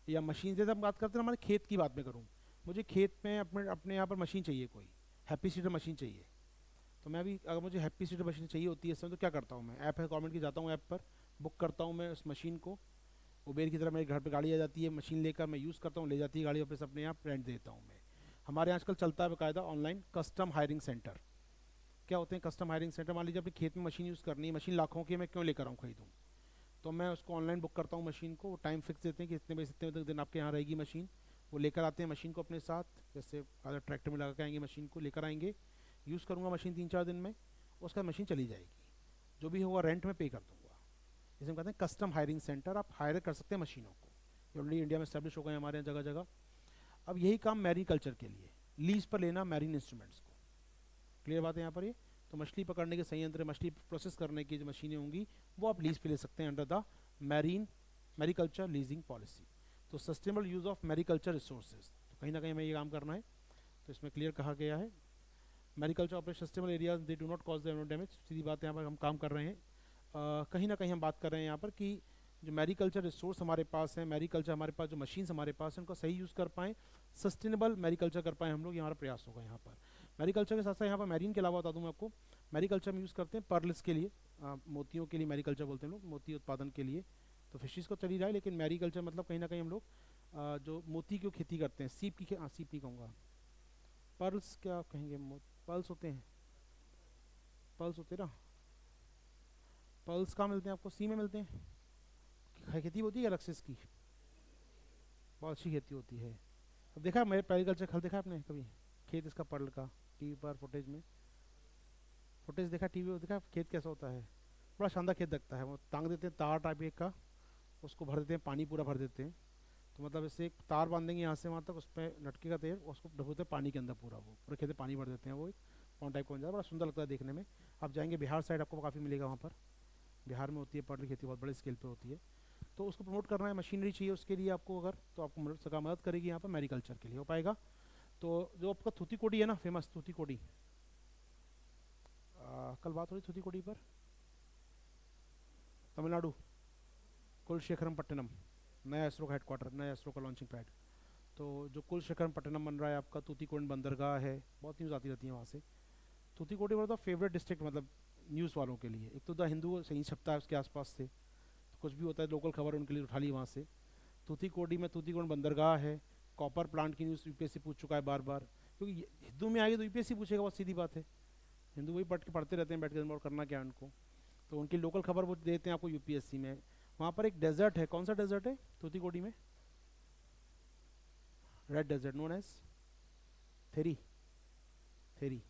या मशीन से हम बात करते हैं। हमारे खेत की बात मैं करूँ, मुझे खेत में अपने अपने यहाँ पर मशीन चाहिए, कोई हैप्पी सीडर मशीन चाहिए। तो मैं भी, अगर मुझे हैप्पी सीडर मशीन चाहिए होती है इस समय, तो क्या करता हूँ मैं, ऐप है गवर्नमेंट की, जाता हूँ ऐप पर, बुक करता हूँ मैं उस मशीन को। उबेर की तरह मेरे घर पे गाड़ी आ जाती है, मशीन लेकर मैं यूज़ करता हूँ, ले जाती है गाड़ी, वापस अपने यहाँ रेंट देता हूँ मैं। हमारे यहाँ आजकल चलता है बाकायदा ऑनलाइन कस्टम हायरिंग सेंटर। क्या होते हैं कस्टम हायरिंग सेंटर? मान लीजिए अपने खेत में मशीन यूज़ करनी है, मशीन लाखों की, मैं क्यों लेकर आऊँ खरीदूँ? तो मैं उसको ऑनलाइन बुक करता हूँ मशीन को, वो टाइम फिक्स देते हैं कि इतने बजे से इतने दिन आपके यहाँ रहेगी मशीन। वो लेकर आते हैं मशीन को अपने साथ, जैसे अगर ट्रैक्टर में लगा के आएंगे, मशीन को लेकर आएंगे, यूज़ करूँगा मशीन 3-4 दिन में, उसका मशीन चली जाएगी, जो भी होगा रेंट में पे कर दूँगा। जिसे हम कहते हैं कस्टम हायरिंग सेंटर, आप हायर कर सकते हैं मशीनों को, ये ऑलरेडी इंडिया में स्टैब्लिश हो गए हमारे यहाँ जगह जगह। अब यही काम मैरीन कल्चर के लिए, लीज पर लेना मैरीन इंस्ट्रूमेंट्स को। क्लियर बात है यहाँ पर ये? तो मछली पकड़ने के संयंत्र, मछली प्रोसेस करने की जो मशीनें होंगी, वो आप लीज पे ले सकते हैं under the mariculture leasing policy. तो sustainable use of mariculture resources, तो कहीं ना कहीं हमें ये काम करना है, तो इसमें क्लियर कहा गया है। Mariculture operation sustainable areas they do not cause the environment damage, सीधी बात है, यहाँ पर हम काम कर रहे हैं। कहीं ना कहीं हम बात कर रहे हैं यहाँ पर कि जो मैरीकल्चर रिसोर्स हमारे पास है, मैरीकल्चर हमारे पास जो मशीन्स हमारे पास हैं, उनको सही यूज़ कर पाएँ, सस्टेनेबल मैरीकल्चर कर पाएँ हम लोग, ये हमारा प्रयास होगा यहाँ पर। मैरीकल्चर के साथ साथ यहाँ पर मैरीन के अलावा बता दूँ मैं आपको, मैरीकल्चर में यूज़ करते हैं पर्ल्स के लिए, मोतियों के लिए मैरीकल्चर बोलते हैं लोग, मोती उत्पादन के लिए। तो फिशेस को चली जाए, लेकिन मैरीकल्चर मतलब कहीं ना कहीं हम लोग जो मोती की खेती करते हैं, सीप की, सीप नहीं कहूँगा, पर्ल्स क्या कहेंगे, पर्ल्स होते हैं, पर्ल्स होते हैं ना, पर्ल्स कहाँ मिलते हैं आपको? सी में मिलते हैं। खेती होती है अलग से इसकी, बहुत अच्छी खेती होती है। अब देखा मेरे मैरीकल्चर खल देखा आपने कभी खेत इसका पर्ल का, टीवी पर फुटेज में, फुटेज देखा टीवी में, देखा खेत कैसा होता है? बड़ा शानदार खेत लगता है। वो टांग देते हैं तार टाइप एक का, उसको भर देते हैं, पानी पूरा भर देते हैं। तो मतलब ऐसे एक तार बांधेंगे यहाँ से वहाँ तक, उस पर लटकेगा तेल, उसको डुबोते हैं पानी के अंदर, पूरा वो पूरे खेत में पानी भर देते हैं, वो एक पॉन्ड टाइप का बन जाता है, बड़ा सुंदर लगता है देखने में। आप जाएंगे बिहार साइड, आपको काफ़ी मिलेगा वहाँ पर, बिहार में होती है पर्ल खेती, बहुत बड़े स्केल पर होती है। तो उसको प्रमोट करना है, मशीनरी चाहिए उसके लिए आपको, अगर तो आपको मदद करेगी यहाँ पर मैरीकल्चर के लिए, हो पाएगा। तो जो आपका थूथीकोडी है ना, फेमस थूथीकोडी, कल बात हो रही थूथीकोडी पर, तमिलनाडु, कुलशेखरम पट्टनम, नया इसरो का हेडक्वार्टर, नया इसरो का लॉन्चिंग पैड। तो जो कुलशेखरम पट्टनम बन रहा है आपका, तूतीकोड बंदरगाह है, बहुत न्यूज़ आती रहती है वहाँ से। तूतीकोडी मतलब फेवरेट डिस्ट्रिक्ट, मतलब न्यूज़ वालों के लिए। एक तो द हिंदू सही छपता है उसके आसपास से, तो कुछ भी होता है लोकल खबर उनके लिए उठा ली वहाँ से। तूतीकोडी में तूतीकोड बंदरगाह है, कॉपर प्लांट की न्यूज़ यूपीएससी पूछ चुका है बार बार, क्योंकि हिंदू में आएगी तो यूपीएससी पूछेगा, बहुत सीधी बात है। हिंदू वही पढ़ते रहते हैं बैठ के, और करना क्या है उनको, तो उनकी लोकल खबर वो देते हैं आपको यूपीएससी में। वहाँ पर एक डेजर्ट है, कौन सा डेजर्ट है तूतीकोडी में? Red desert known as Theri, Theri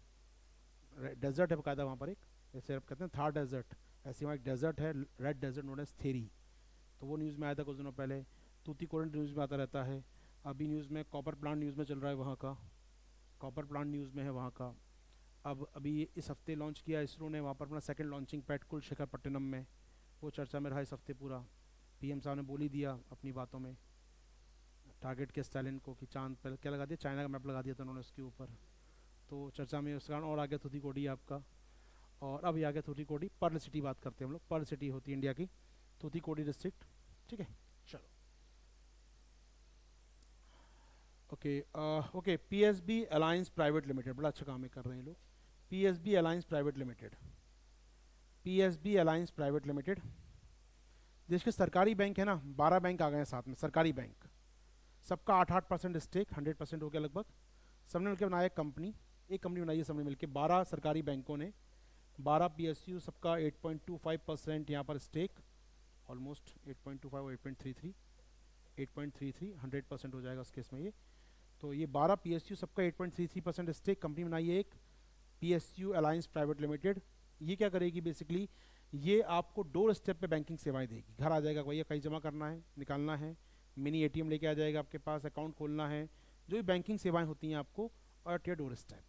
desert है बकायदा वहाँ पर एक, जैसे आप कहते हैं थार डेजर्ट, ऐसे वहाँ एक डेजर्ट है red desert known as Theri. तो वो न्यूज़ में आया था कुछ दिनों पहले, तूतीकोड न्यूज़ में आता रहता है। अभी न्यूज़ में कॉपर प्लांट न्यूज़ में चल रहा है वहाँ का, कॉपर प्लांट न्यूज़ में है वहाँ का। अब अभी इस हफ्ते लॉन्च किया इसरो ने वहाँ पर अपना सेकंड लॉन्चिंग पैड कुलशेखरपट्टनम में, वो चर्चा में रहा इस हफ्ते पूरा। पीएम साहब ने बोल ही दिया अपनी बातों में, टारगेट के स्टालिन को कि चांद पर क्या लगा दिया, चाइना का मैप लगा दिया था उन्होंने उसके ऊपर। तो चर्चा में उस कारण और आगे थूथीकोडी आपका, और अभी आगे थूथीकोडी पर्ल सिटी बात करते हैं हम लोग, पर्ल सिटी होती है इंडिया की थूथीकोडी डिस्ट्रिक्ट, ठीक है। चलो okay, okay, PSB alliance private limited, बड़ा अच्छा काम है कर रहे हैं लोग। PSB alliance private limited, PSB alliance private limited देश के सरकारी बैंक है ना, 12 बैंक आ गए हैं साथ में, सरकारी बैंक, सबका 8-8% स्टेक, 100% हो गया लगभग। सबने मिलकर बनाया एक कंपनी, एक कंपनी बनाई है सबने मिलकर, 12 सरकारी बैंकों ने, 12 पीएसयू, सबका 8.25% यहाँ पर स्टेक, ऑलमोस्ट 8.25 और 8.33, 8.33 100% हो जाएगा उस केस में ये। तो ये 12 पीएसयू, सबका 8.33% स्टेक, कंपनी बनाई है एक, पीएसयू अलायंस प्राइवेट लिमिटेड, ये क्या करेगी बेसिकली, ये आपको डोर स्टेप पे बैंकिंग सेवाएं देगी। घर आ जाएगा, भैया कहीं जमा करना है, निकालना है, मिनी एटीएम लेके आ जाएगा आपके पास, अकाउंट खोलना है, जो भी बैंकिंग सेवाएं होती हैं आपको एट योर डोर स्टेप।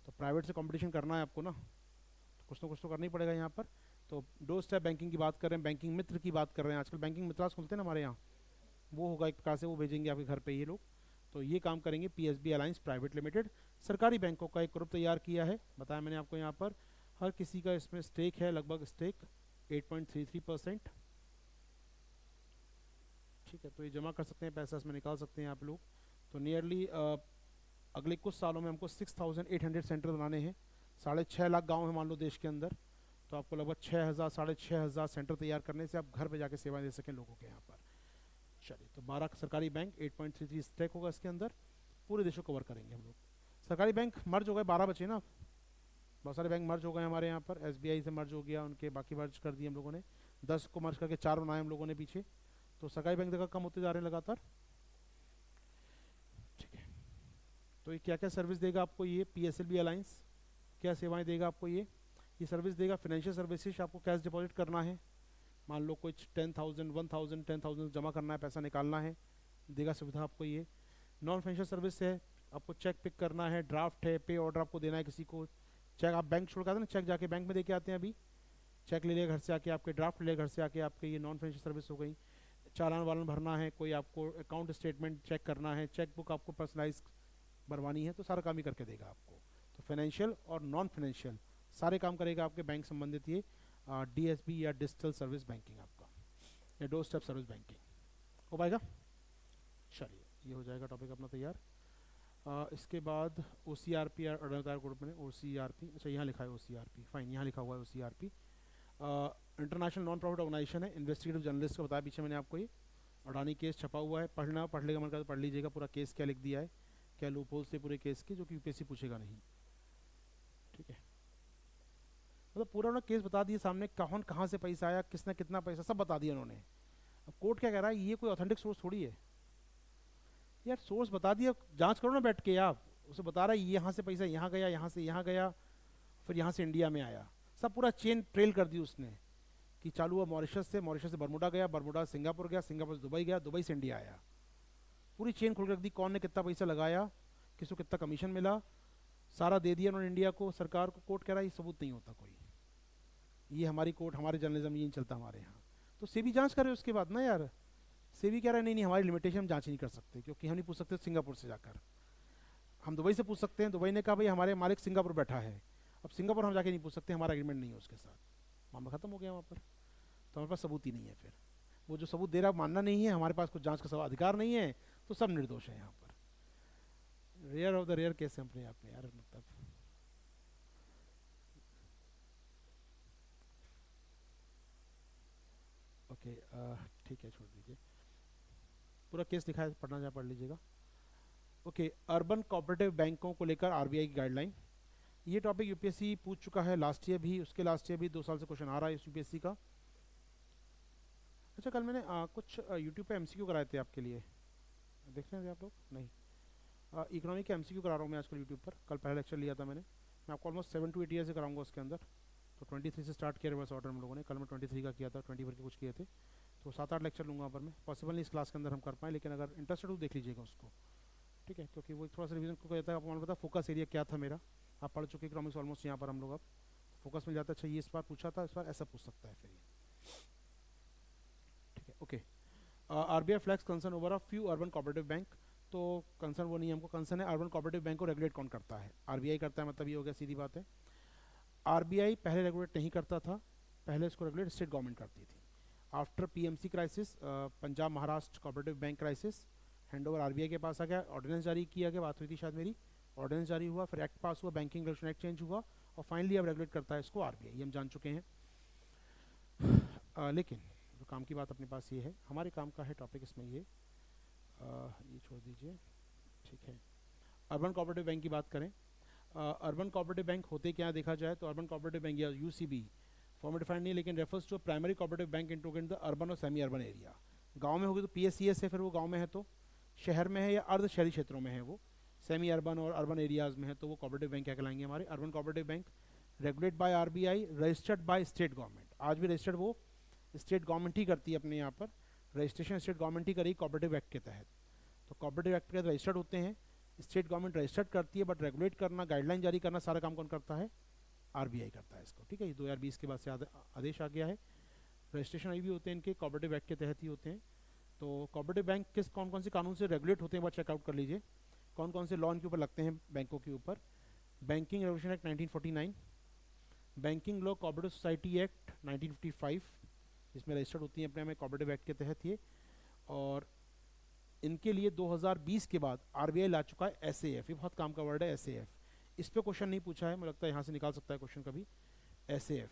तो प्राइवेट से कंपटीशन करना है आपको ना, तो कुछ ना कुछ तो करना ही पड़ेगा यहाँ पर। तो डोर स्टेप बैंकिंग की बात कर रहे हैं, बैंकिंग मित्र की बात कर रहे हैं, आजकल बैंकिंग मित्रास खुलते हैं ना हमारे यहाँ, वो होगा एक प्रकार से, वो भेजेंगे आपके घर पे ये लोग। तो ये काम करेंगे पीएसबी अलायंस प्राइवेट लिमिटेड। सरकारी बैंकों का एक ग्रुप तैयार किया है, बताया मैंने आपको यहाँ पर। हर किसी का इसमें स्टेक है, लगभग स्टेक 8.33%। ठीक है, तो ये जमा कर सकते हैं पैसा, इसमें निकाल सकते हैं आप लोग। तो नियरली अगले कुछ सालों में हमको 6,800 सेंटर बनाने हैं। 6.5 लाख गाँव है मान लो देश के अंदर, तो आपको लगभग 6,000 6,500 सेंटर तैयार करने से आप घर पे जाके सेवाएं दे सकें लोगों के यहाँ पर। चलिए, तो 12 सरकारी बैंक, 8.33 स्टेक होगा इसके अंदर, पूरे देश को कवर करेंगे हम लोग। सरकारी बैंक मर्ज हो गए, 12 बचे ना, बहुत सारे बैंक मर्ज हो गए हमारे यहाँ पर। एसबीआई से मर्ज हो गया, उनके बाकी मर्ज कर दिए हम लोगों ने, 10 को मर्ज करके 4 बनाए हम लोगों ने पीछे। तो सरकारी बैंक देखा कम होते जा रहे हैं लगातार। ठीक है, तो ये क्या क्या सर्विस देगा आपको, ये पीएसएलवी अलायंस क्या सेवाएं देगा आपको, ये सर्विस देगा। फाइनेंशियल सर्विसेज, आपको कैश डिपॉजिट करना है, मान लो कुछ 10,000 1,000 10,000 जमा करना है, पैसा निकालना है, देगा सुविधा आपको ये। नॉन फाइनेंशियल सर्विस है, आपको चेक पिक करना है, ड्राफ्ट है, पे ऑर्डर आपको देना है किसी को, चेक आप बैंक छोड़ के आते हैं ना, चेक जाके बैंक में दे के आते हैं, अभी चेक ले लिया घर से आके आपके, ड्राफ्ट ले घर से आके आपके, ये नॉन फाइनेंशियल सर्विस हो गई। चालान वालान भरना है, कोई आपको अकाउंट स्टेटमेंट चेक करना है, चेक बुक आपको पर्सनलाइज भरवानी है, तो सारा काम ही करके देगा आपको। तो फाइनेंशियल और नॉन फाइनेंशियल सारे काम करेगा आपके बैंक संबंधित ये डीएसबी या डिजिटल सर्विस बैंकिंग आपका, या डोर स्टेप सर्विस बैंकिंग हो पाएगा। चलिए, ये हो जाएगा टॉपिक अपना तैयार। इसके बाद OCRP ग्रुप में OCRP, अच्छा यहाँ लिखा है OCRP, फाइन, यहाँ लिखा हुआ है OCRP, international non profit organisation है, इन्वेस्टिगेटिव जर्नलिस्ट का बताया पीछे मैंने आपको, ये अडानी केस छपा हुआ है, पढ़ लेगा मन का तो पढ़ लीजिएगा, पूरा केस क्या लिख दिया है, क्या लूपहोल्स थे पूरे केस के, जो कि यूपीएससी पूछेगा नहीं। ठीक है, मतलब पूरा उन्होंने केस बता दिया सामने, कौन कहाँ से पैसा आया, किसने कितना पैसा, सब बता दिया उन्होंने। अब कोर्ट क्या कह रहा है, ये कोई ऑथेंटिक सोर्स थोड़ी है यार, सोर्स बता दिया, जांच करो ना बैठ के आप, उसे बता रहा है ये यहाँ से पैसा यहाँ गया, यहाँ से यहाँ गया, फिर यहाँ से इंडिया में आया, सब पूरा चेन ट्रेल कर दी उसने, कि चालू हुआ मॉरिशस से, मॉरिशस से बरमुडा गया, बरमुडा सिंगापुर गया, सिंगापुर से दुबई गया, दुबई से इंडिया आया, पूरी चेन खोल कर रख दी, कौन ने कितना पैसा लगाया, किसको कितना कमीशन मिला, सारा दे दिया उन्होंने इंडिया को, सरकार को। कोर्ट कह रहा है ये सबूत नहीं होता कोई, ये हमारी कोर्ट, हमारे जर्नलिज्म ये नहीं चलता हमारे यहाँ। तो सेबी जांच करे उसके बाद ना यार, सेबी कह रहा है नहीं नहीं हमारी लिमिटेशन हम जांच नहीं कर सकते, क्योंकि हम नहीं पूछ सकते सिंगापुर से जाकर, हम दुबई से पूछ सकते हैं, दुबई ने कहा भाई हमारे मालिक सिंगापुर बैठा है, अब सिंगापुर हम जाके नहीं पूछ सकते, हमारा एग्रीमेंट नहीं है उसके साथ, मामला खत्म हो गया वहाँ पर। तो हमारे पास सबूत ही नहीं है, फिर वो जो सबूत दे रहा है मानना नहीं है, हमारे पास कुछ जांच का अधिकार नहीं है, तो सब निर्दोष है यहाँ पर। Rare of the rare case है अपने आप में यार, मतलब ओके, ठीक है, छोड़ दीजिए, पूरा केस लिखा है, पढ़ना चाहे पढ़ लीजिएगा। ओके, अर्बन कोऑपरेटिव बैंकों को लेकर आरबीआई की गाइडलाइन, ये टॉपिक यूपीएससी पूछ चुका है लास्ट ईयर भी, उसके लास्ट ईयर भी 2 साल से क्वेश्चन आ रहा है इस यूपीएससी का। अच्छा, कल मैंने कुछ यूट्यूब पे एमसीक्यू कराए थे आपके लिए, देख रहे हैं आप लोग? नहीं, इकोनॉमिक के एमसीक्यू करा रहा हूँ मैं आजकल यूट्यूब पर, कल पहला लेक्चर लिया था मैंने, मैं आपको ऑलमोस्ट 7 to 8 ईयर से कराऊंगा उसके अंदर। तो 23 से स्टार्ट किया रिवर्स ऑर्डर हम लोगों ने, कल मैं 23 का किया था, 24 के कुछ किए थे, तो 7-8 लेक्चर लूँगा पर मैं, पॉसिबल नहीं इस क्लास के अंदर हम कर पाएँ, लेकिन अगर इंटरेस्टेड हो देख लीजिएगा उसको। ठीक है, क्योंकि वो थोड़ा सा रिवीजन को कहता है, आपको मालूम पता फोकस एरिया क्या था मेरा, आप पढ़ चुके इकोनॉमिक्स ऑलमोस्ट यहाँ पर हम लोग, अब फोकस मिल जाता है, अच्छा ये इस बार पूछा था, इस बार ऐसा पूछ सकता है फिर ये। ठीक है, okay, RBI flags concern over a few urban cooperative bank, तो कंसर्न वो नहीं है हमको, कंसर्न है अर्बन कोऑपरेटिव बैंक को रेगुलेट कौन करता है, आरबीआई करता है, मतलब ये हो गया, सीधी बात है। आरबीआई पहले रेगुलेट नहीं करता था, पहले इसको रेगुलेट स्टेट गवर्नमेंट करती थी। After PMC crisis, Punjab Maharashtra cooperative bank crisis, hand over RBI के पास आ गया, ऑर्डिनेंस जारी किया गया, बात हुई थी शायद मेरी, ऑर्डिनेंस जारी हुआ, फिर एक्ट पास हुआ, बैंकिंग रेगुलेशन एक्ट चेंज हुआ, और फाइनली अब रेगुलेट करता है इसको आरबीआई, ये हम जान चुके हैं। लेकिन जो काम की बात अपने पास ये है, हमारे काम का है टॉपिक इसमें ये छोड़ दीजिए। ठीक है, अर्बन कोऑपरेटिव बैंक की बात करें, अर्बन कोऑपरेटिव बैंक होते क्या देखा जाए तो अर्बन कोऑपरेटिव बैंक या यूसीबी फॉर्म डिफाइंड नहीं, लेकिन refers to primary cooperative bank in the urban और सेमी अर्बन एरिया। गांव में होगी तो पीएससीएस है, फिर वो गांव में है तो, शहर में है या अर्ध शहरी क्षेत्रों में है वो, सेमी अर्बन और अर्बन एरियाज में है तो वो कोऑपरेटिव बैंक क्या कहलाएंगे हमारे, urban cooperative bank. Regulate by RBI, registered by state government. आज भी रजिस्टर्ड वो स्टेट गवर्नमेंट ही करती है अपने यहाँ पर, रजिस्ट्रेशन स्टेट गवर्नमेंट ही करी कोऑपरेटिव एक्ट के तहत। तो कोऑपरेटिव एक्ट के तहत रजिस्टर्ड होते हैं, स्टेट गवर्नमेंट रजिस्टर्ड करती है, बट रेगुलेट करना, गाइडलाइन जारी करना सारा काम कौन करता है? आरबीआई करता है इसको, ठीक है। ये 2020 के बाद से आदेश आ गया है। रजिस्ट्रेशन अभी भी होते हैं इनके कोऑपरेटिव एक्ट के तहत ही होते हैं। तो कोऑपरेटिव बैंक किस कौन कौन से कानून से रेगुलेट होते हैं, बात चेकआउट कर लीजिए, कौन कौन से लॉ इनके ऊपर लगते हैं बैंकों के ऊपर। Banking regulation act 1949, banking law cooperative society act 1955, इसमें रजिस्टर्ड होती हैं अपने में कोऑपरेटिव एक्ट के तहत ये। और इनके लिए 2020 के बाद आरबीआई ला चुका है एसएएफ, ये बहुत काम का वर्ड है एसएएफ। इस पे क्वेश्चन नहीं पूछा है, मुझे लगता है यहाँ से निकाल सकता है क्वेश्चन कभी। एसएएफ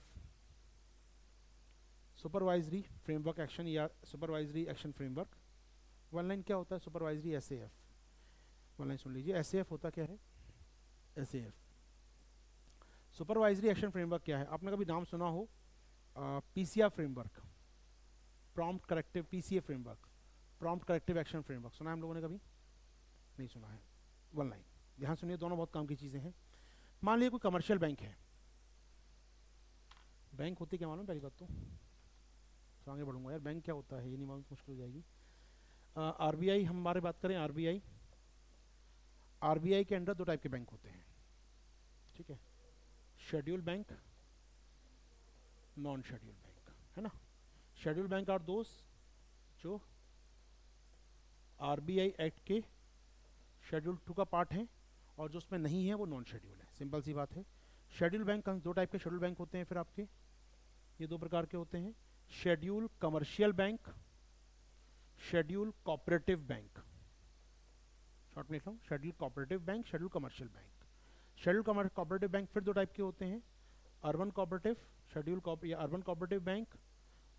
सुपरवाइजरी फ्रेमवर्क एक्शन या supervisory action framework. One line क्या होता है सुपरवाइजरी एसएएफ, वन लाइन सुन लीजिए। एसएएफ होता क्या है? एसएएफ सुपरवाइजरी एक्शन फ्रेमवर्क क्या है? आपने कभी नाम सुना हो PCR framework, prompt corrective, PCA framework, prompt corrective action framework, सुना है हम लोगों ने कभी? नहीं सुना है। वन लाइन ध्यान सुनिए, दोनों बहुत काम की चीज़ें हैं। मान लीजिए कोई कमर्शियल बैंक है, बैंक होती क्या मालूम? पहली बात तो आगे बढ़ूंगा यार, बैंक क्या होता है ये नहीं मालूम, मुश्किल हो जाएगी। आरबीआई हम हमारे बात करें, आरबीआई, आरबीआई के अंडर दो टाइप के बैंक होते हैं, ठीक है, schedule bank, non schedule bank, है ना। शेड्यूल बैंक आर दोस्त जो आरबीआई एक्ट के शेड्यूल 2 का पार्ट है, और जो उसमें नहीं है वो नॉन शेड्यूल है, सिंपल सी बात है। शेड्यूल बैंक, दो टाइप के शेड्यूल बैंक होते हैं फिर आपके, ये दो प्रकार के होते हैं, schedule commercial bank, schedule cooperative bank. Short में लिख रहा हूँ, schedule cooperative bank, schedule commercial bank. Schedule cooperative bank फिर दो टाइप के होते हैं, अर्बन कोऑपरेटिव, शेड्यूल या अर्बन कोऑपरेटिव बैंक,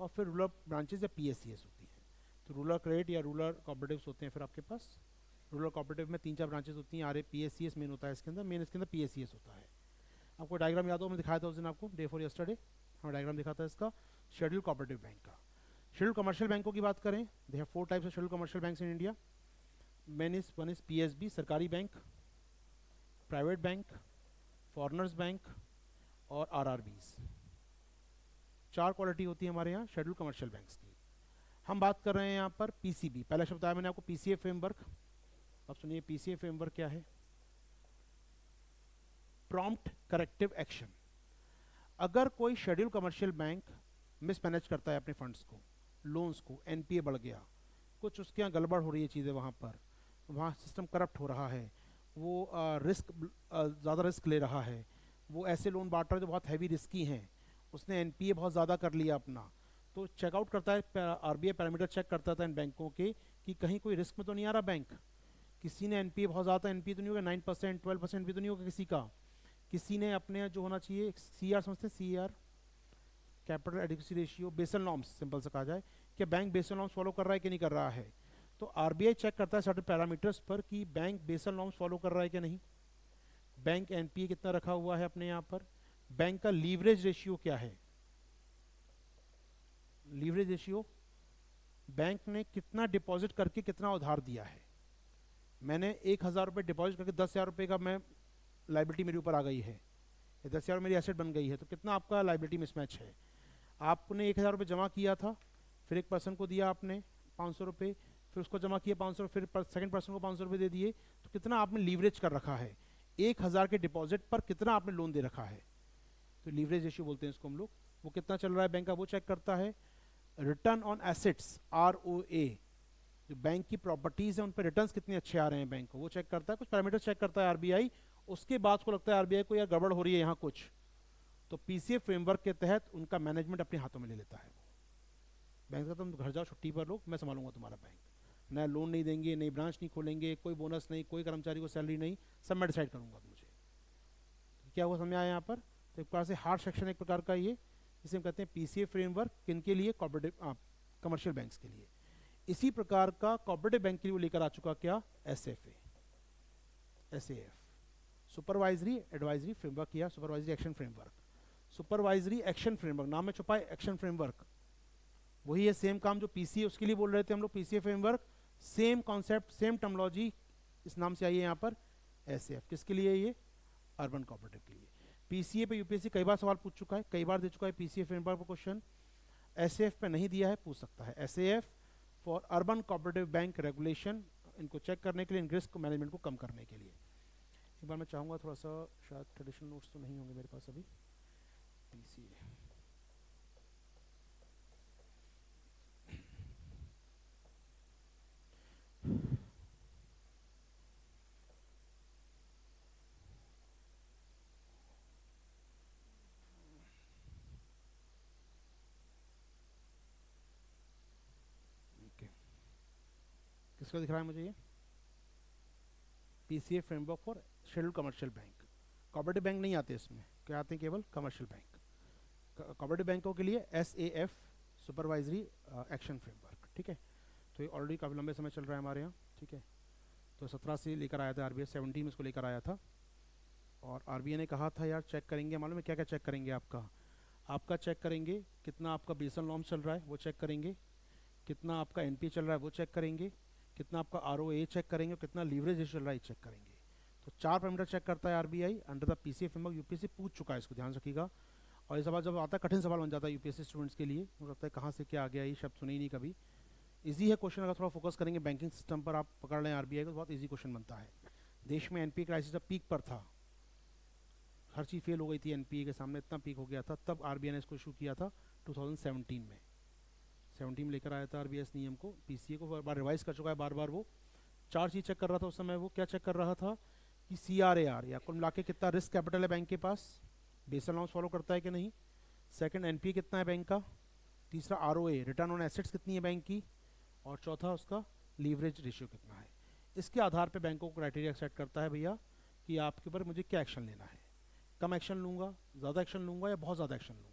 और फिर रूरल ब्रांचेज या पीएससीएस होती है। तो रूरल क्रेडिट या रूरल कोऑपरेटिव्स होते हैं फिर आपके पास। रूरल कोऑपरेटिव में 3-4 ब्रांचेस होती हैं, आरए पीएससीएस मेन होता है इसके अंदर, मेन इसके अंदर पीएससीएस होता है। आपको डायग्राम याद हो, मैं दिखाया था उस दिन आपको, डे फॉर यस्टरडे, हाँ डायग्राम दिखा था इसका शेड्यूल कोऑपरेटिव बैंक का। शेड्यूल कमर्शियल बैंकों की बात करें, they have 4 types of schedule commercial banks in India. One is PSB, सरकारी bank, private bank, foreigners bank, और आरआरबीज। 4 क्वालिटी होती है हमारे यहाँ शेड्यूल कमर्शियल बैंक्स की। हम बात कर रहे हैं यहाँ पर पीसीबी, पहला शब्द बताया मैंने आपको पीसीए फ्रेमवर्क। अब सुनिए पीसीए फ्रेमवर्क क्या है? Prompt corrective action. अगर कोई शेड्यूल कमर्शियल बैंक मिसमैनेज करता है अपने फंड्स को, लोन्स को, एनपीए बढ़ गया, कुछ उसके यहाँ गड़बड़ हो रही है चीज़ें, वहाँ सिस्टम करप्ट हो रहा है, वो ज़्यादा रिस्क ले रहा है, वो ऐसे लोन बांट रहा है जो बहुत हैवी रिस्की हैं, उसने एनपीए बहुत ज़्यादा कर लिया अपना, तो चेकआउट करता है, आरबीआई पैरामीटर चेक करता था इन बैंकों के कि कहीं कोई रिस्क में तो नहीं आ रहा बैंक, किसी ने एनपीए बहुत ज़्यादा एनपीए तो नहीं होगा, 9%, 12% भी तो नहीं होगा किसी का, किसी ने अपने जो होना चाहिए सीआर, समझते हैं CR, capital adequacy ratio, Basel norms simple से कहा जाए, कि बैंक बेसल नॉर्म्स फॉलो कर रहा है कि नहीं कर रहा है। तो आरबीआई चेक करता है सर्टेन पैरामीटर्स पर कि बैंक बेसल नॉर्म्स फॉलो कर रहा है कि नहीं, बैंक एनपीए कितना रखा हुआ है अपने यहाँ पर, बैंक का लीवरेज रेशियो क्या है, लीवरेज रेशियो, बैंक ने कितना डिपॉजिट करके कितना उधार दिया है। मैंने 1,000 रुपये डिपॉजिट करके 10,000 रुपये का मैं लाइबिलिटी मेरे ऊपर आ गई है, 10,000 मेरी एसेट बन गई है, तो कितना आपका लाइबिलिटी मिसमैच है। आपने 1,000 रुपये जमा किया था, फिर एक पर्सन को दिया आपने 500 रुपये, फिर उसको जमा किया 500, फिर सेकंड पर्सन को 500 रुपये दे दिए, तो कितना आपने लीवरेज कर रखा है, 1,000 के डिपॉजिट पर कितना आपने लोन दे रखा है, तो लीवरेज रेशियो बोलते हैं इसको हम लोग। वो कितना चल रहा है बैंक का वो चेक करता है। रिटर्न ऑन एसेट्स, ROA, जो बैंक की प्रॉपर्टीज है उन पर रिटर्न्स कितने अच्छे आ रहे हैं बैंक को, वो चेक करता है, कुछ पैरामीटर चेक करता है आरबीआई। उसके बाद उसको लगता है आरबीआई को यार गड़बड़ हो रही है यहाँ कुछ, तो पीसीए फ्रेमवर्क के तहत उनका मैनेजमेंट अपने हाथों में ले लेता है। बैंक का तुम घर जाओ छुट्टी पर लो, मैं संभालूंगा तुम्हारा बैंक, नया लोन नहीं देंगे, नई ब्रांच नहीं खोलेंगे, कोई बोनस नहीं, कोई कर्मचारी को सैलरी नहीं, सब मैं डिसाइड करूंगा मुझे। तो क्या हुआ समझ आया यहाँ पर? तो एक प्रकार से हार्ड सेक्शन एक प्रकार का ये, जिसे हम कहते हैं पीसीए फ्रेमवर्क, किनके लिए? कॉर्पोरेटिव कमर्शियल बैंक्स के लिए। इसी प्रकार का कॉर्पोरेटिव बैंक के लिए वो लेकर आ चुका क्या? SFA, SAF, supervisory advisory framework या supervisory action framework. Supervisory action framework, नाम में छुपा है एक्शन फ्रेमवर्क, वही है सेम काम जो पीसीए उसके लिए बोल रहे थे हम लोग, PCA framework, same concept, same terminology, इस नाम से आई है यहाँ पर एसएएफ। किसके लिए? ये अर्बन कोऑपरेटिव के लिए। पीसीए पे यूपीएससी कई बार सवाल पूछ चुका है, कई बार दे चुका है पीसीए फ्रेमवर्क पर क्वेश्चन। एसएएफ पे नहीं दिया है, पूछ सकता है। SAF for urban cooperative bank regulation, इनको चेक करने के लिए, इन रिस्क मैनेजमेंट को कम करने के लिए। एक बार मैं चाहूँगा थोड़ा सा, शायद ट्रेडिशनल नोट्स तो नहीं होंगे मेरे पास अभी। पीसीए किसका दिख रहा है मुझे ये? PCA framework for scheduled commercial bank. Cooperative bank नहीं आते इसमें, क्या आते हैं? केवल कमर्शियल बैंक। कोऑपरेटिव बैंकों के लिए एसएएफ सुपरवाइजरी एक्शन फ्रेमवर्क, ठीक है। तो ये ऑलरेडी काफ़ी लंबे समय चल रहा है हमारे यहाँ, ठीक है। तो 17 से लेकर आया था आरबीआई, 17 में इसको लेकर आया था। और आरबीआई ने कहा था यार चेक करेंगे, मालूम है क्या क्या चेक करेंगे? आपका चेक करेंगे कितना आपका बेसल नॉर्म चल रहा है, वो चेक करेंगे। कितना आपका एनपी चल रहा है, वो चेक करेंगे। कितना आपका आरओए चेक करेंगे, और कितना लीवरेज रेशियो चल रहा है चेक करेंगे। तो 4 पैरामीटर चेक करता है RBI under the PCA framework. UPSC पूछ चुका है, इसको ध्यान रखिएगा। और ये सवाल जब आता है, कठिन सवाल बन जाता है यूपीएससी स्टूडेंट्स के लिए, हो सकता है कहाँ से क्या आ गया, ये शब्द सुने ही नहीं कभी। ईजी है क्वेश्चन, अगर थोड़ा फोकस करेंगे बैंकिंग सिस्टम पर, आप पकड़ लें आरबीआई को, तो बहुत ईजी क्वेश्चन बनता है। देश में एनपीए क्राइसिस जब पीक पर था, हर चीज़ फेल हो गई थी, एनपीए के सामने इतना पीक हो गया था, तब आरबीआई ने इसको इशू किया था 2017 में। 17 में लेकर आया था आरबीआई इस नियम को। पीसीए को बार रिवाइज कर चुका है बार बार। वो 4 चीज़ चेक कर रहा था उस समय। वो क्या चेक कर रहा था कि सीआरएआर, या कुल मिला के कितना रिस्क कैपिटल है बैंक के पास, बेसल नॉर्म्स फॉलो करता है कि नहीं। सेकंड, एनपीए कितना है बैंक का। तीसरा, आरओए रिटर्न ऑन एसेट्स कितनी है बैंक की। और चौथा, उसका लीवरेज रेशियो कितना है। इसके आधार पे बैंकों को क्राइटेरिया सेट करता है भैया कि आपके ऊपर मुझे क्या एक्शन लेना है। कम एक्शन लूँगा, ज़्यादा एक्शन लूँगा, या बहुत ज़्यादा एक्शन लूँगा।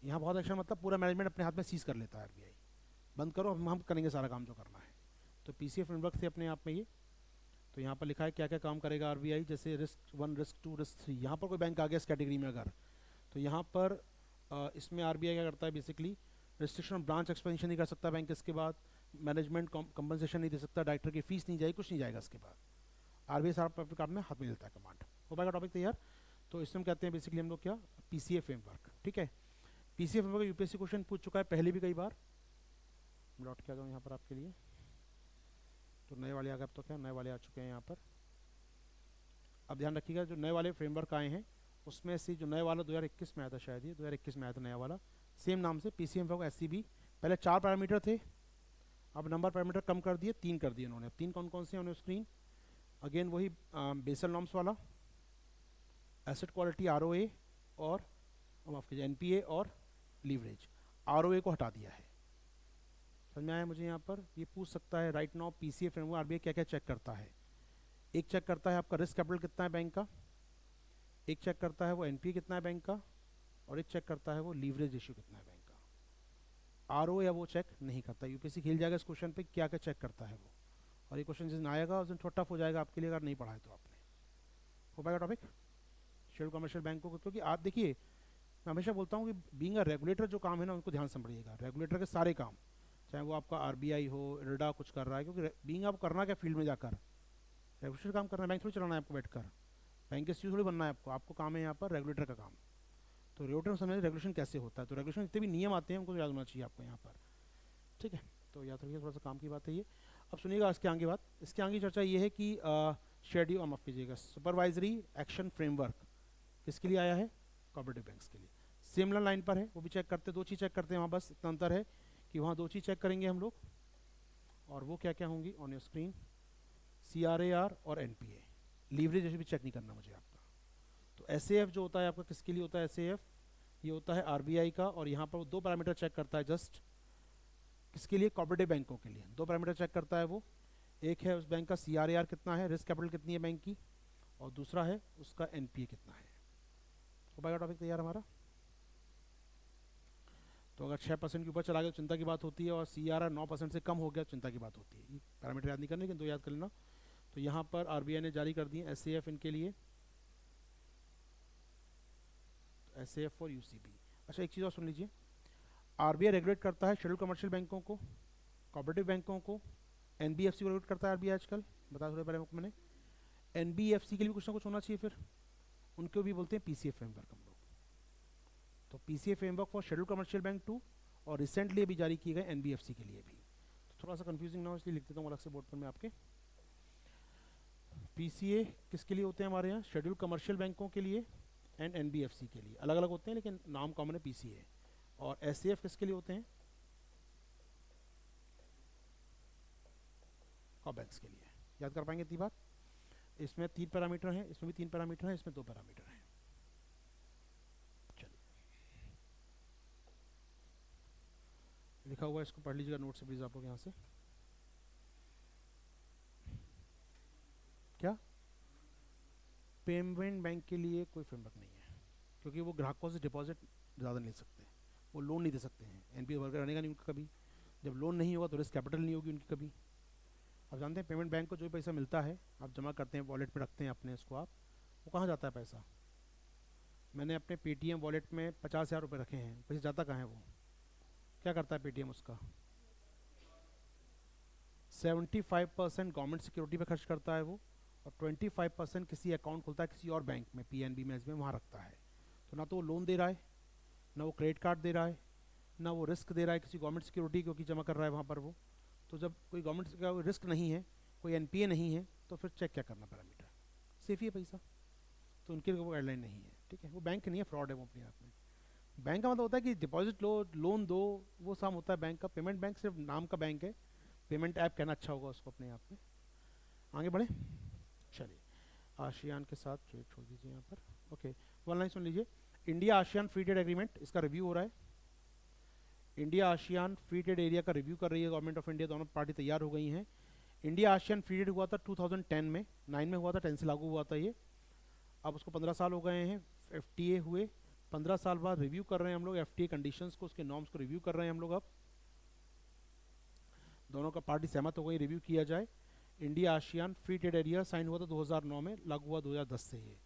यहाँ बहुत एक्शन मतलब पूरा मैनेजमेंट अपने हाथ में सीज कर लेता है आरबीआई, बंद करो, हम करेंगे सारा काम जो करना है। तो पीसीए फ्रेमवर्क से अपने आप में ये, तो यहाँ पर लिखा है क्या क्या काम करेगा आरबीआई, जैसे रिस्क 1, रिस्क 2, रिस्क 3। यहाँ पर कोई बैंक आ गया इस कैटेगरी में अगर, तो यहाँ पर इसमें आरबीआई क्या करता है बेसिकली, रिस्ट्रिक्शन ब्रांच एक्सपेंशन नहीं कर सकता बैंक। इसके बाद मैनेजमेंट कंपनसेशन नहीं दे सकता, डायरेक्टर की फीस नहीं जाएगी, कुछ नहीं जाएगा इसके बाद। आरबीआई सारा पब्लिक काम में हाथ में लेता है कमांड। हो पाएगा टॉपिक तैयार? तो इसमें हम कहते हैं बेसिकली हम लोग क्या, पीसीए फ्रेमवर्क, ठीक है। पीसीए फ्रेमवर्क यूपीएससी क्वेश्चन पूछ चुका है पहले भी कई बार। लौट के आ जाऊँ यहाँ पर आपके लिए, तो नए वाले आ गए, अब तो क्या नए वाले आ चुके हैं यहाँ पर। अब ध्यान रखिएगा, जो नए वाले फ्रेमवर्क आए हैं उसमें से जो नए वाला 2021 में आया था, शायद ये 2021 में आया था नया वाला, सेम नाम से पीसीए फ्रेमवर्क एससीबी। पहले 4 पैरामीटर थे, अब नंबर पैरामीटर कम कर दिए, 3 कर दिए उन्होंने। 3 कौन कौन से हैं उन्होंने स्क्रीन अगेन वही, बेसल नॉर्म्स वाला, एसेट क्वालिटी आरओए, और माफ कीजिए एनपीए, और लीवरेज। आरओए को हटा दिया है, समझ में आया मुझे? यहाँ पर ये पूछ सकता है right now PCA framework RBI क्या क्या चेक करता है। एक चेक करता है आपका रिस्क कैपिटल कितना है बैंक का, एक चेक करता है वो एनपीए कितना है बैंक का, और एक चेक करता है वो लीवरेज रेशियो कितना है बैंक का। आरओ या वो चेक नहीं करता। यूपीएससी खेल जाएगा इस क्वेश्चन पे, क्या क्या चेक करता है वो। और ये क्वेश्चन जिस दिन आएगा उस दिन थोड़ा टफ हो जाएगा आपके लिए, अगर नहीं पढ़ा है तो आपने। हो पाएगा टॉपिक शेड्यूल्ड कमर्शियल बैंक को? क्योंकि आप देखिए, मैं हमेशा बोलता हूँ कि बीइंग अ रेगुलेटर जो काम है ना, उनको ध्यान से पढ़िएगा। रेगुलेटर के सारे काम, चाहे वो आपका आरबीआई हो, इरडा कुछ कर रहा है, क्योंकि बीइंग आप करना क्या फील्ड में जाकर, रेगुलेटर काम करना है, बैंक थोड़ी चलाना है आपको बैठकर, बैंक के सीईओ थोड़ी बनना है आपको। आपको काम है यहाँ पर रेगुलेटर का काम। तो रेगुलेटर समझ रेगुलेशन कैसे होता है, तो रेगुलेशन जितने भी नियम आते हैं उनको याद होना चाहिए आपको यहाँ पर, ठीक है। तो याद रखिए, थोड़ा सा काम की बात है ये। अब सुनिएगा इसके आगे बात, इसके आगे चर्चा ये है कि शेड्यूल, माफ कीजिएगा, सुपरवाइजरी एक्शन फ्रेमवर्क किसके लिए आया है? कोऑपरेटिव बैंक्स के लिए। सिमिलर लाइन पर है, वो भी चेक करते, 2 चीज़ चेक करते हैं वहाँ, बस इतना अंतर है कि वहाँ 2 चीज़ चेक करेंगे हम लोग, और वो क्या क्या होंगी ऑन योर स्क्रीन, सीआरएआर और एनपीए। लीवरेज भी चेक नहीं करना मुझे आपका। तो एसएएफ जो होता है आपका किसके लिए होता है? एसएएफ ये होता है आरबीआई का, और यहाँ पर वो 2 पैरामीटर चेक करता है जस्ट, किसके लिए? कोऑपरेटिव बैंकों के लिए 2 पैरामीटर चेक करता है वो। एक है उस बैंक का सीआरएआर कितना है, रिस्क कैपिटल कितनी है बैंक की, और दूसरा है उसका एनपीए कितना है। हो पाएगा टॉपिक तैयार हमारा? तो अगर 6% के ऊपर चला गया तो चिंता की बात होती है, और सीआरआर 9% से कम हो गया तो चिंता की बात होती है। ये पैरामीटर याद नहीं करने, लेकिन 2 याद कर लेना। तो यहाँ पर आरबीआई ने जारी कर दिए एसएएफ इनके लिए, एसएएफ और यूसीबी। अच्छा, एक चीज़ और सुन लीजिए, आरबीआई रेगुलेट करता है शेड्यूल्ड कमर्शियल बैंकों को, कोऑपरेटिव बैंकों को, एनबीएफसी को रेगुलेट करता है आरबीआई आजकल, बता थोड़े पहले मैंने। एनबीएफसी के लिए कुछ ना कुछ होना चाहिए फिर, उनको भी बोलते हैं पीसीए फ्रेमवर्क हम लोग। तो PCA framework for schedule commercial bank 2, और रिसेंटली अभी जारी किए गए एनबीएफसी के लिए भी। तो थोड़ा सा कंफ्यूजिंग ना हो इसलिए लिख देता हूँ अलग से बोर्ड पर मैं आपके। पीसीए किसके लिए होते हैं हमारे यहाँ? शेड्यूल कमर्शियल बैंकों के लिए एंड एनबीएफसी के लिए। अलग अलग होते हैं लेकिन नाम कॉमन है पीसीए। और एससीएफ किसके लिए होते हैं? कॉप बैंक्स के लिए। याद कर पाएंगे इतनी बात? इसमें 3 पैरामीटर हैं, इसमें भी 3 पैरामीटर हैं, इसमें 2 पैरामीटर हैं। चलिए लिखा हुआ है, इसको पढ़ लीजिएगा नोट से प्लीज आप लोग यहाँ से। क्या? पेमेंट बैंक के लिए कोई फ्रेमवर्क नहीं है, क्योंकि वो ग्राहकों से डिपॉजिट ज़्यादा नहीं ले सकते, वो लोन नहीं दे सकते हैं, एनपीए वर्कर रहने का नहीं उनका कभी। जब लोन नहीं होगा तो रिस्क कैपिटल नहीं होगी उनकी कभी। आप जानते हैं पेमेंट बैंक को जो भी पैसा मिलता है आप जमा करते हैं, वॉलेट में रखते हैं अपने, उसको आप, वो कहाँ जाता है पैसा? मैंने अपने पेटीएम वॉलेट में 50,000 रुपये रखे हैं, पैसे जाता कहाँ है? वो क्या करता है पेटीएम? उसका 75% गवर्नमेंट सिक्योरिटी पे खर्च करता है वो, और 25% किसी अकाउंट खुलता है किसी और बैंक में, पीएनबी में, एसबीआई में, वहाँ रखता है। तो ना तो वो लोन दे रहा है, ना वो क्रेडिट कार्ड दे रहा है, ना वो रिस्क दे रहा है किसी गवर्नमेंट सिक्योरिटी क्योंकि जमा कर रहा है वहाँ पर वो। तो जब कोई गवर्नमेंट का रिस्क नहीं है, कोई एनपीए नहीं है, तो फिर चेक क्या करना पैरामीटर? सेफ ही है पैसा, तो उनकी वो गाइडलाइन नहीं है। ठीक है, वो बैंक नहीं है, फ्रॉड है वो अपने आप में। बैंक का मतलब होता है कि डिपॉजिट लो, लोन दो, वो काम होता है बैंक का। पेमेंट बैंक सिर्फ नाम का बैंक है, पेमेंट ऐप कहना अच्छा होगा उसको अपने आप में। आगे बढ़े, चलिए आशियान के साथ ट्रेड छोड़ दीजिए यहाँ पर। ओके, वन लाइन सुन लीजिए। India ASEAN free trade agreement, इसका रिव्यू हो रहा है। India ASEAN free trade area का रिव्यू कर रही है गवर्नमेंट ऑफ इंडिया, दोनों पार्टी तैयार हो गई हैं। इंडिया आशियान फ्री ट्रेड हुआ था 2010 में, 9 में हुआ था, 10 से लागू हुआ था ये। अब उसको 15 साल हो गए हैं, एफटीए हुए। 15 साल बाद रिव्यू कर रहे हैं हम लोग एफटीए कंडीशंस को, उसके नॉर्म्स को रिव्यू कर रहे हैं हम लोग। अब दोनों का पार्टी सहमत हो गई रिव्यू किया जाए। India ASEAN free trade area sign हुआ था 2009 में, लागू हुआ 2010 से ये।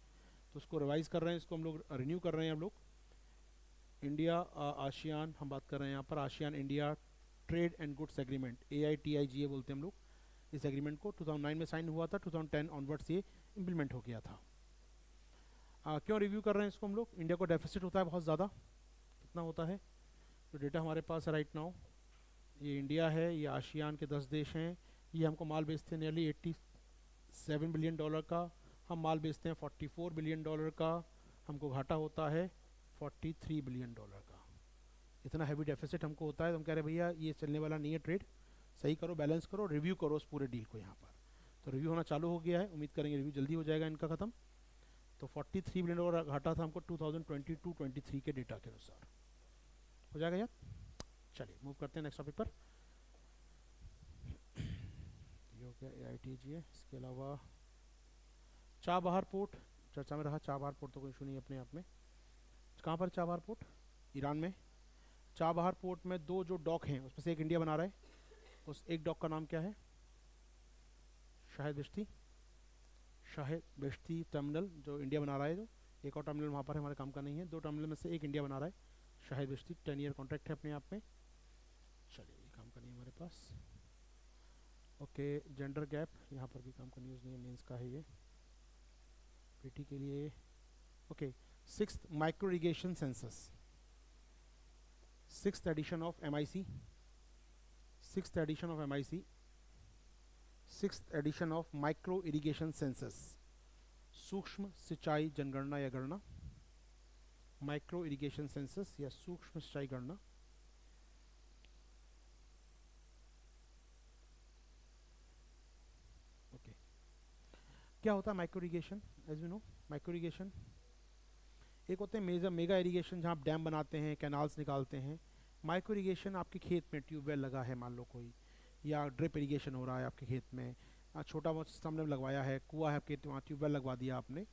तो उसको रिवाइज कर रहे हैं, इसको हम लोग रिन्यू कर रहे हैं हम लोग। इंडिया आशियान हम बात कर रहे हैं यहाँ पर, ASEAN India trade and goods agreement, AITIGA बोलते हैं हम लोग इस एग्रीमेंट को। 2009 में साइन हुआ था, 2010 ऑनवर्ड से इम्प्लीमेंट हो गया था। क्यों रिव्यू कर रहे हैं इसको हम लोग? इंडिया को डेफिसिट होता है बहुत ज़्यादा। कितना होता है? जो डेटा हमारे पास है राइट नाउ, ये इंडिया है, ये आशियान के 10 देश हैं। ये हमको माल बेचते हैं नियरली $87 बिलियन का, हम माल बेचते हैं $44 बिलियन का, हमको घाटा होता है $43 बिलियन का। इतना हैवी डेफिसिट हमको होता है, तो हम कह रहे हैं भैया ये चलने वाला नहीं है ट्रेड, सही करो, बैलेंस करो, रिव्यू करो उस पूरे डील को यहाँ पर। तो रिव्यू होना चालू हो गया है, उम्मीद करेंगे रिव्यू जल्दी हो जाएगा इनका ख़त्म। तो $43 बिलियन घाटा था हमको 2022-23 के डेटा के अनुसार। हो जाएगा यार? चलिए मूव करते हैं नेक्स्ट टॉपिक पर। ये हो गया AITGA। इसके अलावा चाबहार पोर्ट चर्चा में रहा। चाबहार पोर्ट तो कोई इशू नहीं अपने आप में। कहाँ पर चाबहार पोर्ट? ईरान में। चाबहार पोर्ट में 2 जो डॉक हैं उसमें से एक इंडिया बना रहा है। उस एक डॉक का नाम क्या है? शाहिद बेश्ती टर्मिनल, जो इंडिया बना रहा है। जो एक और टर्मिनल वहाँ पर है, हमारे काम का नहीं है। 2 टर्मिनल में से एक इंडिया बना रहा है, शाहिद बेश्ती। 10 ईयर कॉन्ट्रैक्ट है अपने आप में। चलिए ये काम का नहीं है हमारे पास। ओके, जेंडर गैप, यहाँ पर भी काम का न्यूज़ नहीं है, मेंस का है ये पीटी के लिए। Okay, 6th micro irrigation census, 6th edition of MIC, 6th edition of MIC, 6th edition of micro irrigation census, सूक्ष्म सिंचाई जनगणना या गणना, माइक्रो इरिगेशन सेंसस या सूक्ष्म सिंचाई गणना। ओके, क्या होता है micro irrigation? As we know, micro irrigation एक होते हैं मेगा इरिगेशन, जहाँ आप डैम बनाते हैं, कैनाल्स निकालते हैं। माइक्रो इरिगेशन आपके खेत में ट्यूबवेल लगा है मान लो कोई, या ड्रिप इरिगेशन हो रहा है आपके खेत में, छोटा बहुत सिस्टम ने लगवाया है, कुआं है आपके, वहाँ ट्यूबवेल लगवा दिया आपने।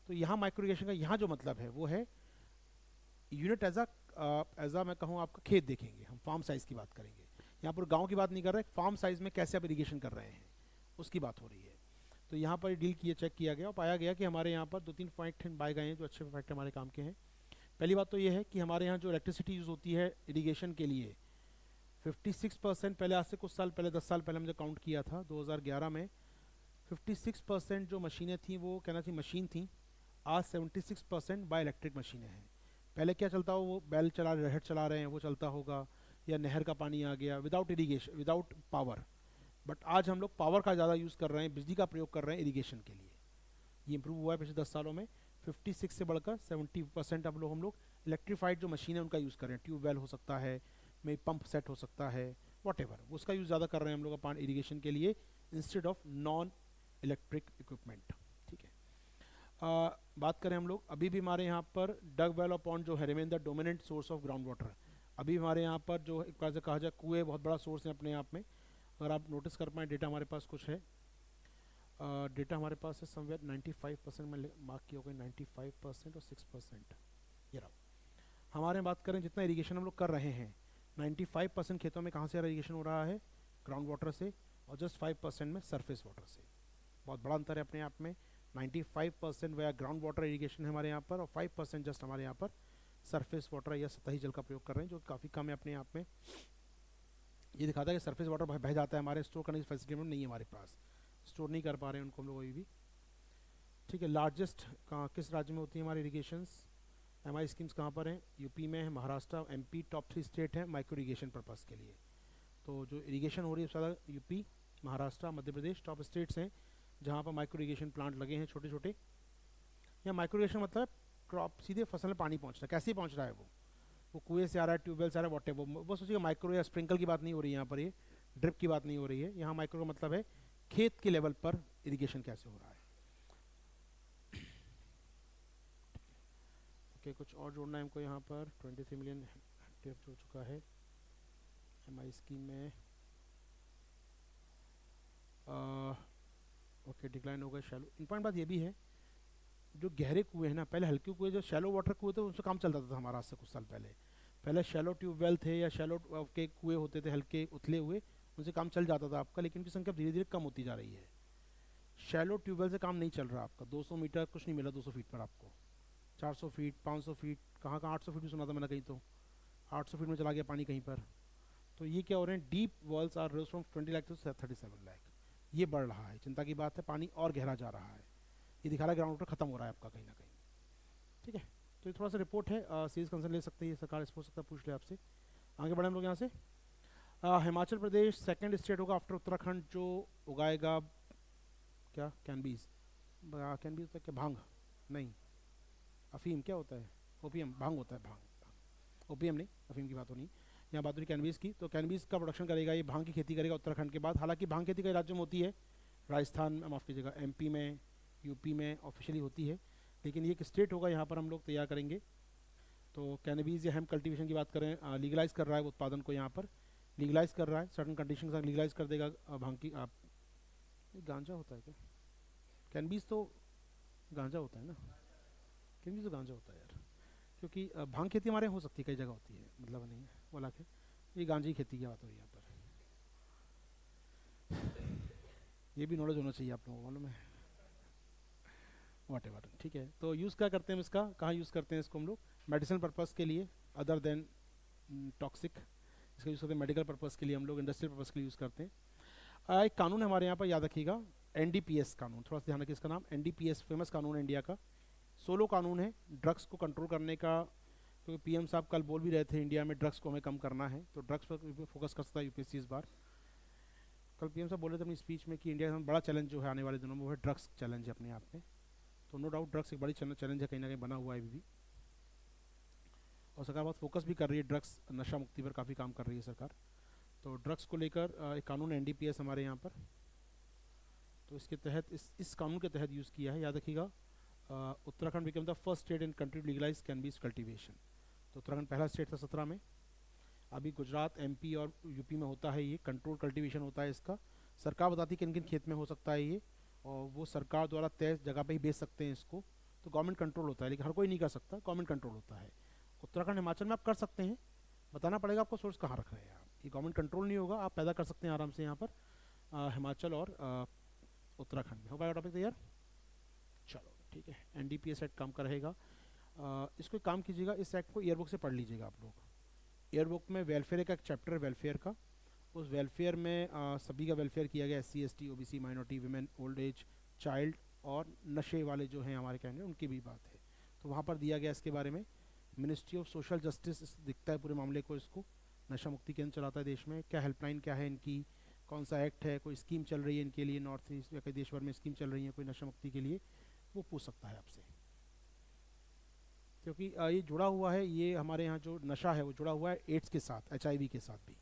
तो यहाँ माइक्रो इरिगेशन का यहाँ जो मतलब है वो है यूनिट एज अ मैं कहूँ आपका खेत देखेंगे हम, फार्म साइज़ की बात करेंगे यहाँ पर, गाँव की बात नहीं कर रहे, फार्म साइज़ में कैसे आप इरीगेशन कर रहे हैं उसकी बात हो रही है। तो यहाँ पर डील किया, चेक किया गया और पाया गया कि हमारे यहाँ पर 2-3 फैक्ट पाए गए हैं जो अच्छे फैक्ट हमारे काम के हैं। पहली बात तो ये है कि हमारे यहाँ जो इलेक्ट्रिसिटी यूज़ होती है इरिगेशन के लिए 56%, पहले आज से कुछ साल पहले, 10 साल पहले हमने काउंट किया था 2011 में, 56% जो मशीनें थी वो कहना चाहिए मशीन थी, आज 76% बाय इलेक्ट्रिक मशीनें हैं। पहले क्या चलता हो, वो बैल चला रहे, रहट चला रहे हैं, वो चलता होगा, या नहर का पानी आ गया without irrigation, without power. But आज हम लोग पावर का ज़्यादा यूज़ कर रहे हैं, बिजली का प्रयोग कर रहे हैं इरीगेशन के लिए। ये इंप्रूव हुआ है पिछले 10 सालों में। 56 से बढ़कर 70% अब हम लोग इलेक्ट्रीफाइड जो मशीन है उनका यूज़ कर रहे हैं। ट्यूबवेल हो सकता है, में पंप सेट हो सकता है, वॉट एवर, उसका यूज़ ज़्यादा कर रहे हैं हम लोग पानी इरीगेशन के लिए instead of non electric equipment. ठीक है, बात करें हम लोग, अभी भी हमारे यहाँ पर डग वेल और पॉन्ड जो है remain the dominant source of ground water. अभी हमारे यहाँ पर जो एक बार से कहा जाए कुएँ बहुत बड़ा सोर्स है अपने आप में। अगर आप नोटिस कर पाएँ, डेटा हमारे पास कुछ है, डेटा हमारे पास है समवेयर 95% में मार्क किया होगा, 95% और 6%। ये रहा हमारे बात करें जितना इरीगेशन हम लोग कर रहे हैं, 95% खेतों में कहाँ से इरीगेशन हो रहा है, ग्राउंड वाटर से, और जस्ट 5% में सरफेस वाटर से। बहुत बड़ा अंतर है अपने आप में। 95% वह ग्राउंड वाटर इरीगेशन है हमारे यहाँ पर, और 5% जस्ट हमारे यहाँ पर सरफेस वाटर या सतही जल का प्रयोग कर रहे हैं, जो काफ़ी कम है अपने आप में। ये दिखाता है कि सरफेस वाटर बह जाता है, हमारे स्टोर करने की फैसिलिटी में नहीं है, हमारे पास स्टोर नहीं कर पा रहे हैं उनको हम लोग अभी भी। ठीक है, लार्जेस्ट कहाँ किस राज्य में होती है हमारी इरीगेशंस, एमआई स्कीम्स कहाँ पर हैं, यूपी में है, महाराष्ट्र, एमपी टॉप 3 स्टेट है माइक्रो इरीगेशन पर्पस के लिए। तो जो इरीगेशन हो रही है ज़्यादा UP, Maharashtra, Madhya Pradesh top states हैं जहाँ पर माइक्रो इरीगेशन प्लांट लगे हैं छोटे छोटे। या माइक्रो इरीगेशन मतलब क्रॉप सीधे फसल में पानी पहुँच रहा है, कैसे पहुँच रहा है वो कुएँ से आ रहा है, ट्यूबवेल से आ रहा है, वॉट एवर। वो सोचिएगा माइक्रो या स्प्रिंकल की बात नहीं हो रही है यहाँ पर, ये ड्रिप की बात नहीं हो रही है यहाँ। माइक्रो का मतलब है खेत के लेवल पर इरीगेशन कैसे हो रहा है। ओके, कुछ और जोड़ना है हमको यहाँ पर। 23 मिलियन हेक्टेयर हो चुका है एमआई स्कीम में। ओके, डिक्लाइन हो गया शैलो। इंपॉर्टेंट बात ये भी है, जो गहरे कुएँ हैं ना, पहले हल्के कुएँ, जो शैलो वाटर कुएँ थे उनसे काम चलता था हमारा आज से कुछ साल पहले। पहले शैलो ट्यूबवेल थे या शैलो के कुएँ होते थे हल्के उथले हुए, उनसे काम चल जाता था आपका, लेकिन उनकी संख्या धीरे धीरे कम होती जा रही है। शैलो ट्यूबवेल से काम नहीं चल रहा आपका, 200 मीटर कुछ नहीं मिला 200 फीट पर आपको, 400 फीट, 500 फीट, कहाँ 800 फीट भी सुना था मैंने कहीं, तो 800 फीट में चला गया पानी कहीं पर। तो ये क्या हो रहे हैं, deep wells are raise from 20 lakh to 37 lakh, ये बढ़ रहा है, चिंता की बात है, पानी और गहरा जा रहा है। ये दिखा रहा है ग्राउंड वाटर खत्म हो रहा है आपका कहीं ना कहीं। ठीक है, तो ये थोड़ा सा रिपोर्ट है, सीरियस कंसर्न ले सकते हैं सरकार, इसको हो सकता है पूछ ले आपसे। आगे बढ़े हम लोग यहाँ से। हिमाचल प्रदेश सेकंड स्टेट होगा आफ्टर उत्तराखंड जो उगाएगा क्या, कैनबीज, कैनबीज होता है क्या, भांग नहीं, अफीम क्या होता है, ओपीएम, भांग होता है, भांग, ओपीएम नहीं, अफीम की बात हो नहीं यहाँ, बात हो रही कैनबीज की। तो कैनबीज का प्रोडक्शन करेगा ये, भांग की खेती करेगा उत्तराखंड के बाद। हालांकि भांग खेती कई राज्यों में होती है, राजस्थान में, माफ़ कीजिएगा, एमपी में, यूपी में ऑफिशियली होती है, लेकिन ये एक स्टेट होगा यहाँ पर हम लोग तैयार करेंगे। तो कैनबीज या हेम्प कल्टीवेशन की बात करें, लीगलाइज कर रहा है उत्पादन को, यहाँ पर लीगलाइज कर रहा है, सर्टन कंडीशन के साथ लीगलाइज कर देगा भांग की। आप गांजा होता है क्या, कैनबीज तो गांजा होता है ना, कैनबीज तो गांजा होता है यार, क्योंकि भांग खेती हमारे यहाँ हो सकती है, कई जगह होती है, मतलब नहीं है वो अलग है, ये गांजे की खेती की बात हो रही है यहाँ पर। ये भी नॉलेज होना चाहिए आप लोगों को, मालूम है, वॉट एवर। ठीक है, तो यूज़ क्या करते हैं हम इसका, कहाँ यूज़ करते हैं इसको हम लोग, मेडिसिनल पर्पज़ के लिए, अदर देन टॉक्सिक, इसका यूज़ करते हैं मेडिकल पर्पज़ के लिए, हम लोग इंडस्ट्रियल पर्पज़ के लिए यूज़ करते हैं। एक कानून है हमारे यहाँ पर, याद रखिएगा, एनडीपीएस कानून, थोड़ा सा ध्यान रखिए इसका नाम, एनडीपीएस फेमस कानून है इंडिया का, सोलो कानून है ड्रग्स को कंट्रोल करने का। क्योंकि पीएम साहब कल बोल भी रहे थे इंडिया में ड्रग्स को हमें कम करना है, तो ड्रग्स पर फोकस कर सकता है यूपीएससी इस बार। कल पीएम साहब बोले थे अपनी स्पीच में कि इंडिया का बड़ा चैलेंज जो है आने वाले दिनों में वो है ड्रग्स चैलेंज है अपने आप में। तो नो डाउट ड्रग्स एक बड़ी चैलेंज है, कहीं ना कहीं बना हुआ है अभी भी, और सरकार बहुत फोकस भी कर रही है, ड्रग्स नशा मुक्ति पर काफ़ी काम कर रही है सरकार। तो ड्रग्स को लेकर एक कानून है एनडीपीएस हमारे यहाँ पर, तो इसके तहत इस कानून के तहत यूज़ किया है, याद रखिएगा। Uttarakhand become the first state in country to legalise cannabis cultivation. तो उत्तराखंड पहला स्टेट था 17 में, अभी गुजरात, एमपी और यूपी में होता है, ये कंट्रोल कल्टीवेशन होता है इसका। सरकार बताती है किन किन खेत में हो सकता है ये, और वो सरकार द्वारा तय जगह पे ही बेच सकते हैं इसको, तो गवर्नमेंट कंट्रोल होता है, लेकिन हर कोई नहीं कर सकता, गवर्नमेंट कंट्रोल होता है। उत्तराखंड हिमाचल में आप कर सकते हैं, बताना पड़ेगा आपको सोर्स कहाँ रख रहे हैं आप, ये गवर्नमेंट कंट्रोल नहीं होगा, आप पैदा कर सकते हैं आराम से यहाँ पर हिमाचल और उत्तराखंड में। होगा टॉपिक तैयार, चलो ठीक है। एनडीपीएस एक्ट काम का रहेगा, इसको काम कीजिएगा, इस एक्ट को ईयरबुक से पढ़ लीजिएगा आप लोग। ईयरबुक में वेलफेयर का एक चैप्टर है वेलफेयर का, उस वेलफेयर में सभी का वेलफेयर किया गया, SC ST OBC minority, women, old age, child और नशे वाले जो हैं हमारे कैंडिडेट उनकी भी बात है। तो वहाँ पर दिया गया इसके बारे में, मिनिस्ट्री ऑफ सोशल जस्टिस दिखता है पूरे मामले को, इसको नशा मुक्ति केंद्र चलाता है देश में, क्या हेल्पलाइन क्या है इनकी, कौन सा एक्ट है, कोई स्कीम चल रही है इनके लिए, नॉर्थ ईस्ट या कई देश भर में स्कीम चल रही है कोई नशा मुक्ति के लिए, वो पूछ सकता है आपसे। क्योंकि ये जुड़ा हुआ है, ये हमारे यहाँ जो नशा है वो जुड़ा हुआ है एड्स के साथ, HIV के साथ भी।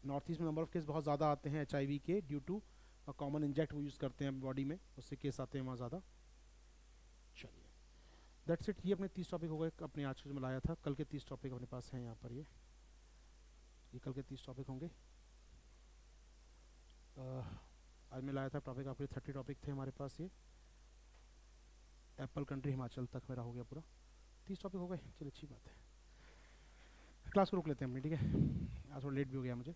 नॉर्थ ईस्ट में नंबर ऑफ केस बहुत ज़्यादा आते हैं HIV के, ड्यू टू कॉमन इंजेक्ट वो यूज़ करते हैं बॉडी में, उससे केस आते हैं वहाँ ज़्यादा। चलिए दैट्स इट, ये अपने 30 टॉपिक हो गए अपने आज के जो मैं लाया था। कल के 30 टॉपिक अपने पास हैं यहाँ पर, ये कल के 30 टॉपिक होंगे। आज मैं लाया था टॉपिक आपके 30 टॉपिक थे हमारे पास, ये एप्पल कंट्री हिमाचल तक मेरा हो गया पूरा, 30 टॉपिक हो गए। चलिए अच्छी बात है, क्लास को रोक लेते हैं अपनी, ठीक है। आज थोड़ा लेट भी हो गया मुझे,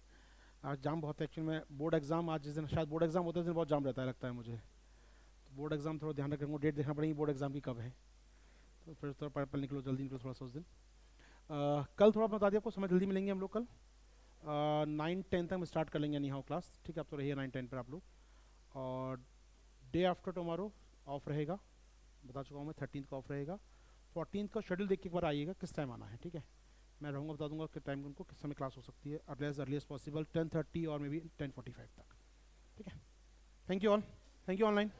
आज जाम बहुत है एक्चुअली में। बोर्ड एग्जाम आज जिस दिन शायद बोर्ड एग्जाम होता है उस दिन बहुत जाम रहता है लगता है मुझे, तो बोर्ड एग्जाम थोड़ा ध्यान रखूँगा, डेट देखना पड़ेगी बोर्ड एग्जाम की कब है, तो फिर थोड़ा पढ़ निकलो, जल्दी निकलो थोड़ा सा उस दिन। कल थोड़ा बता दिया आपको, समय जल्दी मिलेंगे हम लोग कल 9-10 तक हम स्टार्ट कर लेंगे एनी हाउ क्लास, ठीक है। आप तो रहिए 9-10 पर आप लोग, और डे आफ्टर टुमारो ऑफ रहेगा, बता चुका हूँ मैं, 13 को ऑफ रहेगा। 14 का शेड्यूल देख के एक बार आइएगा किस टाइम आना है, ठीक है। मैं रहूँगा, बता दूंगा कि टाइम उनको किस समय क्लास हो सकती है, अर्लीस्ट पॉसिबल 10:30 और मे बी 10:45 तक, ठीक है। Thank you all, thank you online.